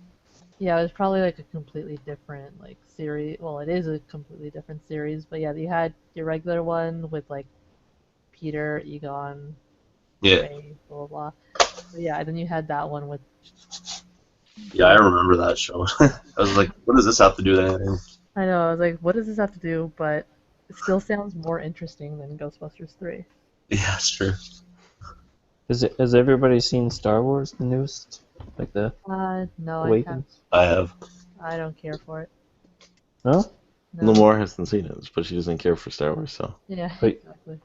Yeah, it was probably like a completely different series. Well, it is a completely different series, but yeah, you had your regular one with Peter, Egon, Ray, blah blah blah. But yeah, and then you had that one with. Yeah, I remember that show. I was like, what does this have to do with anything? I know, I was like, what does this have to do? But it still sounds more interesting than Ghostbusters 3. Yeah, it's true. Has everybody seen Star Wars, the newest? Like the no, Awakens? I have. I don't care for it. No? No. Lamore hasn't seen it, but she doesn't care for Star Wars, so. Yeah, exactly.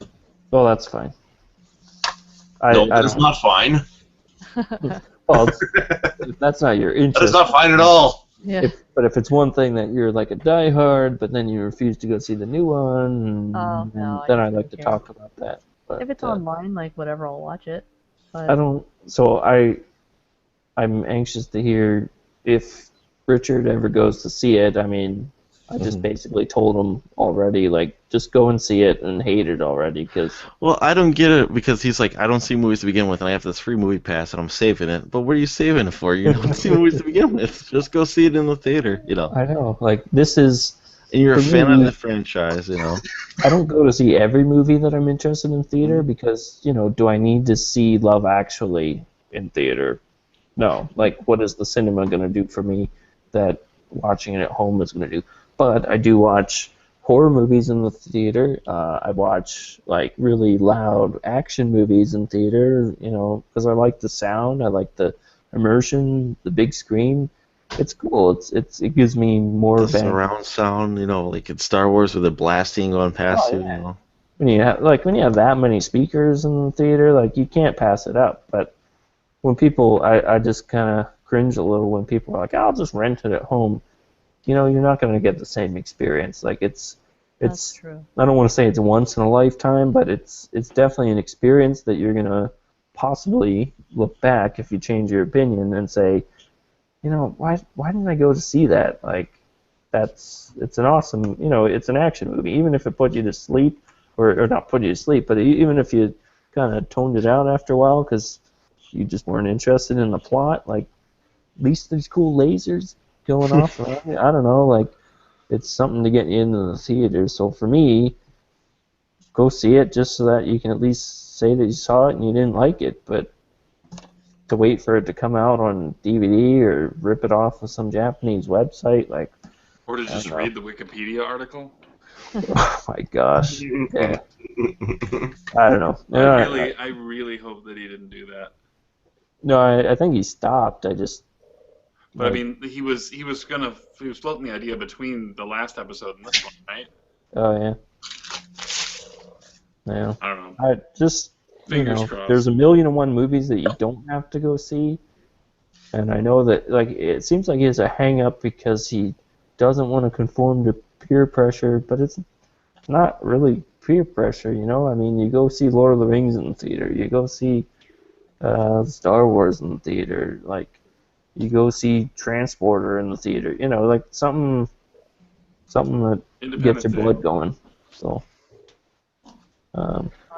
Well, that's fine. That's not fine. Well, that's not your interest. That's not fine at all. Yeah. But if it's one thing that you're like a diehard, but then you refuse to go see the new one, then I like to talk about that. But, if it's online, whatever, I'll watch it. But... I don't. So I'm anxious to hear if Richard ever goes to see it. I mean, I just basically told him already, just go and see it and hate it already, because... Well, I don't get it, because he's like, I don't see movies to begin with, and I have this free movie pass, and I'm saving it. But what are you saving it for? You don't see movies to begin with. Just go see it in the theater, I know. This is... And you're a fan of the franchise, I don't go to see every movie that I'm interested in theater, because, do I need to see Love Actually in theater? No. What is the cinema going to do for me that watching it at home is going to do? But I do watch horror movies in the theater. I watch really loud action movies in theater, because I like the sound, I like the immersion, the big screen. It's cool. It gives me more surround sound, like in Star Wars with the blasting going past you. When you have that many speakers in the theater, you can't pass it up. But when people, I just kind of cringe a little when people are like, I'll just rent it at home. You're not going to get the same experience. That's true. I don't want to say it's once in a lifetime, but it's definitely an experience that you're going to possibly look back if you change your opinion and say, why didn't I go to see that? It's an awesome, it's an action movie. Even if it put you to sleep, or not put you to sleep, but even if you kind of toned it out after a while because you just weren't interested in the plot, at least there's cool lasers going off around you. I don't know, like, it's something to get you into the theater. So for me, go see it just so that you can at least say that you saw it and you didn't like it. But to wait for it to come out on DVD or rip it off of some Japanese website, like, Or to just read the Wikipedia article. oh my gosh, yeah. I don't know. I really hope that he didn't do that. No, I think he stopped. But I mean, he was floating the idea between the last episode and this one, right? Oh yeah. Yeah. I don't know. I just Fingers crossed. There's 1,000,001 movies that you don't have to go see, and I know that like it seems like he has a hang up because he doesn't want to conform to peer pressure, but it's not really peer pressure, you know. I mean, you go see Lord of the Rings in the theater, you go see Star Wars in the theater, like you go see Transporter in the theater, you know, like something that gets your blood going. So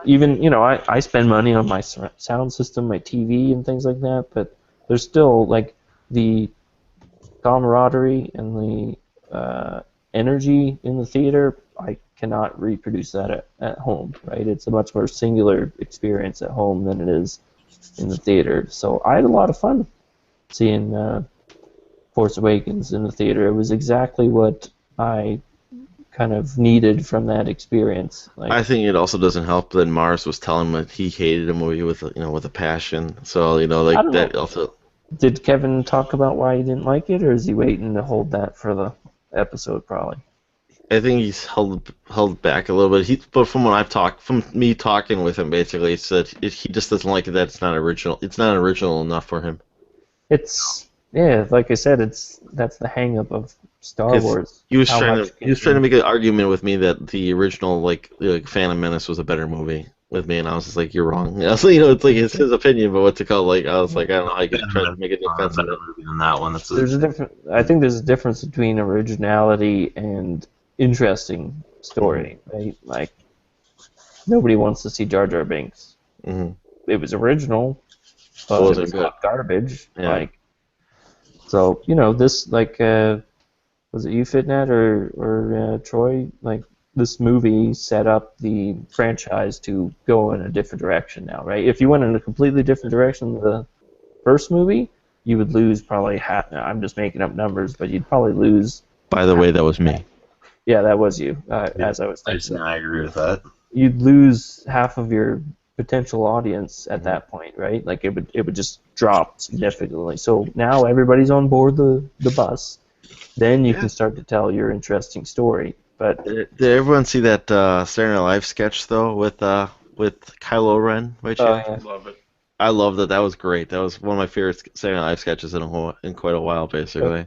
even, you know, I spend money on my sound system, my TV and things like that, but there's still like the camaraderie and the energy in the theater. I cannot reproduce that at home, right? It's a much more singular experience at home than it is in the theater. So I had a lot of fun seeing Force Awakens in the theater. It was exactly what I kind of needed from that experience. Like, I think it also doesn't help that Mars was telling him that he hated a movie with a passion. So like that also. Did Kevin talk about why he didn't like it, or is he waiting to hold that for the episode? Probably. I think he's held back a little bit. But from me talking with him, basically, he said he just doesn't like it. That it's not original. It's not original enough for him. It's like I said, that's the hang up of Star Wars. He was trying to make an argument with me that the original like Phantom Menace was a better movie with me, and I was just like, you're wrong. So, it's like it's his opinion, but what's it called? Like I was like, I don't know, I could try to make a defense of it. Than that one. I think there's a difference between originality and interesting story, right? Like nobody wants to see Jar Jar Binks. Mm-hmm. It was original, but it was hot garbage. Yeah. Like, so this like was it you Fitnet or Troy? Like this movie set up the franchise to go in a different direction now, right? If you went in a completely different direction than the first movie, you would lose probably half. I'm just making up numbers, but you'd probably lose. By the way, that was me. Yeah, that was you. As I was thinking. I agree with that. You'd lose half of your potential audience at that point, right? Like it would just drop significantly. So now everybody's on board the bus. Then you can start to tell your interesting story. But did everyone see that Saturday Night Live sketch though with Kylo Ren? I love it. I loved it. That was great. That was one of my favorite Saturday Night Live sketches in quite a while, basically.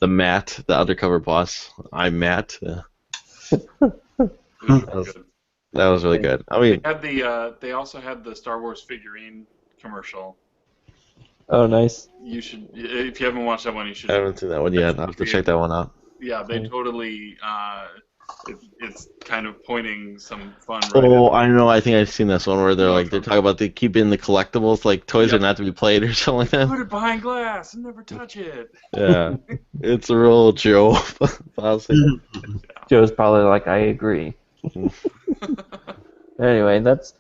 The Matt, the undercover boss. I'm Matt. That was really good. I mean, they also had the Star Wars figurine commercial. Oh, nice. You should, if you haven't watched that one, you should. I haven't seen that one yet. I'll have to check that one out. Yeah, they totally. It's kind of pointing some fun. I know. I think I've seen this one where they're talking about keeping the collectibles, like toys are not to be played or something like that. Put it behind glass and never touch it. Yeah, it's a real Joe. Joe's probably like, I agree. Anyway, that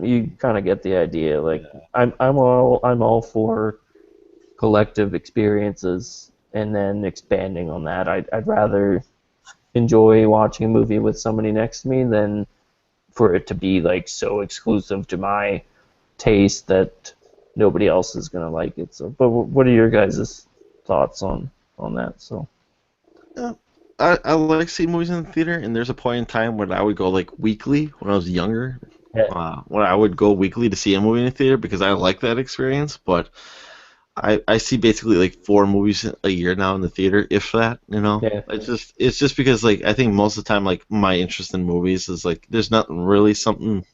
you kind of get the idea. Like, I'm all for collective experiences and then expanding on that. I'd rather enjoy watching a movie with somebody next to me than for it to be like so exclusive to my taste that nobody else is gonna like it. So, but what are your guys' thoughts on that? So, I like seeing movies in the theater, and there's a point in time when I would go like weekly when I was younger. Yeah. When I would go weekly to see a movie in the theater because I like that experience, but I see basically like 4 movies a year now in the theater, if that, Yeah. It's just because like I think most of the time like my interest in movies is like there's not really something.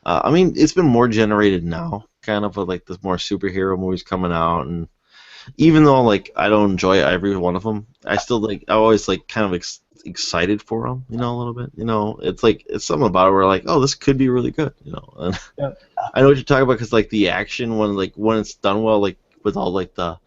I mean, it's been more generated now, kind of like there's more superhero movies coming out, and even though like I don't enjoy every one of them, I still I always like kind of excited for them, a little bit. It's like it's something about it where like, oh, this could be really good, And Yeah. I know what you're talking about because like the action when it's done well, like with all like the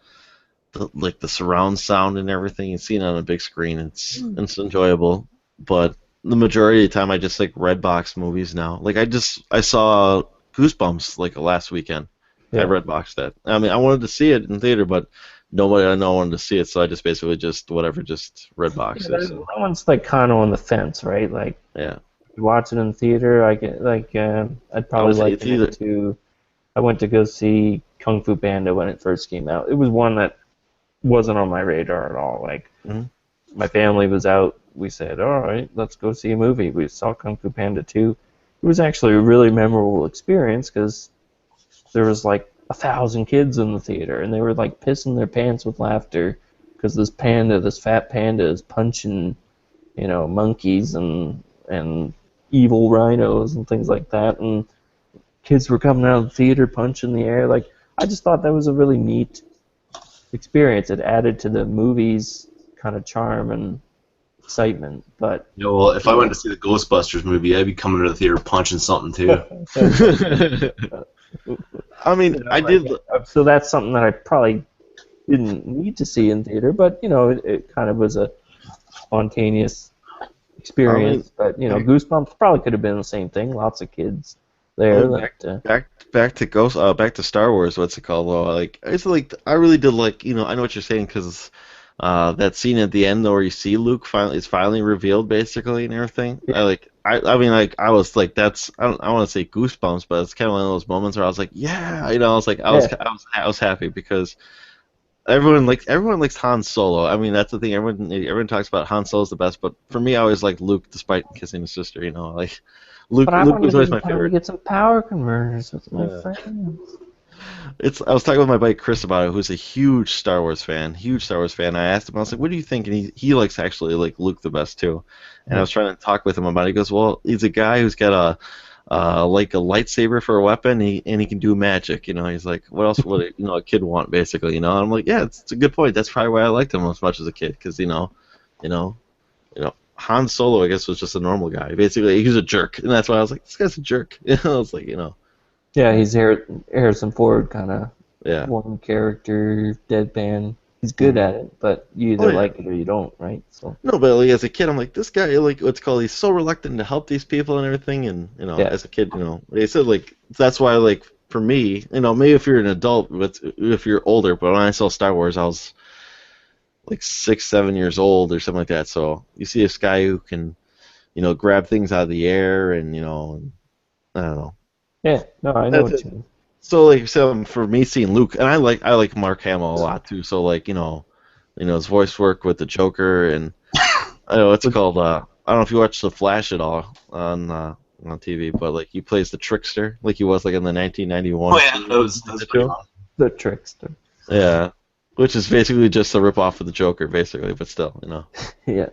the surround sound and everything, and seeing it on a big screen, it's enjoyable. But the majority of the time, I just like Redbox movies now. Like I saw Goosebumps like last weekend. I Yeah. Redboxed that. I mean, I wanted to see it in theater, but nobody I know wanted to see it, so I just basically just Redboxed it. So. That one's like kind of on the fence, right? Like, Yeah. you watch it in theater, I get like I'd probably like it to. I went to go see Kung Fu Panda when it first came out. It was one that wasn't on my radar at all. Like, my family was out. We said, all right, let's go see a movie. We saw Kung Fu Panda 2. It was actually a really memorable experience because there was like 1,000 kids in the theater, and they were like pissing their pants with laughter because this fat panda, is punching, monkeys and evil rhinos and things like that, and kids were coming out of the theater punching the air. Like, I just thought that was a really neat experience. It added to the movie's kind of charm and excitement. But well, if I went to see the Ghostbusters movie, I'd be coming to the theater punching something too. I mean, I did. So that's something that I probably didn't need to see in theater, but it kind of was a spontaneous experience. But Goosebumps probably could have been the same thing. Lots of kids there. Back to Star Wars. What's it called? Though, I really did like. I know what you're saying because that scene at the end where you see Luke finally revealed basically and everything. Yeah. I was like, I don't want to say goosebumps, but it's kind of one of those moments where I was like, yeah, I was happy because everyone likes Han Solo. I mean, that's the thing. Everyone talks about Han Solo's the best, but for me, I always liked Luke despite kissing his sister. Luke was always my favorite. Get some power converters with my friends. I was talking with my buddy Chris about it, who's a huge Star Wars fan. I asked him, I was like, what do you think? And he likes actually like Luke the best too. And I was trying to talk with him about it. He goes, well, he's a guy who's got a lightsaber for a weapon, and he can do magic. He's like, what else would a kid want basically? And I'm like, yeah, it's a good point. That's probably why I liked him as much as a kid, because Han Solo, I guess, was just a normal guy. Basically, he was a jerk, and that's why I was like, this guy's a jerk. I was like, Yeah, he's Harrison Ford kind of one character, deadpan. He's good at it, but you either like it or you don't, right? So no, but as a kid, I'm like, this guy, he's so reluctant to help these people and everything, and as a kid, they said that's why for me, maybe if you're an adult, if you're older, but when I saw Star Wars, I was like 6, 7 years old or something like that. So you see this guy who can, grab things out of the air, and I don't know. Yeah, no, I know what you mean. So for me, seeing Luke, and I like Mark Hamill a lot too. So his voice work with the Joker, and I know it's called. I don't know if you watch The Flash at all on TV, but he plays the trickster, like he was in the 1991. Oh yeah, that was pretty awesome. The trickster. Yeah, which is basically just a rip-off of the Joker, basically, but still, Yeah.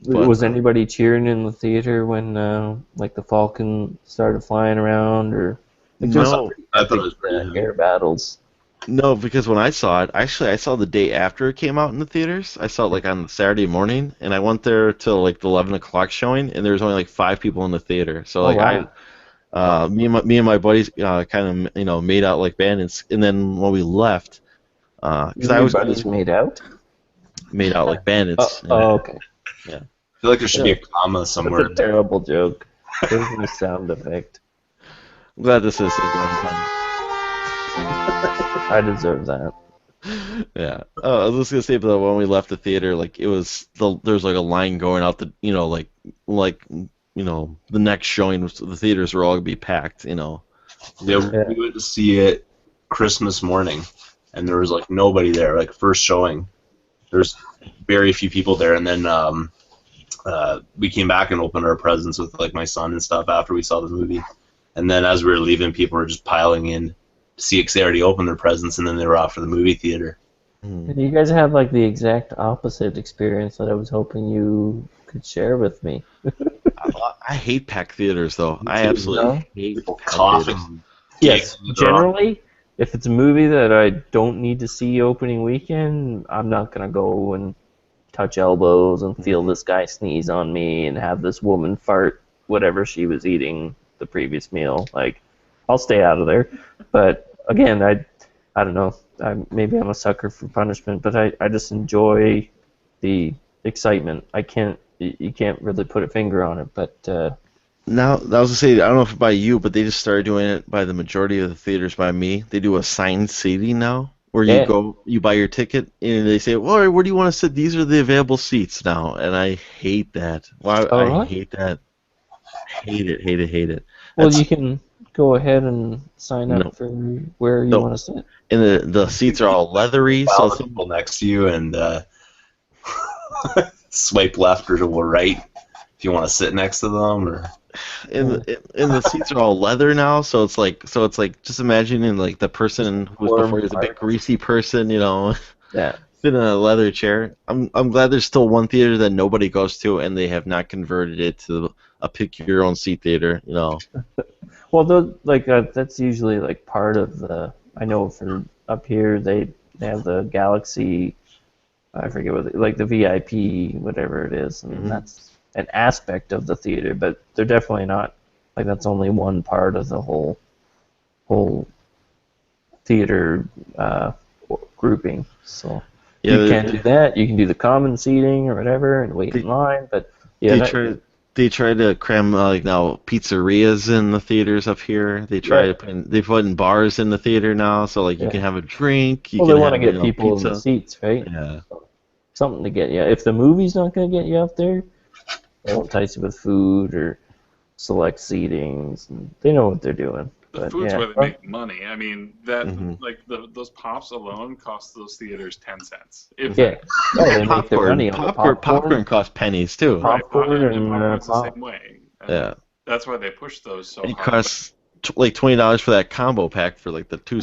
But, was anybody cheering in the theater when the Falcon started flying around, or no? I thought it was pretty air battles. No, because when I saw it, actually, I saw the day after it came out in the theaters. I saw it on Saturday morning, and I went there till the 11 o'clock showing, and there was only 5 people in the theater. So me and my buddies kind of made out like bandits, and then when we left, because I was made out like bandits. Okay. Yeah. I feel like there should be a comma somewhere. That's a terrible joke. There's no sound effect. I'm glad this is fun. I deserve that. Yeah. Oh, I was just gonna say, but when we left the theater, there's a line going out the, the next showing, the theaters were all gonna be packed, Yeah, we went to see it Christmas morning, and there was nobody there. First showing, there's very few people there, and then we came back and opened our presents with my son and stuff after we saw the movie, and then as we were leaving, people were just piling in to see it because they already opened their presents, and then they were off to the movie theater. You guys have the exact opposite experience that I was hoping you could share with me. I hate packed theaters, though. I absolutely hate packed theaters. Yes, generally, if it's a movie that I don't need to see opening weekend, I'm not going to go and touch elbows and feel this guy sneeze on me and have this woman fart whatever she was eating the previous meal. I'll stay out of there. But again, I don't know. Maybe I'm a sucker for punishment, but I just enjoy the excitement. You can't really put a finger on it, but Now, I was gonna say, I don't know if by you, but they just started doing it by the majority of the theaters by me. They do assigned seating now, where you yeah. go, you buy your ticket, and they say, well, where do you want to sit? These are the available seats now, and I hate that. Why? Oh, I really? hate that. Hate it, hate it, hate it. Well, That's you can go ahead and sign no, up for where you no. want to sit. And the seats are all leathery, so Follow the people next to you and swipe left or right if you want to sit next to them, or and the seats are all leather now, so it's like just imagining like the person who was Warm before you was a big parts. greasy person, Yeah. sit in a leather chair. I'm glad there's still one theater that nobody goes to, and they have not converted it to a pick your own seat theater. Well, that's usually like part of the. I know for up here they have the Galaxy. I forget like the VIP, whatever it is, and that's an aspect of the theater, but they're definitely not like that's only one part of the whole theater grouping. So Yeah, you can do that. You can do the common seating or whatever and wait in line, but yeah, they try to cram like now pizzerias in the theaters up here. They try to they put in bars in the theater now, so like you can have a drink. You well, can they want to have get people pizza. in the seats, right? Yeah. So, something to get you. If the movie's not going to get you up there, they'll entice you with food or select seatings. And they know what they're doing. The food's where they make money. I mean, like those pops alone cost those theaters 10 cents. They make their money on popcorn costs pennies too. Popcorn and popcorn's the same way. And that's why they push those so hard. It costs like $20 for that combo pack for like the two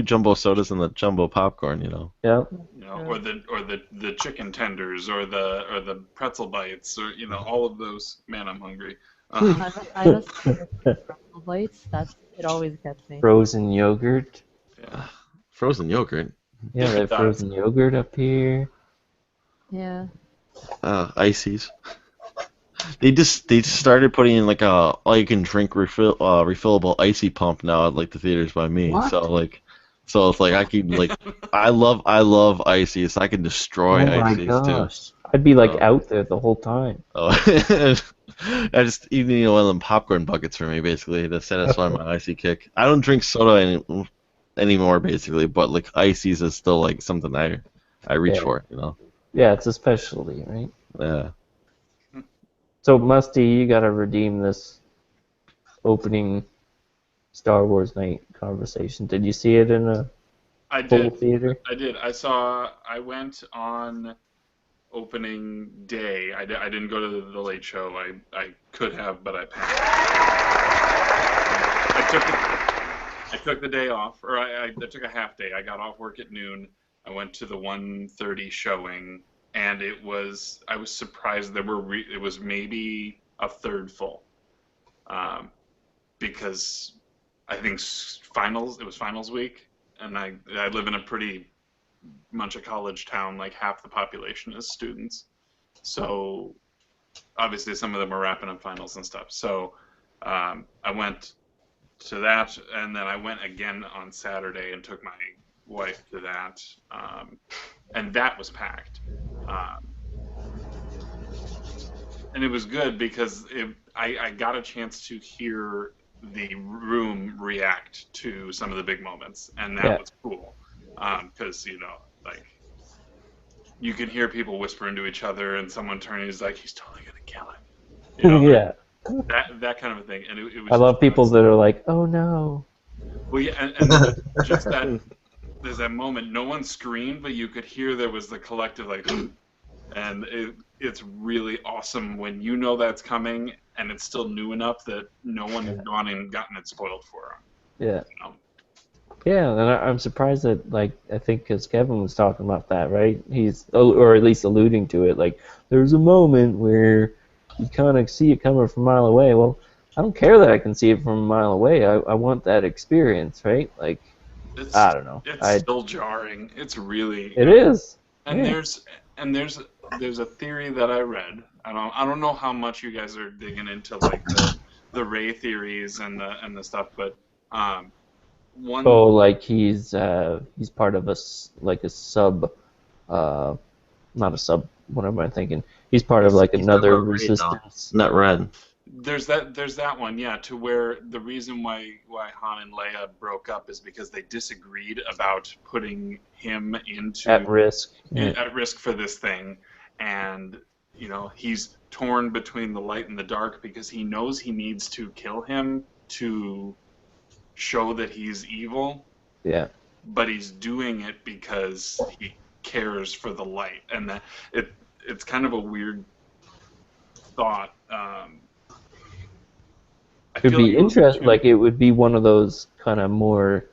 jumbo sodas and the jumbo popcorn. Yeah. Or the chicken tenders or the pretzel bites or all of those. Man, I'm hungry. I just pretzel bites. It always gets me. Frozen yogurt. Yeah. Frozen yogurt. Yeah, they have frozen yogurt up here. Yeah. Ices. They just started putting in like a all you can drink refillable icy pump now at like the theaters by me. What? So it's like I keep like I love ices. So I can destroy ices too. I'd be like out there the whole time. Oh. I just even one of them popcorn buckets for me basically to satisfy my icy kick. I don't drink soda anymore basically, but like ices is still like something I reach for. Yeah, it's a specialty, right? Yeah. So Musty, you gotta redeem this opening Star Wars night conversation. Did you see it in a full theater? I did. I went on opening day. I didn't go to the late show. I could have, but I passed. I took the day off, or I took a half day. I got off work at noon. I went to the 1:30 showing, and I was surprised it was maybe a third full, because I think it was finals week, and I live in a pretty much a college town. Like half the population is students, so obviously some of them are wrapping up finals and stuff. So I went to that, and then I went again on Saturday and took my wife to that, and that was packed, and it was good because I got a chance to hear the room react to some of the big moments, and that was cool. Because like you can hear people whispering to each other, and someone turning is like, "He's totally gonna kill him." Yeah. That kind of a thing, and it was. I love people that are like, "Oh no." Well, yeah, and just that. There's that moment. No one screamed, but you could hear there was the collective like, and it's really awesome when you know that's coming, and it's still new enough that no one has gone and gotten it spoiled for them. Yeah. Yeah, and I'm surprised that, like, I think because Kevin was talking about that, right? Or at least alluding to it. Like, there's a moment where you kind of see it coming from a mile away. Well, I don't care that I can see it from a mile away. I want that experience, right? Like, I don't know. It's still jarring. It's really. It is. And there's a theory that I read. I don't know how much you guys are digging into like the Rey theories and the stuff, but one. Oh, like he's part of a sub, not a sub. What am I thinking? He's part of like He's talking another about Red, though. resistance. Not Red. There's that one, yeah, to where the reason why Han and Leia broke up is because they disagreed about putting him into At risk. at risk for this thing, and he's torn between the light and the dark because he knows he needs to kill him to show that he's evil. Yeah. But he's doing it because he cares for the light, and it's kind of a weird thought. Could be interesting. Like it would be one of those kind of more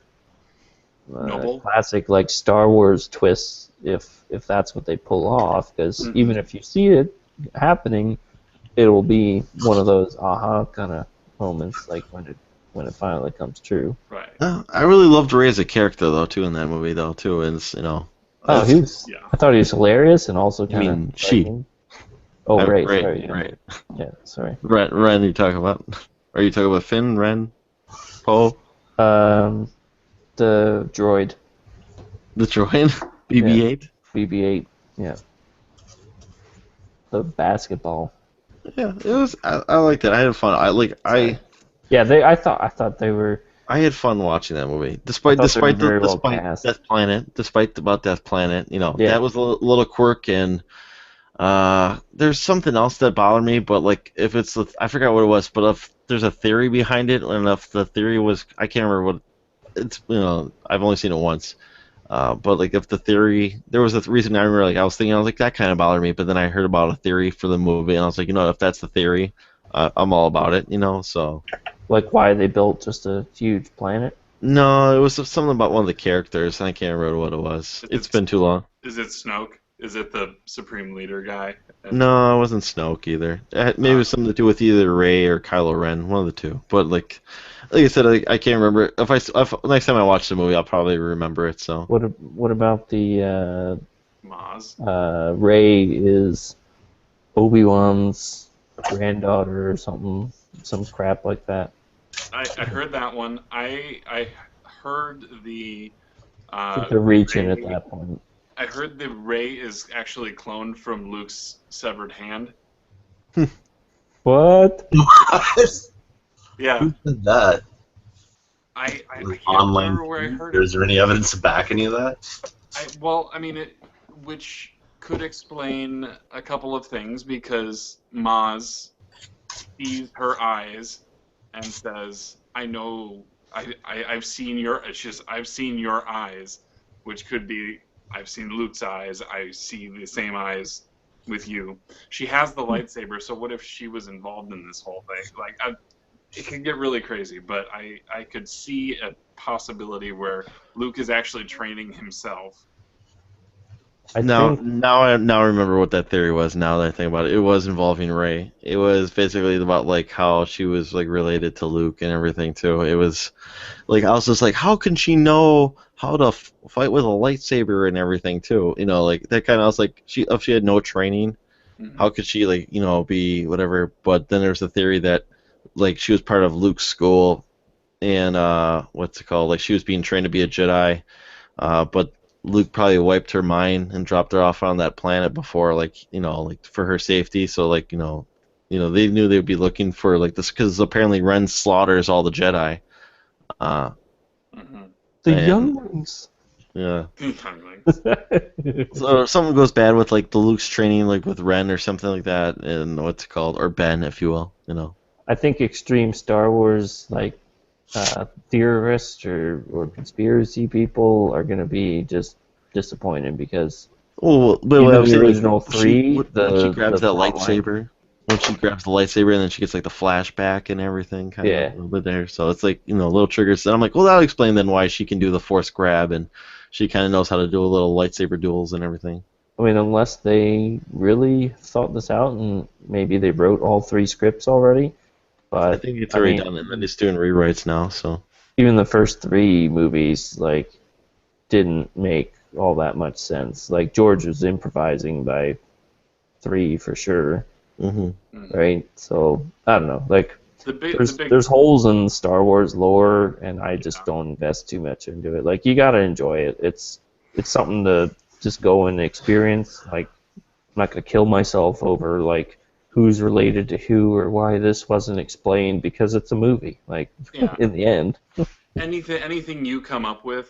classic like Star Wars twists if that's what they pull off. Because even if you see it happening, it will be one of those aha kind of moments, like when it finally comes true. Right. I really loved Ray as a character though too in that movie though too, and Oh, he was. Yeah. I thought he was hilarious and also kind of. She. Oh, Ray. Ray. Sorry. Yeah. Right. Yeah. Sorry. Ren, you talking about? Are you talking about Finn, Ren, Poe? The droid. The droid? BB-8? Yeah. BB-8. Yeah. The basketball. Yeah, it was. I liked it. I had fun. Yeah, I thought they were. I had fun watching that movie, despite Death Planet. Despite about Death Planet, that was a little quirk, and there's something else that bothered me. But like, if it's I forgot what it was, but if there's a theory behind it, and if the theory was, I can't remember what it's. I've only seen it once. But like, if the theory, there was a reason I remember. Like, I was like that kind of bothered me. But then I heard about a theory for the movie, and I was like, if that's the theory, I'm all about it. So. Like why they built just a huge planet? No, it was something about one of the characters. I can't remember what it was. It's been too long. Is it Snoke? Is it the Supreme Leader guy? No, it wasn't Snoke either. Maybe it was something to do with either Rey or Kylo Ren, one of the two. But like I said, I can't remember. If next time I watch the movie, I'll probably remember it. So. What about the Maz? Rey is Obi-Wan's granddaughter or something. Some crap like that. I heard that one. I heard the. I think they're reaching at that point. I heard the Rey is actually cloned from Luke's severed hand. What? Yeah. Who said that? I can't online remember where I heard it. Is there any evidence to back any of that? Which could explain a couple of things because Maz sees her eyes and says, "I know, I've seen your." I've seen your eyes, which could be I've seen Luke's eyes. I see the same eyes with you. She has the lightsaber, so what if she was involved in this whole thing? Like, it could get really crazy, but I could see a possibility where Luke is actually training himself. Now I remember what that theory was. Now that I think about it, it was involving Rey. It was basically about like how she was like related to Luke and everything too. It was like I was just like, how can she know how to fight with a lightsaber and everything too? Like that kind of. I was like, if she had no training, how could she like be whatever? But then there's the theory that like she was part of Luke's school, and what's it called? Like she was being trained to be a Jedi, but Luke probably wiped her mind and dropped her off on that planet before, like for her safety. So like they knew they would be looking for like this because apparently Ren slaughters all the Jedi. The younglings. Yeah. So if something goes bad with like the Luke's training, like with Ren or something like that, and what's it called, or Ben, if you will, I think extreme Star Wars like theorists or conspiracy people are going to be just disappointed because the original three, when she grabs that lightsaber, when she grabs the lightsaber and then she gets like the flashback and everything, kind of a little bit there. So it's like little triggers. And I'm like, well, that'll explain then why she can do the force grab and she kind of knows how to do a little lightsaber duels and everything. I mean, unless they really thought this out and maybe they wrote all 3 scripts already. But I think it's already done, and then he's doing rewrites now. So even the first 3 movies like didn't make all that much sense. Like George was improvising by 3 for sure, right? So I don't know. Like there's holes in Star Wars lore, and I just don't invest too much into it. Like, you gotta enjoy it. It's something to just go and experience. Like, I'm not gonna kill myself over like who's related to who or why this wasn't explained, because it's a movie. Like, in the end. Anything you come up with,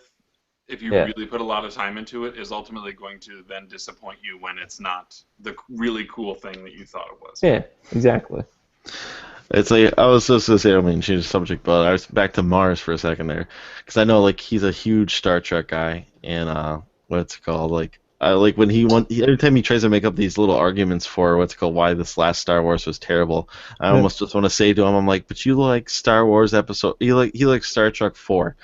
if you really put a lot of time into it, is ultimately going to then disappoint you when it's not the really cool thing that you thought it was. Yeah, exactly. It's like, I was just gonna say, I mean, change the subject, but I was back to Mars for a second there, because I know like he's a huge Star Trek guy, and what's it called, like I like when every time he tries to make up these little arguments for what's it called, why this last Star Wars was terrible, I almost just want to say to him, I'm like, but you like Star Wars episode, he likes Star Trek 4.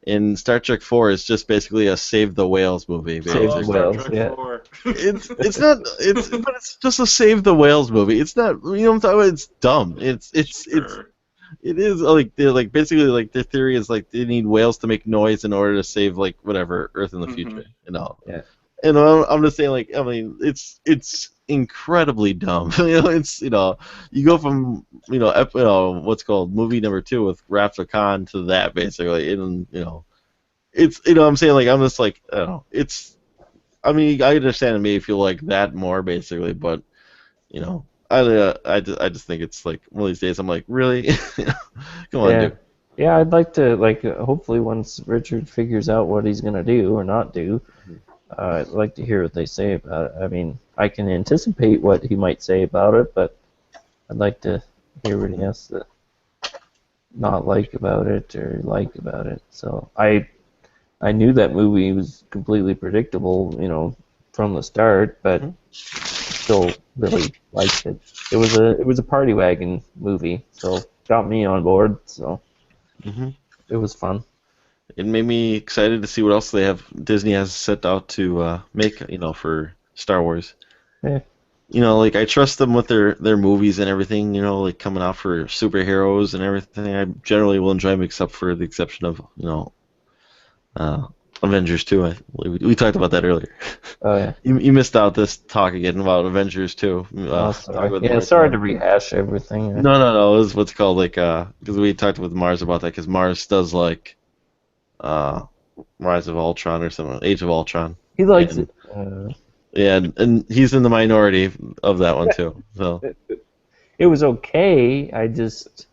And Star Trek 4 is just basically a Save the Whales movie. Save the Whales, yeah. But it's just a Save the Whales movie. It's not, you know what I'm talking about? It's dumb. It is like they're like basically like their theory is like they need whales to make noise in order to save like whatever Earth in the future, you know. Yeah. And I'm just saying, like, I mean, it's incredibly dumb. You know, it's, you know, you go from, you know, what's called movie number 2 with Wrath of Khan to that basically, and you know, it's, you know, I'm saying, like, I'm just like, I don't know, it's, I mean, I understand it maybe feel like that more basically, but you know, I just think it's like one of these days I'm like, really, come on, dude. Yeah, I'd like to, like, hopefully once Richard figures out what he's gonna do or not do. I'd like to hear what they say about it. I mean, I can anticipate what he might say about it, but I'd like to hear what he has to not like about it or like about it. So I knew that movie was completely predictable, you know, from the start, but still really liked it. It was a party wagon movie, so got me on board. So it was fun. It made me excited to see what else Disney has set out to make, you know, for Star Wars. Yeah. You know, like, I trust them with their movies and everything, you know, like coming out for superheroes and everything. I generally will enjoy them, except for the exception of, you know, Avengers 2. We talked about that earlier. Oh, yeah. You missed out this talk again about Avengers 2. Sorry. Yeah, sorry to rehash everything. No, it was what's called, like, because we talked with Mars about that, because Mars does, like, Rise of Ultron or something, Age of Ultron. He likes it. Yeah, and he's in the minority of that one too. So it was okay. I just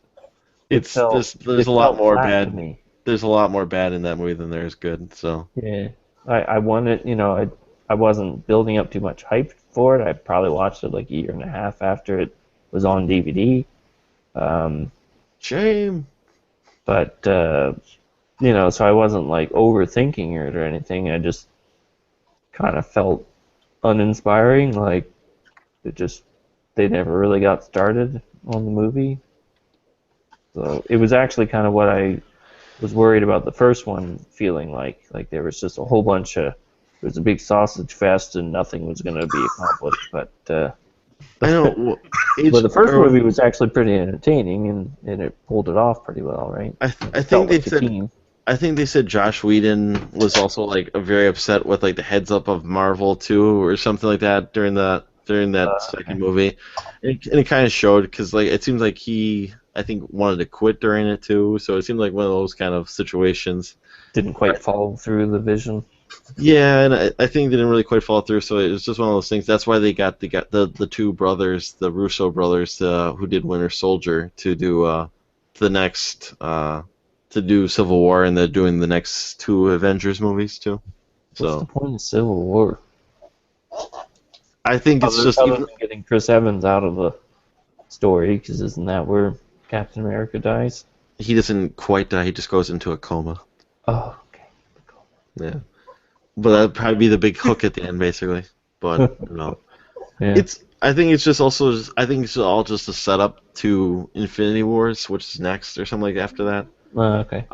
there's a lot more bad. There's a lot more bad in that movie than there is good. So yeah, I wanted, you know, I wasn't building up too much hype for it. I probably watched it like a year and a half after it was on DVD. Shame. But you know, so I wasn't like overthinking it or anything. I just kind of felt uninspiring, like they never really got started on the movie. So it was actually kind of what I was worried about the first one feeling like there was just a whole bunch of, it was a big sausage fest and nothing was going to be accomplished. But I know. But the first movie was actually pretty entertaining, and it pulled it off pretty well, right? I think they said Josh Whedon was also like very upset with like the heads up of Marvel too, or something like that during that second movie, and it kind of showed, because like it seems like he, I think, wanted to quit during it too, so it seemed like one of those kind of situations. Didn't quite follow through the vision. Yeah, and I think they didn't really quite follow through, so it was just one of those things. That's why they got the two brothers, the Russo brothers, who did Winter Soldier, to do the next. To do Civil War, and they're doing the next 2 Avengers movies too. So what's the point of Civil War? I think it's just even getting Chris Evans out of the story, because isn't that where Captain America dies? He doesn't quite die. He just goes into a coma. Oh, okay. Yeah, but that'd probably be the big hook at the end, basically. But you know, yeah. I think it's just also. I think it's all just a setup to Infinity Wars, which is next or something like after that. Okay.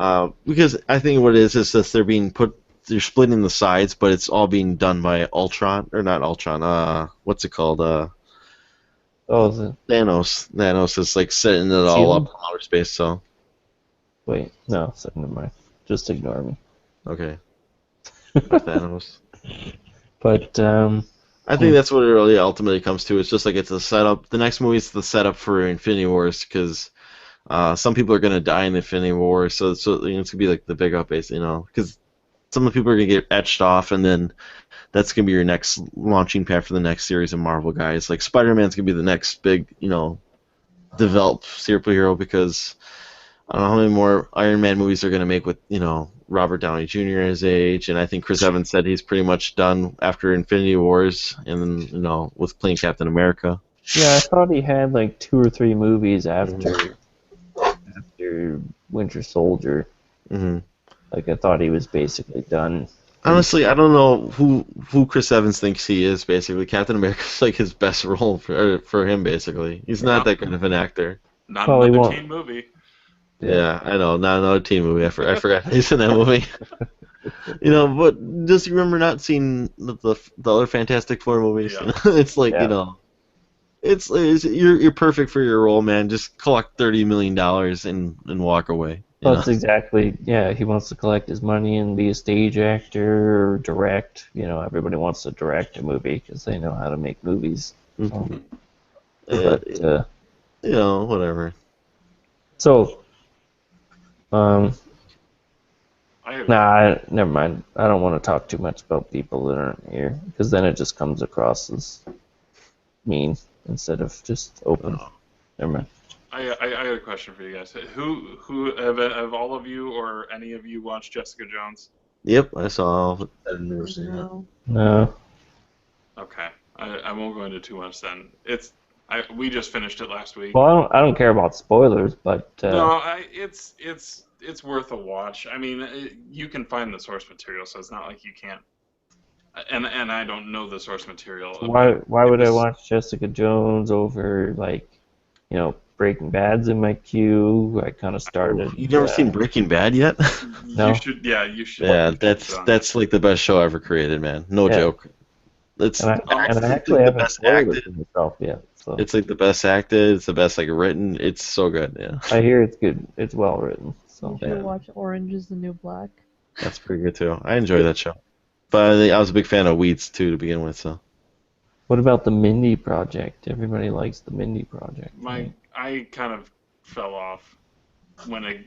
Because I think what it is that they're splitting the sides, but it's all being done by Ultron, or not Ultron. What's it called? Thanos. Thanos is like setting it all up in outer space. So. Wait, no, so never mind. Just ignore me. Okay. Thanos. But I think that's what it really ultimately comes to. It's just like it's a setup. The next movie is the setup for Infinity Wars, because Some people are gonna die in Infinity War, so it's gonna be like the big up, basically, because some of the people are gonna get etched off, and then that's gonna be your next launching pad for the next series of Marvel guys. Like Spider-Man's gonna be the next big, developed superhero because I don't know how many more Iron Man movies they're gonna make with Robert Downey Jr. at his age, and I think Chris Evans said he's pretty much done after Infinity Wars, and then with playing Captain America. Yeah, I thought he had like 2 or 3 movies after Winter Soldier. Mm-hmm. Like I thought he was basically done. Honestly, I don't know who Chris Evans thinks he is. Basically, Captain America's like his best role for him. Basically, he's not that good of an actor. Not Probably another won't. teen movie. Yeah, I know. Not another teen movie. I forgot he's in that movie. But just remember not seeing the other Fantastic Four movies. Yeah. It's like it's you're perfect for your role, man. Just collect $30 million and walk away. That's exactly, he wants to collect his money and be a stage actor or direct. Everybody wants to direct a movie because they know how to make movies. Mm-hmm. But, whatever. So, never mind. I don't want to talk too much about people that aren't here because then it just comes across as mean instead of just open. Never mind. I got a question for you guys. Who have all of you or any of you watched Jessica Jones? Yep, I saw all of it. I've never seen it. No. Okay, I won't go into too much then. We just finished it last week. Well, I don't care about spoilers, but no, it's worth a watch. I mean, you can find the source material, so it's not like you can't. And I don't know the source material. Why would I watch Jessica Jones over Breaking Bad's in my queue? I kind of started. You've never seen Breaking Bad yet? No. You should. Yeah, you should. Yeah, that's like the best show ever created, man. No joke. It's I actually haven't spoiled it myself yet. So. It's like the best acted. It's the best written. It's so good. Yeah. I hear it's good. It's well written. So. You should watch Orange is the New Black. That's pretty good too. I enjoy that show. But I was a big fan of Weeds too to begin with. So. What about the Mindy Project? Everybody likes the Mindy Project. I kind of fell off I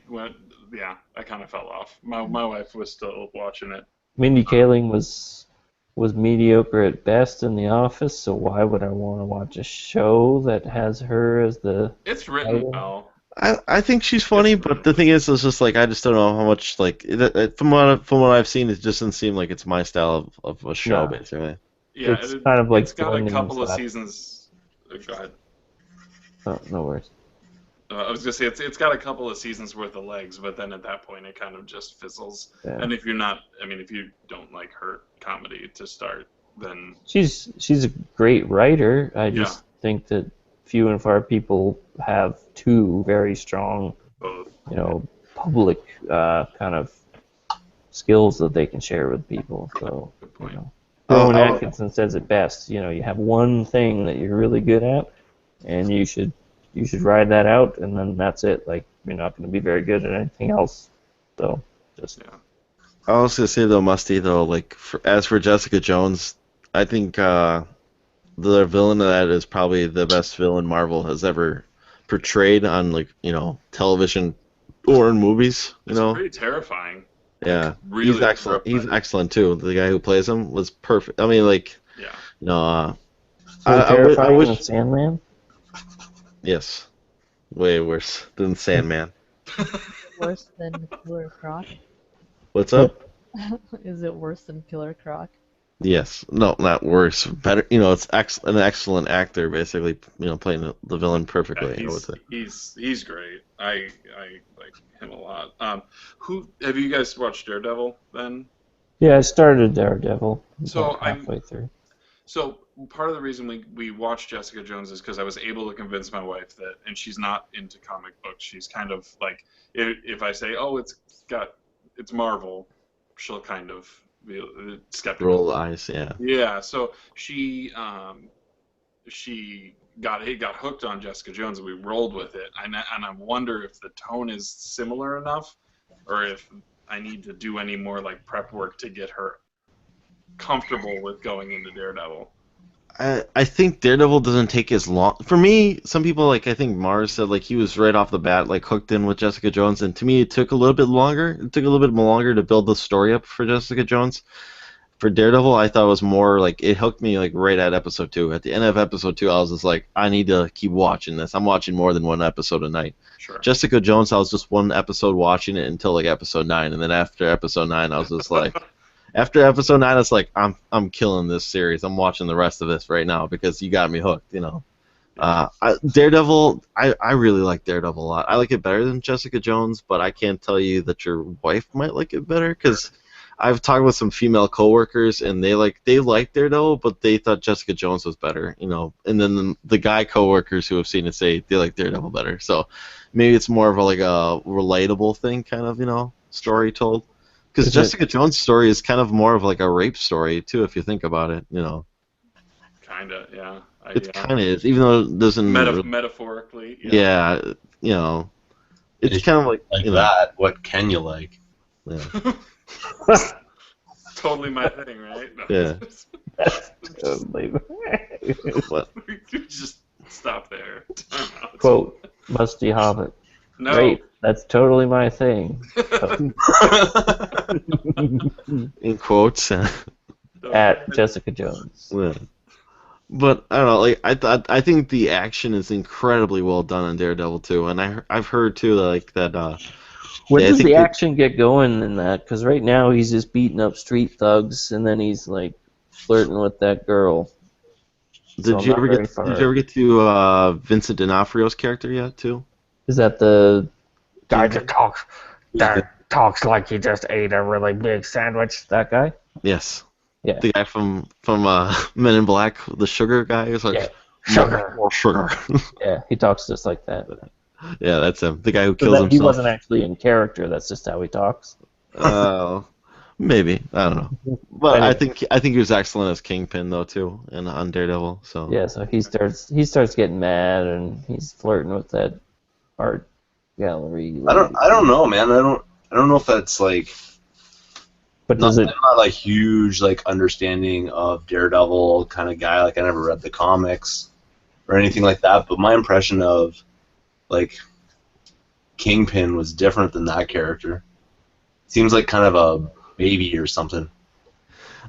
kind of fell off. My wife was still watching it. Mindy Kaling was mediocre at best in The Office, so why would I want to watch a show that has her as the... It's written well. I think she's funny, but the thing is, it's just like I just don't know how much from what I've seen, it just doesn't seem like it's my style of a show, basically. Yeah, it's kind of like it's got a couple of seasons. Go ahead. Oh, no worries. I was gonna say it's got a couple of seasons worth of legs, but then at that point it kind of just fizzles. Yeah. And if you don't like her comedy to start, then she's a great writer. I just think that few and far people have two very strong, public kind of skills that they can share with people. So, good point. Rowan Atkinson says it best. You have one thing that you're really good at, and you should ride that out, and then that's it. Like, you're not going to be very good at anything else. So, just. Yeah. I was gonna say though, Musty though, as for Jessica Jones, I think the villain of that is probably the best villain Marvel has ever portrayed on television or in movies. It's pretty terrifying. Yeah, really he's excellent. He's excellent too. The guy who plays him was perfect. I mean, terrifying than Sandman. Yes, way worse than Sandman. Worse than Killer Croc. What's up? Is it worse than Killer Croc? Yes. No, not worse. Better. It's an excellent actor, basically. Playing the villain perfectly. Yeah, he's great. I like him a lot. Who have you guys watched Daredevil then? Yeah, I started Daredevil. So halfway through. So part of the reason we watched Jessica Jones is because I was able to convince my wife that, and she's not into comic books. She's kind of like, if I say, oh, it's Marvel, she'll kind of be skeptical. Roll eyes, yeah. Yeah. So she got hooked on Jessica Jones, and we rolled with it. And I wonder if the tone is similar enough, or if I need to do any more prep work to get her comfortable with going into Daredevil. I think Daredevil doesn't take as long. For me, some people like I think Mars said like he was right off the bat like hooked in with Jessica Jones, and to me it took a little bit longer. It took a little bit longer to build the story up for Jessica Jones. For Daredevil, I thought it was more like it hooked me like right at episode 2. At the end of episode 2, I was just like, I need to keep watching this. I'm watching more than one episode a night. Sure. Jessica Jones, I was just one episode watching it until like episode 9, and then after episode 9, I was just like, after episode 9, it's like I'm killing this series. I'm watching the rest of this right now because you got me hooked. Daredevil, I really like Daredevil a lot. I like it better than Jessica Jones, but I can't tell you that your wife might like it better because I've talked with some female coworkers and they like Daredevil, but they thought Jessica Jones was better, And then the guy coworkers who have seen it say they like Daredevil better. So maybe it's more of a relatable thing, kind of, story told. Because Jessica Jones' story is kind of more of like a rape story too, if you think about it, Kinda, yeah. It kind of is, even though it doesn't. Metaphorically. Yeah, it's kind of like that. What can you like? Yeah. Totally my thing, right? No. Yeah. What? Just stop there. Quote, musty hobbit. No. Great, that's totally my thing. In quotes. At Jessica Jones. Yeah. But I don't know, like I think the action is incredibly well done on Daredevil too, and I've heard too like that. When does the action get going in that? Because right now he's just beating up street thugs, and then he's like flirting with that girl. Did you ever get to Vincent D'Onofrio's character yet too? Is that the guy that talks like he just ate a really big sandwich? That guy? Yes. Yeah. The guy from Men in Black, the sugar guy, is like sugar. More sugar. Yeah, he talks just like that. Yeah, that's him. The guy who kills himself. He wasn't actually in character. That's just how he talks. Maybe, I don't know. But anyway. I think he was excellent as Kingpin though too, and on Daredevil. So yeah, so he starts getting mad and he's flirting with that art gallery lady. I don't know, man. I don't know if that's like. But I'm not like huge like understanding of Daredevil kind of guy. Like I never read the comics or anything like that. But my impression of like Kingpin was different than that character. Seems like kind of a baby or something.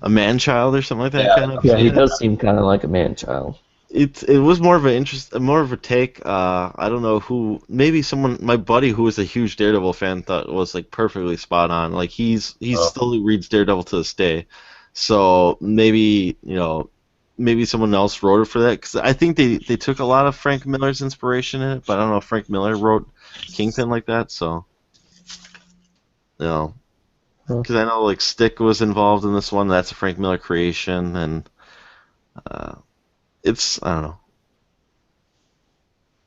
A man-child or something like that, kind of. Yeah, he does seem kind of like a man-child. It was more of a take. I don't know who. Maybe someone, my buddy who was a huge Daredevil fan, thought was like perfectly spot on. Like he still reads Daredevil to this day. So maybe maybe someone else wrote it for that, because I think they took a lot of Frank Miller's inspiration in it, but I don't know if Frank Miller wrote Kingpin like that. So because I know like Stick was involved in this one. That's a Frank Miller creation, and it's, I don't know.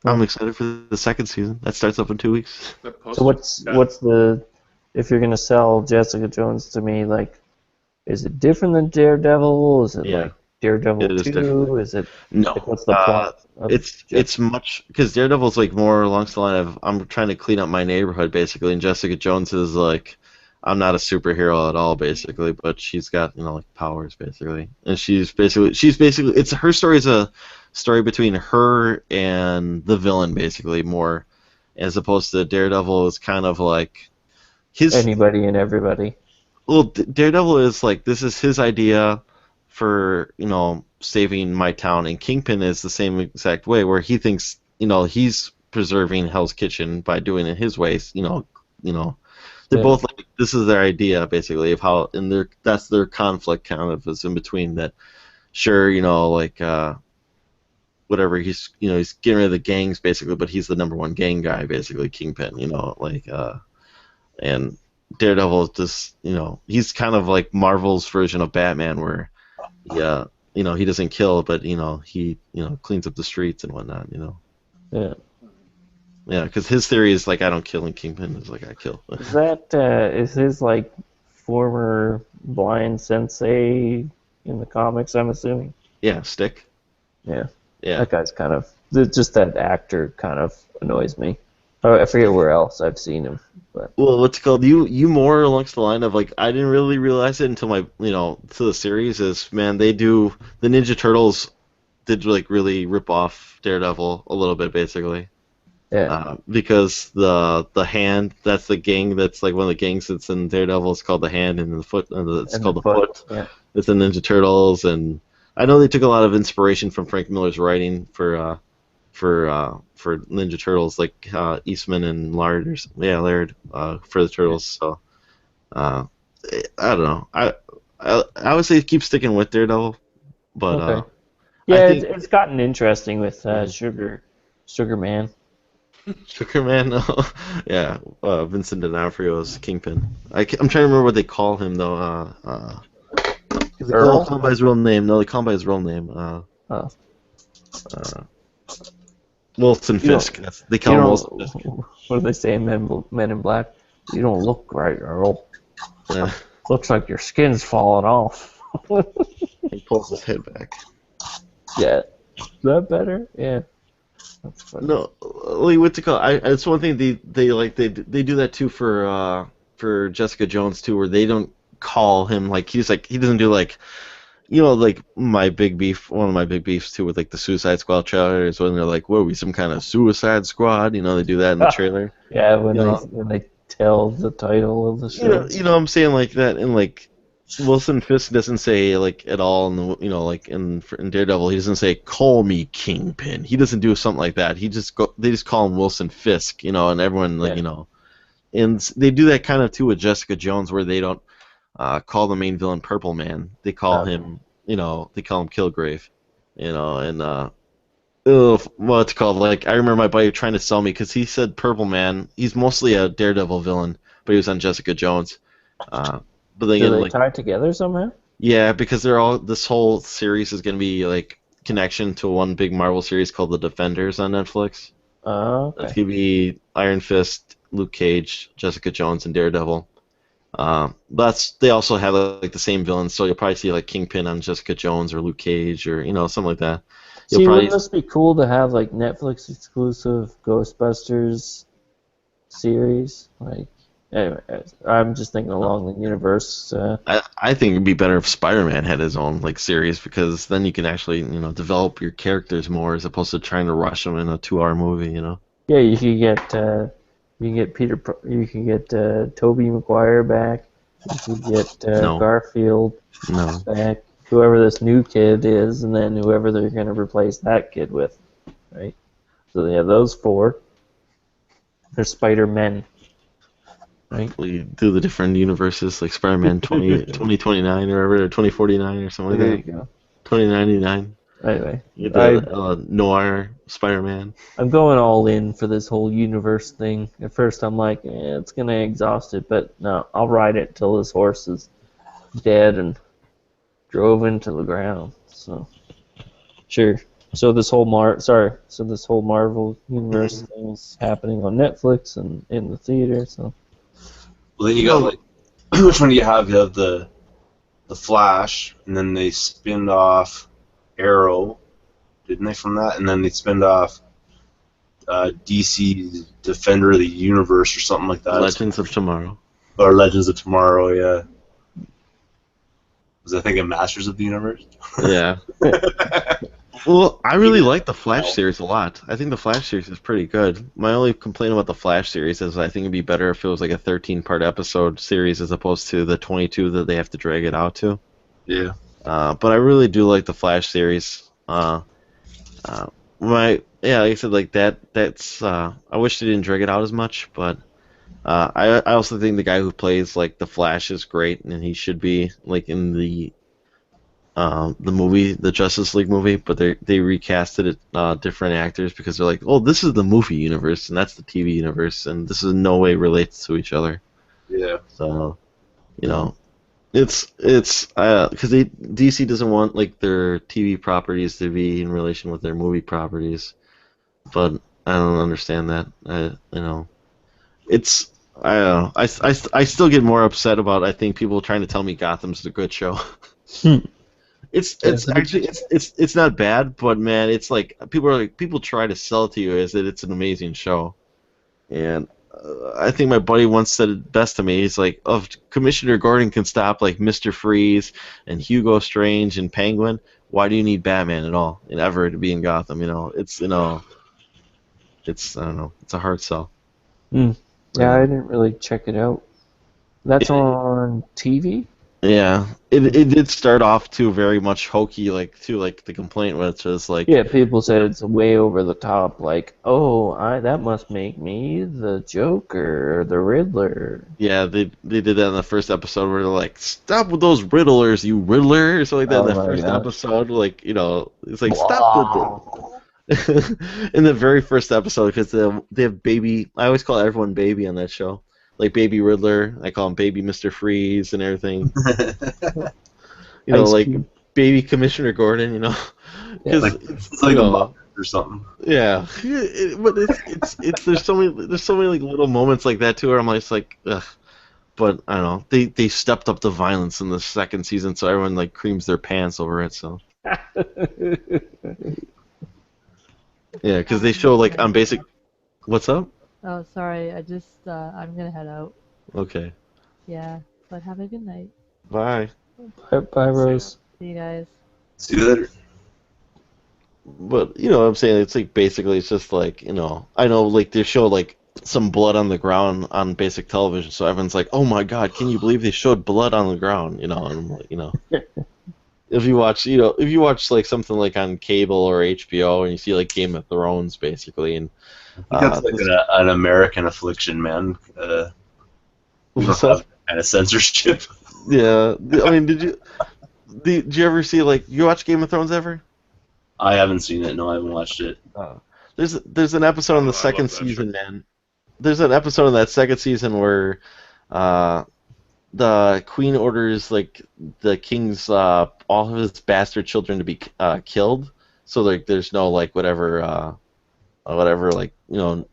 I'm excited for the second season. That starts up in 2 weeks. So what's the, if you're gonna sell Jessica Jones to me, like, is it different than Daredevil? Is it like Daredevil 2? Different. Is it no? like, what's the plot? It's much, because Daredevil's like more along the line of I'm trying to clean up my neighborhood basically, and Jessica Jones is like, I'm not a superhero at all, basically, but she's got like powers, basically, and she's basically it's her story is a story between her and the villain, basically, more, as opposed to Daredevil is kind of like anybody and everybody. Well, Daredevil is like, this is his idea for saving my town, and Kingpin is the same exact way, where he thinks he's preserving Hell's Kitchen by doing it his way, They're both like, this is their idea basically of how, and that's their conflict kind of is in between that. Sure, whatever, he's getting rid of the gangs basically, but he's the #1 gang guy basically, Kingpin. And Daredevil is just he's kind of like Marvel's version of Batman, where he doesn't kill, but he cleans up the streets and whatnot. Yeah. Yeah, because his theory is like, I don't kill, and Kingpin is like, I kill. Is that is his like former blind sensei in the comics? I'm assuming. Yeah, Stick. Yeah. Yeah. That guy's kind of just that actor kind of annoys me. I forget where else I've seen him. But. Well, what's it called? You more along the line of like, I didn't really realize it until my to the series is, man, they do the Ninja Turtles did like really rip off Daredevil a little bit, basically. Yeah. Because the Hand, that's the gang, that's like one of the gangs that's in Daredevil. It's called the Hand, and the Foot, it's And called the the Foot. Yeah. It's in Ninja Turtles, and I know they took a lot of inspiration from Frank Miller's writing for Ninja Turtles, like Eastman and Laird, Laird for the Turtles. So I don't know. I would say keep sticking with Daredevil, but Okay. I Yeah, think it's gotten interesting with Sugar Man. Sugarman, yeah, Vincent D'Onofrio's Kingpin. I'm trying to remember what they call him though. 'Cause they Earl? call him by his real name. No, they call him by his real name. Oh. Wilson You don't- Fisk. They call him Wilson Fisk. What do they say in Men in Black? You don't look right, Earl. Yeah. Looks like your skin's falling off. He pulls his head back. Yeah. Is that better? Yeah. That's funny. No, like what's it called? It's one thing they do that too for Jessica Jones too, where they don't call him like he doesn't do like, like my big beef. One of my big beefs too with like the Suicide Squad trailer is when they're like, "What are we, some kind of Suicide Squad?" They do that in the trailer. Yeah, when they tell the title of the show. I'm saying like that, and like Wilson Fisk doesn't say like at all in the like in Daredevil, he doesn't say "call me Kingpin." He doesn't do something like that. They just call him Wilson Fisk, and everyone like and they do that kind of too with Jessica Jones, where they don't call the main villain Purple Man. They call him they call him Kilgrave, and what's it called? Like I remember my buddy trying to sell me because he said Purple Man. He's mostly a Daredevil villain, but he was on Jessica Jones. But then Do they tie it together somehow? yeah, because this whole series is going to be like connection to one big Marvel series called The Defenders on Netflix. Oh, okay. That's going to be Iron Fist, Luke Cage, Jessica Jones, and Daredevil. They also have like the same villains, so you'll probably see like Kingpin on Jessica Jones or Luke Cage or something like that. Wouldn't this be cool to have like Netflix exclusive Ghostbusters series? Like, anyway, I'm just thinking along the universe. I think it'd be better if Spider-Man had his own like series, because then you can actually develop your characters more as opposed to trying to rush them in a 2-hour movie. Yeah, you could get you can get Tobey Maguire back. You could get Garfield back. Whoever this new kid is, and then whoever they're going to replace that kid with, right? So they have those 4. They're Spider-Men, right? We do the different universes, like Spider-Man 2029 or whatever, or 2049 or something There like that. you go. 2099. Anyway, noir Spider-Man. I'm going all in for this whole universe thing. At first I'm like, it's going to exhaust it, but no, I'll ride it till this horse is dead and drove into the ground. So, sure. So this whole Marvel universe thing is happening on Netflix and in the theater. So, well, then you got like, which one do you have? You have the Flash, and then they spinned off Arrow, didn't they? From that, and then they spinned off DC's Defender of the Universe or something like that. Legends of Tomorrow. Or Legends of Tomorrow, yeah. Was I thinking Masters of the Universe? Yeah. Well, I really like the Flash series a lot. I think the Flash series is pretty good. My only complaint about the Flash series is I think it'd be better if it was like a 13-part episode series as opposed to the 22 that they have to drag it out to. Yeah. But I really do like the Flash series. Like I said, like that's I wish they didn't drag it out as much, but I also think the guy who plays like the Flash is great, and he should be like in the movie, the Justice League movie, but they recasted it different actors because they're like, oh, this is the movie universe and that's the TV universe, and this is in no way relates to each other. Yeah. So, it's because DC doesn't want like their TV properties to be in relation with their movie properties, but I don't understand that. It's I don't know. I still get more upset about I think people trying to tell me Gotham's a good show. It's actually it's not bad, but man, it's like people try to sell it to you as that it's an amazing show, and I think my buddy once said it best to me. He's like, "If Commissioner Gordon can stop like Mr. Freeze and Hugo Strange and Penguin, why do you need Batman at all and ever to be in Gotham?" It's I don't know, it's a hard sell. Yeah, I didn't really check it out. That's on TV? Yeah, it did start off too very much hokey, like the complaint, which is like Yeah, people said it's way over the top. Like, oh, that must make me the Joker or the Riddler. yeah, they did that in the first episode where they're like, "Stop with those riddlers, you riddler," or something like that. Oh In the my first gosh. episode, like it's like stop with the in the very first episode because they have baby. I always call everyone baby on that show. Like Baby Riddler, I call him Baby Mr. Freeze and everything. Ice Like Cube. Baby Commissioner Gordon, because it's like a Muppet or something. yeah, but it's there's so many like little moments like that too where I'm like, ugh. But I don't know, they stepped up the violence in the second season, so everyone like creams their pants over it. So yeah, because they show like on basic. What's up? Oh, sorry. I'm gonna head out. Okay. Yeah, but have a good night. Bye. Bye, Rose. See you guys. See you later. But what I'm saying, it's like basically it's just like I know like they show like some blood on the ground on basic television, so everyone's like, "Oh my God, can you believe they showed blood on the ground?" And I'm like, if you watch like something like on cable or HBO and you see like Game of Thrones basically, and I think that's like an American affliction, man. We don't have that kind of censorship. Yeah, I mean, did you ever see like you watch Game of Thrones ever? I haven't seen it. No, I haven't watched it. There's an episode in the second season, man. There's an episode in that second season where the queen orders like the king's all of his bastard children to be killed. So like there's no like whatever like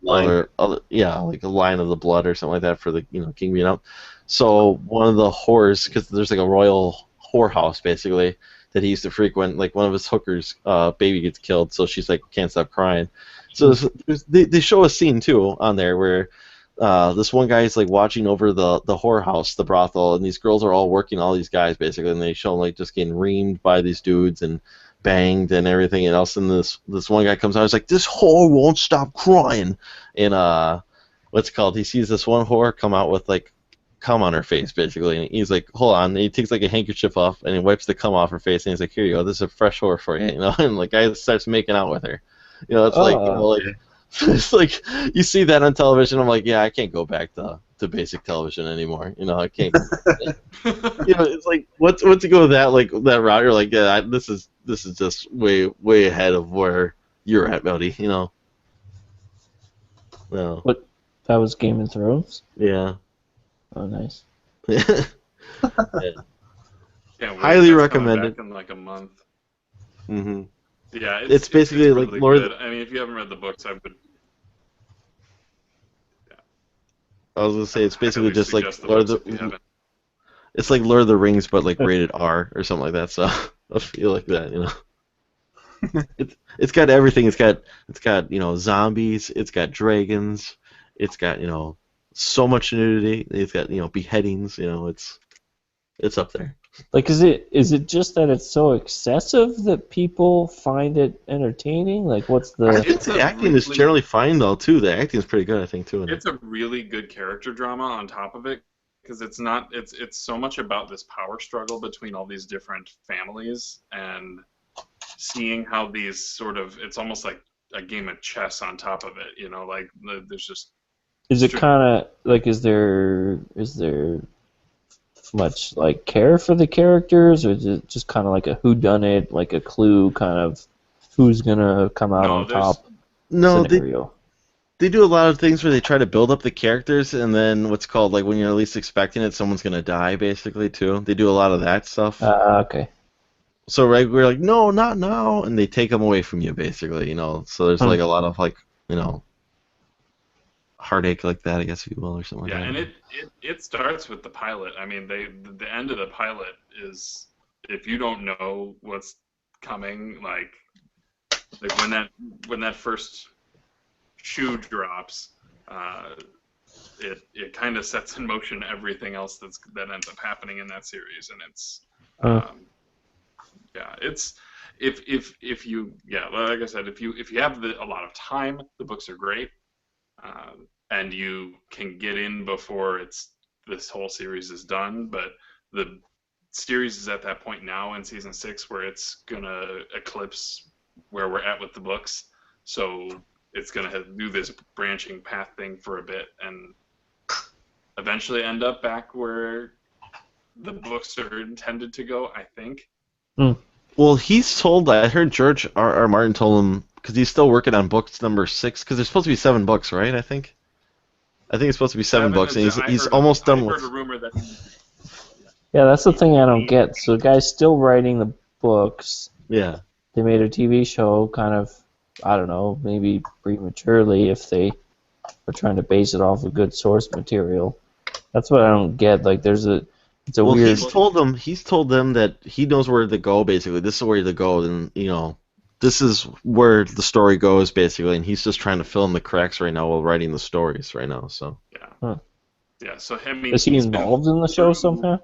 Line. like a line of the blood or something like that for the king being up. So one of the whores, because there's like a royal whorehouse basically that he used to frequent, like one of his hookers baby gets killed, so she's like can't stop crying. So they show a scene too on there where this one guy is like watching over the whorehouse, the brothel, and these girls are all working all these guys basically, and they show them like just getting reamed by these dudes and banged and everything, and else. And this one guy comes out, he's like, "This whore won't stop crying," and what's it called? He sees this one whore come out with like cum on her face basically, and he's like, "Hold on," and he takes like a handkerchief off and he wipes the cum off her face, and he's like, "Here you go, this is a fresh whore for you," and like guy starts making out with her. It's like it's like you see that on television. I'm like, yeah, I can't go back to basic television anymore. I can't. It's like once you go that that route, you're like, yeah, this is just way ahead of where you're at, buddy. No. What? That was Game of Thrones? Yeah. Oh, nice. Yeah. Highly recommended. Back in like a month. Mm-hmm. Yeah, it's basically like really Lord. Good. I mean, if you haven't read the books, I would. Yeah. I was gonna say it's basically just like Lord of the. It's like Lord of the Rings, but like rated R or something like that. So I feel like that, It's got everything. It's got zombies. It's got dragons. It's got so much nudity. It's got beheadings. It's up there. Like, is it just that it's so excessive that people find it entertaining? Like, what's the? I think the acting is generally fine though too. The acting is pretty good, I think too. It's a really good character drama on top of it, because it's so much about this power struggle between all these different families, and seeing how these it's almost like a game of chess on top of it. Like there's just. Is it kind of like is there much like care for the characters, or is it just kind of like a whodunit, like a Clue kind of who's gonna come out on top scenario? They do a lot of things where they try to build up the characters, and then what's called like when you're least expecting it, someone's gonna die basically too. They do a lot of that stuff. Okay. So we're like, no, not now, and they take them away from you basically. So there's like a lot of like heartache like that, I guess if you will, or something like that. Yeah, and it starts with the pilot. I mean, the end of the pilot is, if you don't know what's coming, like when that first shoe drops, it kind of sets in motion everything else that ends up happening in that series, and it's it's if you like I said, if you have a lot of time, the books are great, and you can get in before this whole series is done. But the series is at that point now in season 6 where it's gonna eclipse where we're at with the books, so it's gonna do this branching path thing for a bit and eventually end up back where the books are intended to go, I think. Well, he's told. I heard George R. Martin told him, because he's still working on books number 6, because there's supposed to be 7 books, right? I think it's supposed to be 7 books, and he's almost done with. I heard a rumor that. Yeah, that's the thing I don't get. So the guy's still writing the books. Yeah. They made a TV show kind of, I don't know, maybe prematurely if they are trying to base it off of good source material. That's what I don't get. Like, it's a weird. He's told them that he knows where to go. Basically, this is where to go, and this is where the story goes, basically, and he's just trying to fill in the cracks right now while writing the stories right now. So. Yeah. So I mean, is he involved in the show somehow?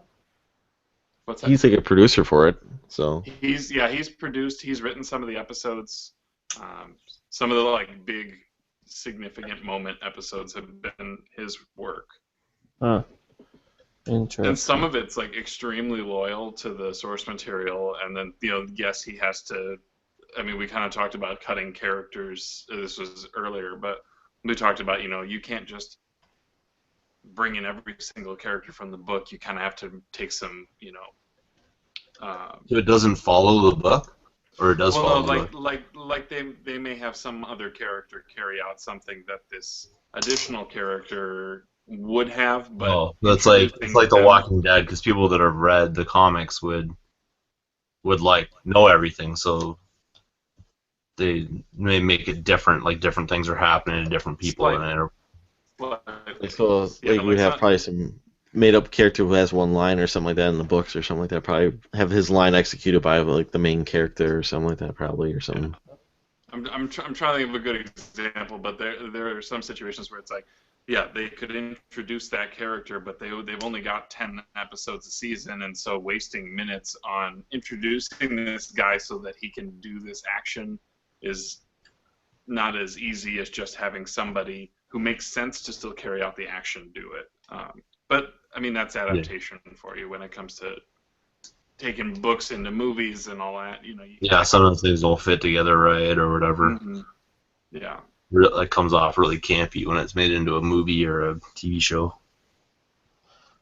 What's that? He's like a producer for it, so. He's produced. He's written some of the episodes. Some of the big, significant moment episodes have been his work. Interesting. And some of it's extremely loyal to the source material, and then yes, he has to. I mean, we kind of talked about cutting characters. This was earlier, but we talked about you can't just bring in every single character from the book. You kind of have to take some So it doesn't follow the book, or it does follow the book? Like they may have some other character carry out something that this additional character would have, but that's it's like The Walking Dead, because people that have read the comics would know everything, so they may make it different. Like different things are happening to different people, So we'd have probably some made-up character who has one line or something like that in the books or something like that. Probably have his line executed by the main character or something like that, probably, or something. I'm trying to think of a good example, but there are some situations where it's they could introduce that character, but they've only got 10 episodes a season, and so wasting minutes on introducing this guy so that he can do this action is not as easy as just having somebody who makes sense to still carry out the action do it. But I mean, that's adaptation for you when it comes to taking books into movies and all that. Some of the things don't fit together right or whatever. Mm-hmm. Yeah. It comes off really campy when it's made into a movie or a TV show.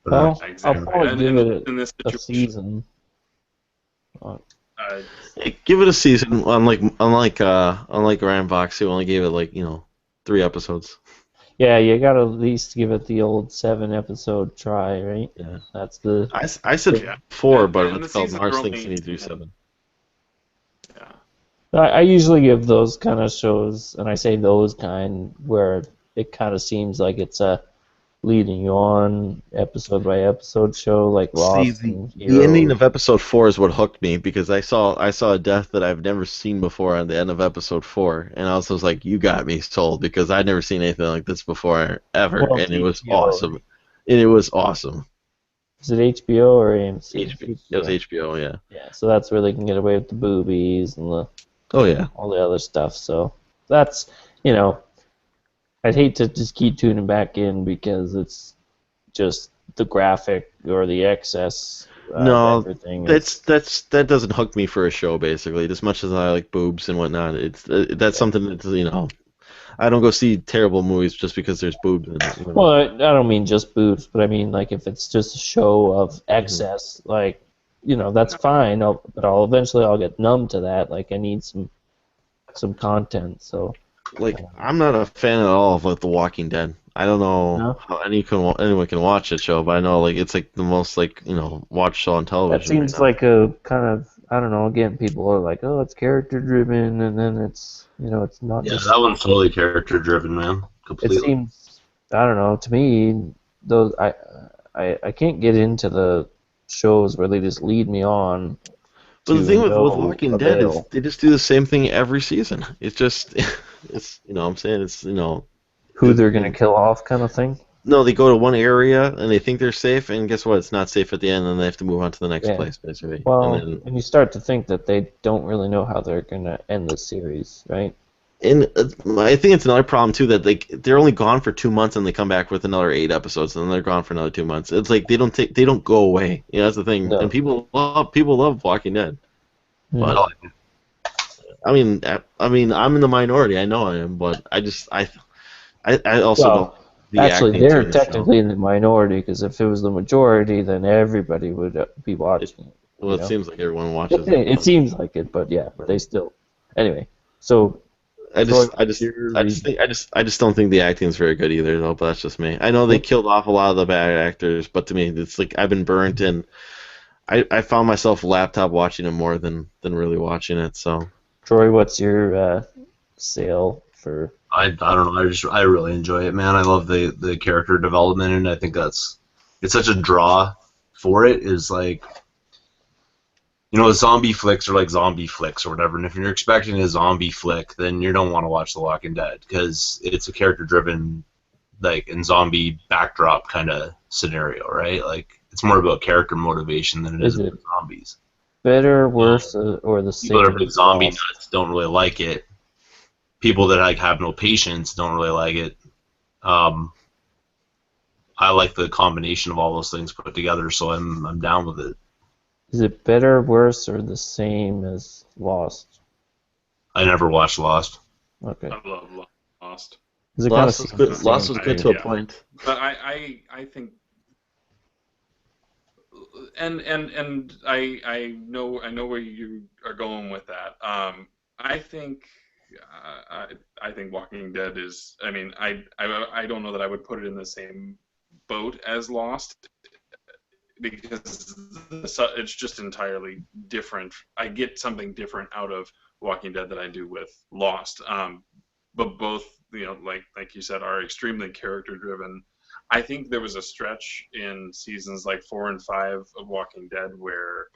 Well, I'll probably give it a season. Give it a season. Unlike Ryan Fox, who only gave it 3 episodes. Yeah, you gotta at least give it the old 7-episode try, right? Yeah, that's the. I said 4, but it's called Mars thinks you need to do 7. Yeah. I usually give those kind of shows, and I say those kind where it kind of seems like it's a leading you on episode by episode show, like Lost. The ending of episode 4 is what hooked me, because I saw a death that I've never seen before on the end of episode 4, and I was like, you got me sold, because I'd never seen anything like this before ever, and it was awesome. Is it HBO or AMC? HBO. It was HBO, yeah. Yeah, so that's where they can get away with the boobies and all the other stuff. So that's I'd hate to just keep tuning back in because it's just the graphic or the excess. Everything. That doesn't hook me for a show, basically. As much as I like boobs and whatnot, that's something that I don't go see terrible movies just because there's boobs in it. Well, I don't mean just boobs, but I mean if it's just a show of excess, that's fine. But eventually get numb to that. I need some content. So. I'm not a fan at all of The Walking Dead. I don't know how anyone can watch that show, but I know it's the most watched show on television. That seems like a kind of, I don't know. Again, people are like, oh, it's character driven, and then it's it's not. Yeah, that one's totally character driven, man. Completely. It seems, I don't know. To me, those I can't get into the shows where they just lead me on. But the thing with Walking Dead is they just do the same thing every season. It's just, what I'm saying, it's, who they're going to kill off kind of thing? No, they go to one area and they think they're safe, and guess what? It's not safe at the end, and they have to move on to the next Yeah. place, basically. Well, And then, and you start to think that they don't really know how they're gonna end the series, right? and I think it's another problem too that they're only gone for 2 months and they come back with another 8 episodes, and then they're gone for another 2 months. It's like they don't go away. You know, that's the thing. No. And people love Walking Dead, but Oh, I mean, I'm in the minority. I know I am, but I also Well, don't. The actually, acting they're in the show. technically in the minority because if it was the majority, then everybody would be watching it. Well, you it know? seems like everyone watches it. It seems like it, but yeah, they still. Anyway, so I Troy, just don't think the acting is very good either, though. But that's just me. I know they killed off a lot of the bad actors, but to me, it's like I've been burnt, and I found myself laptop watching it more than really watching it. So Troy, what's your sale for? I don't know. I really enjoy it, man. I love the character development, and I think it's such a draw for it. Is like, you know, zombie flicks are like zombie flicks or whatever. And if you're expecting a zombie flick, then you don't want to watch The Walking Dead because it's a character-driven, like, and zombie backdrop kind of scenario, right? Like, it's more about character motivation than it is about zombies. Better, worse, or the same? People that are big zombie nuts don't really like it. People that like have no patience don't really like it. I like the combination of all those things put together, so I'm down with it. Is it better, worse, or the same as Lost? I never watched Lost. Okay. I love Lost. Lost was good. Lost was good to a point. But I think, and I know where you are going with that. I think Walking Dead is. I mean, I don't know that I would put it in the same boat as Lost because it's just entirely different. I get something different out of Walking Dead than I do with Lost. But both, you know, like you said, are extremely character driven. I think there was a stretch in seasons like 4 and 5 of Walking Dead where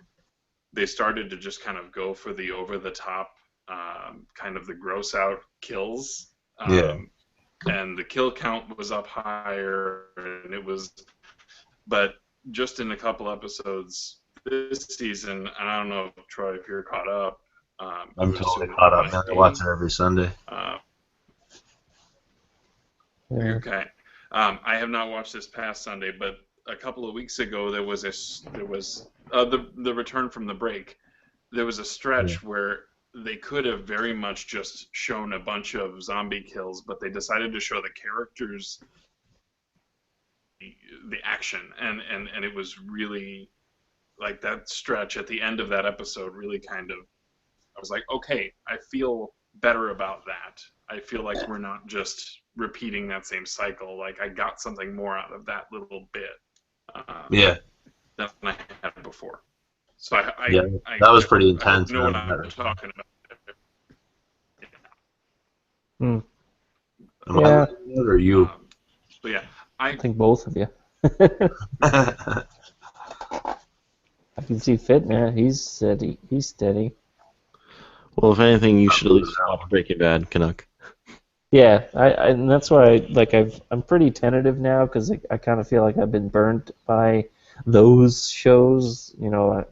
they started to just kind of go for the over the top, kind of the gross out kills. And the kill count was up higher, and it was, but just in a couple episodes this season, and I don't know, Troy, if you're caught up. I'm totally caught up, man. I watch it every Sunday. Okay. I have not watched this past Sunday, but a couple of weeks ago there was the return from the break. There was a stretch where they could have very much just shown a bunch of zombie kills, but they decided to show the characters, the action, and it was really like that stretch at the end of that episode really kind of, I was like, okay, I feel better about that. I feel like we're not just repeating that same cycle. Like I got something more out of that little bit than I had before. So that was pretty intense. I know what I'm talking about. Yeah. Or you? So yeah, I think both of you. I can see Fit, man. He's steady. Well, if anything, you should at least watch Breaking Bad, Canuck. Yeah, and that's why I'm pretty tentative now because I kind of feel like I've been burnt by those shows. You know,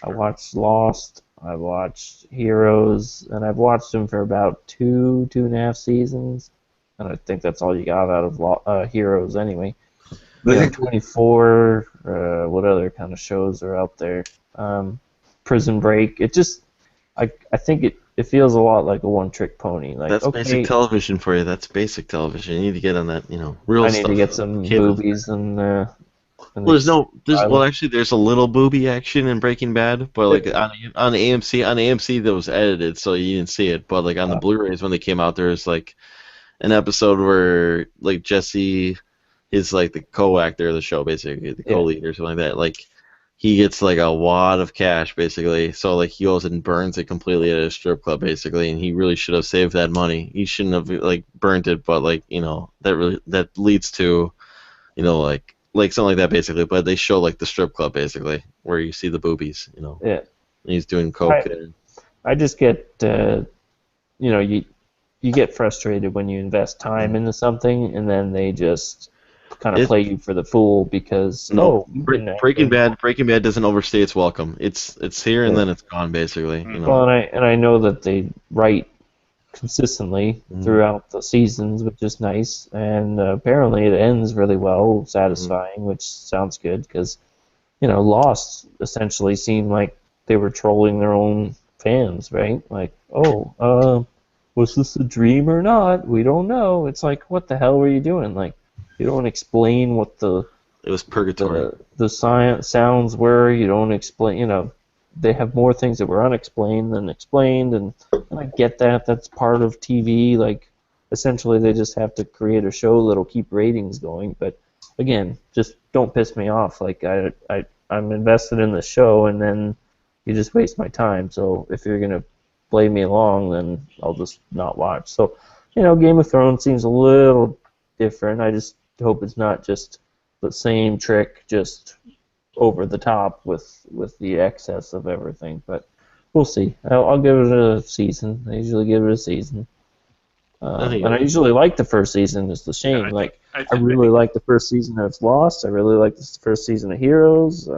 I watched Lost, I watched Heroes, and I've watched them for about 2.5 seasons, and I think that's all you got out of Heroes anyway. Yeah, 24. What other kind of shows are out there? Prison Break. It just, I think it feels a lot like a one-trick pony. Like that's basic television for you. That's basic television. You need to get on that, real stuff. I need to get some boobies and. Well, actually, there's a little booby action in Breaking Bad, but like on AMC that was edited, so you didn't see it. But like on the Blu-rays when they came out, there was like an episode where like Jesse is like the co-actor of the show, basically the co-lead or something like that. Like he gets like a wad of cash, basically. So like he goes and burns it completely at a strip club, basically, and he really should have saved that money. He shouldn't have like burnt it, but like that leads to like something like that, basically. But they show like the strip club, basically, where you see the boobies, Yeah. And he's doing coke. I just get, you get frustrated when you invest time into something and then they just kind of play you for the fool because Breaking Bad doesn't overstay its welcome. It's here and then it's gone basically. You know? Well, and I know that they write consistently throughout the seasons, which is nice, and apparently it ends really well, satisfying, which sounds good because Lost essentially seemed like they were trolling their own fans, right? Like, was this a dream or not? We don't know. It's like, what the hell were you doing? Like, you don't explain what it was purgatory. The science sounds were. You don't explain. They have more things that were unexplained than explained, and I get that. That's part of TV. Like, essentially, they just have to create a show that'll keep ratings going. But again, just don't piss me off. Like, I'm invested in the show, and then you just waste my time. So if you're gonna play me along, then I'll just not watch. So, Game of Thrones seems a little different. I just hope it's not just the same trick, just over the top with the excess of everything. But we'll see. I'll give it a season. I usually give it a season. And I usually like the first season. It's the shame. I really like the first season of Lost. I really like the first season of Heroes.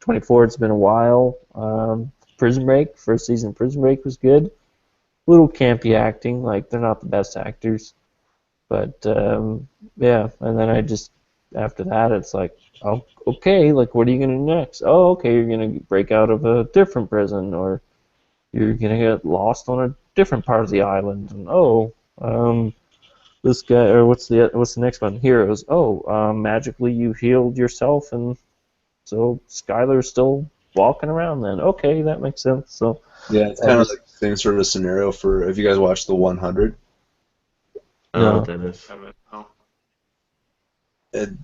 24, it's been a while. Prison Break, first season of Prison Break was good. Little campy acting, like they're not the best actors. But, yeah, and then after that, it's like, oh, okay, like, what are you going to do next? Oh, okay, you're going to break out of a different prison, or you're going to get lost on a different part of the island, and, this guy, or what's the next one? Heroes. Magically you healed yourself, and so Skylar's still walking around then. Okay, that makes sense. So yeah, it's kind of like the same sort of scenario for, have you guys watched The 100? I don't know what that is.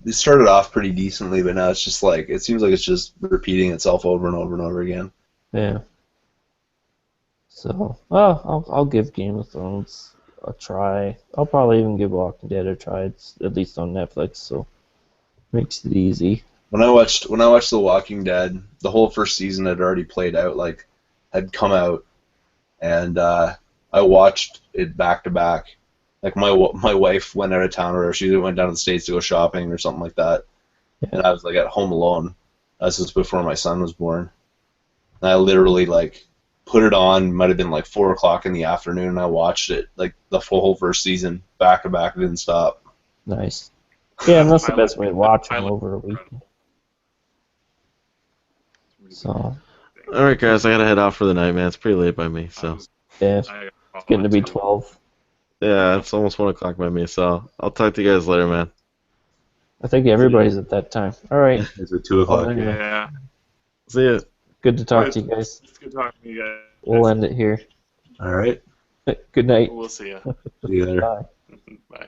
It started off pretty decently, but now it's just like, it seems like it's just repeating itself over and over and over again. Yeah. So, I'll give Game of Thrones a try. I'll probably even give Walking Dead a try. It's at least on Netflix, so makes it easy. When I watched The Walking Dead, the whole first season had already played out, like, had come out, and I watched it back to back. Like, my wife went out of town, or she went down to the States to go shopping or something like that, and I was like at home alone. This was before my son was born, and I literally like put it on. Might have been like 4 o'clock in the afternoon, and I watched it like the whole first season back to back. Didn't stop. Nice. Yeah, and that's the best way to watch them over a week. So. All right, guys, I gotta head off for the night, man. It's pretty late by me, so. Yeah, it's getting to be 12. Yeah, it's almost 1 o'clock by me, so I'll talk to you guys later, man. I think everybody's at that time. All right. It's at 2 o'clock. Yeah. See ya. Good to talk to you guys. It's good talking to you guys. We'll end it here. All right. Good night. We'll see ya. See you later. Bye. Bye.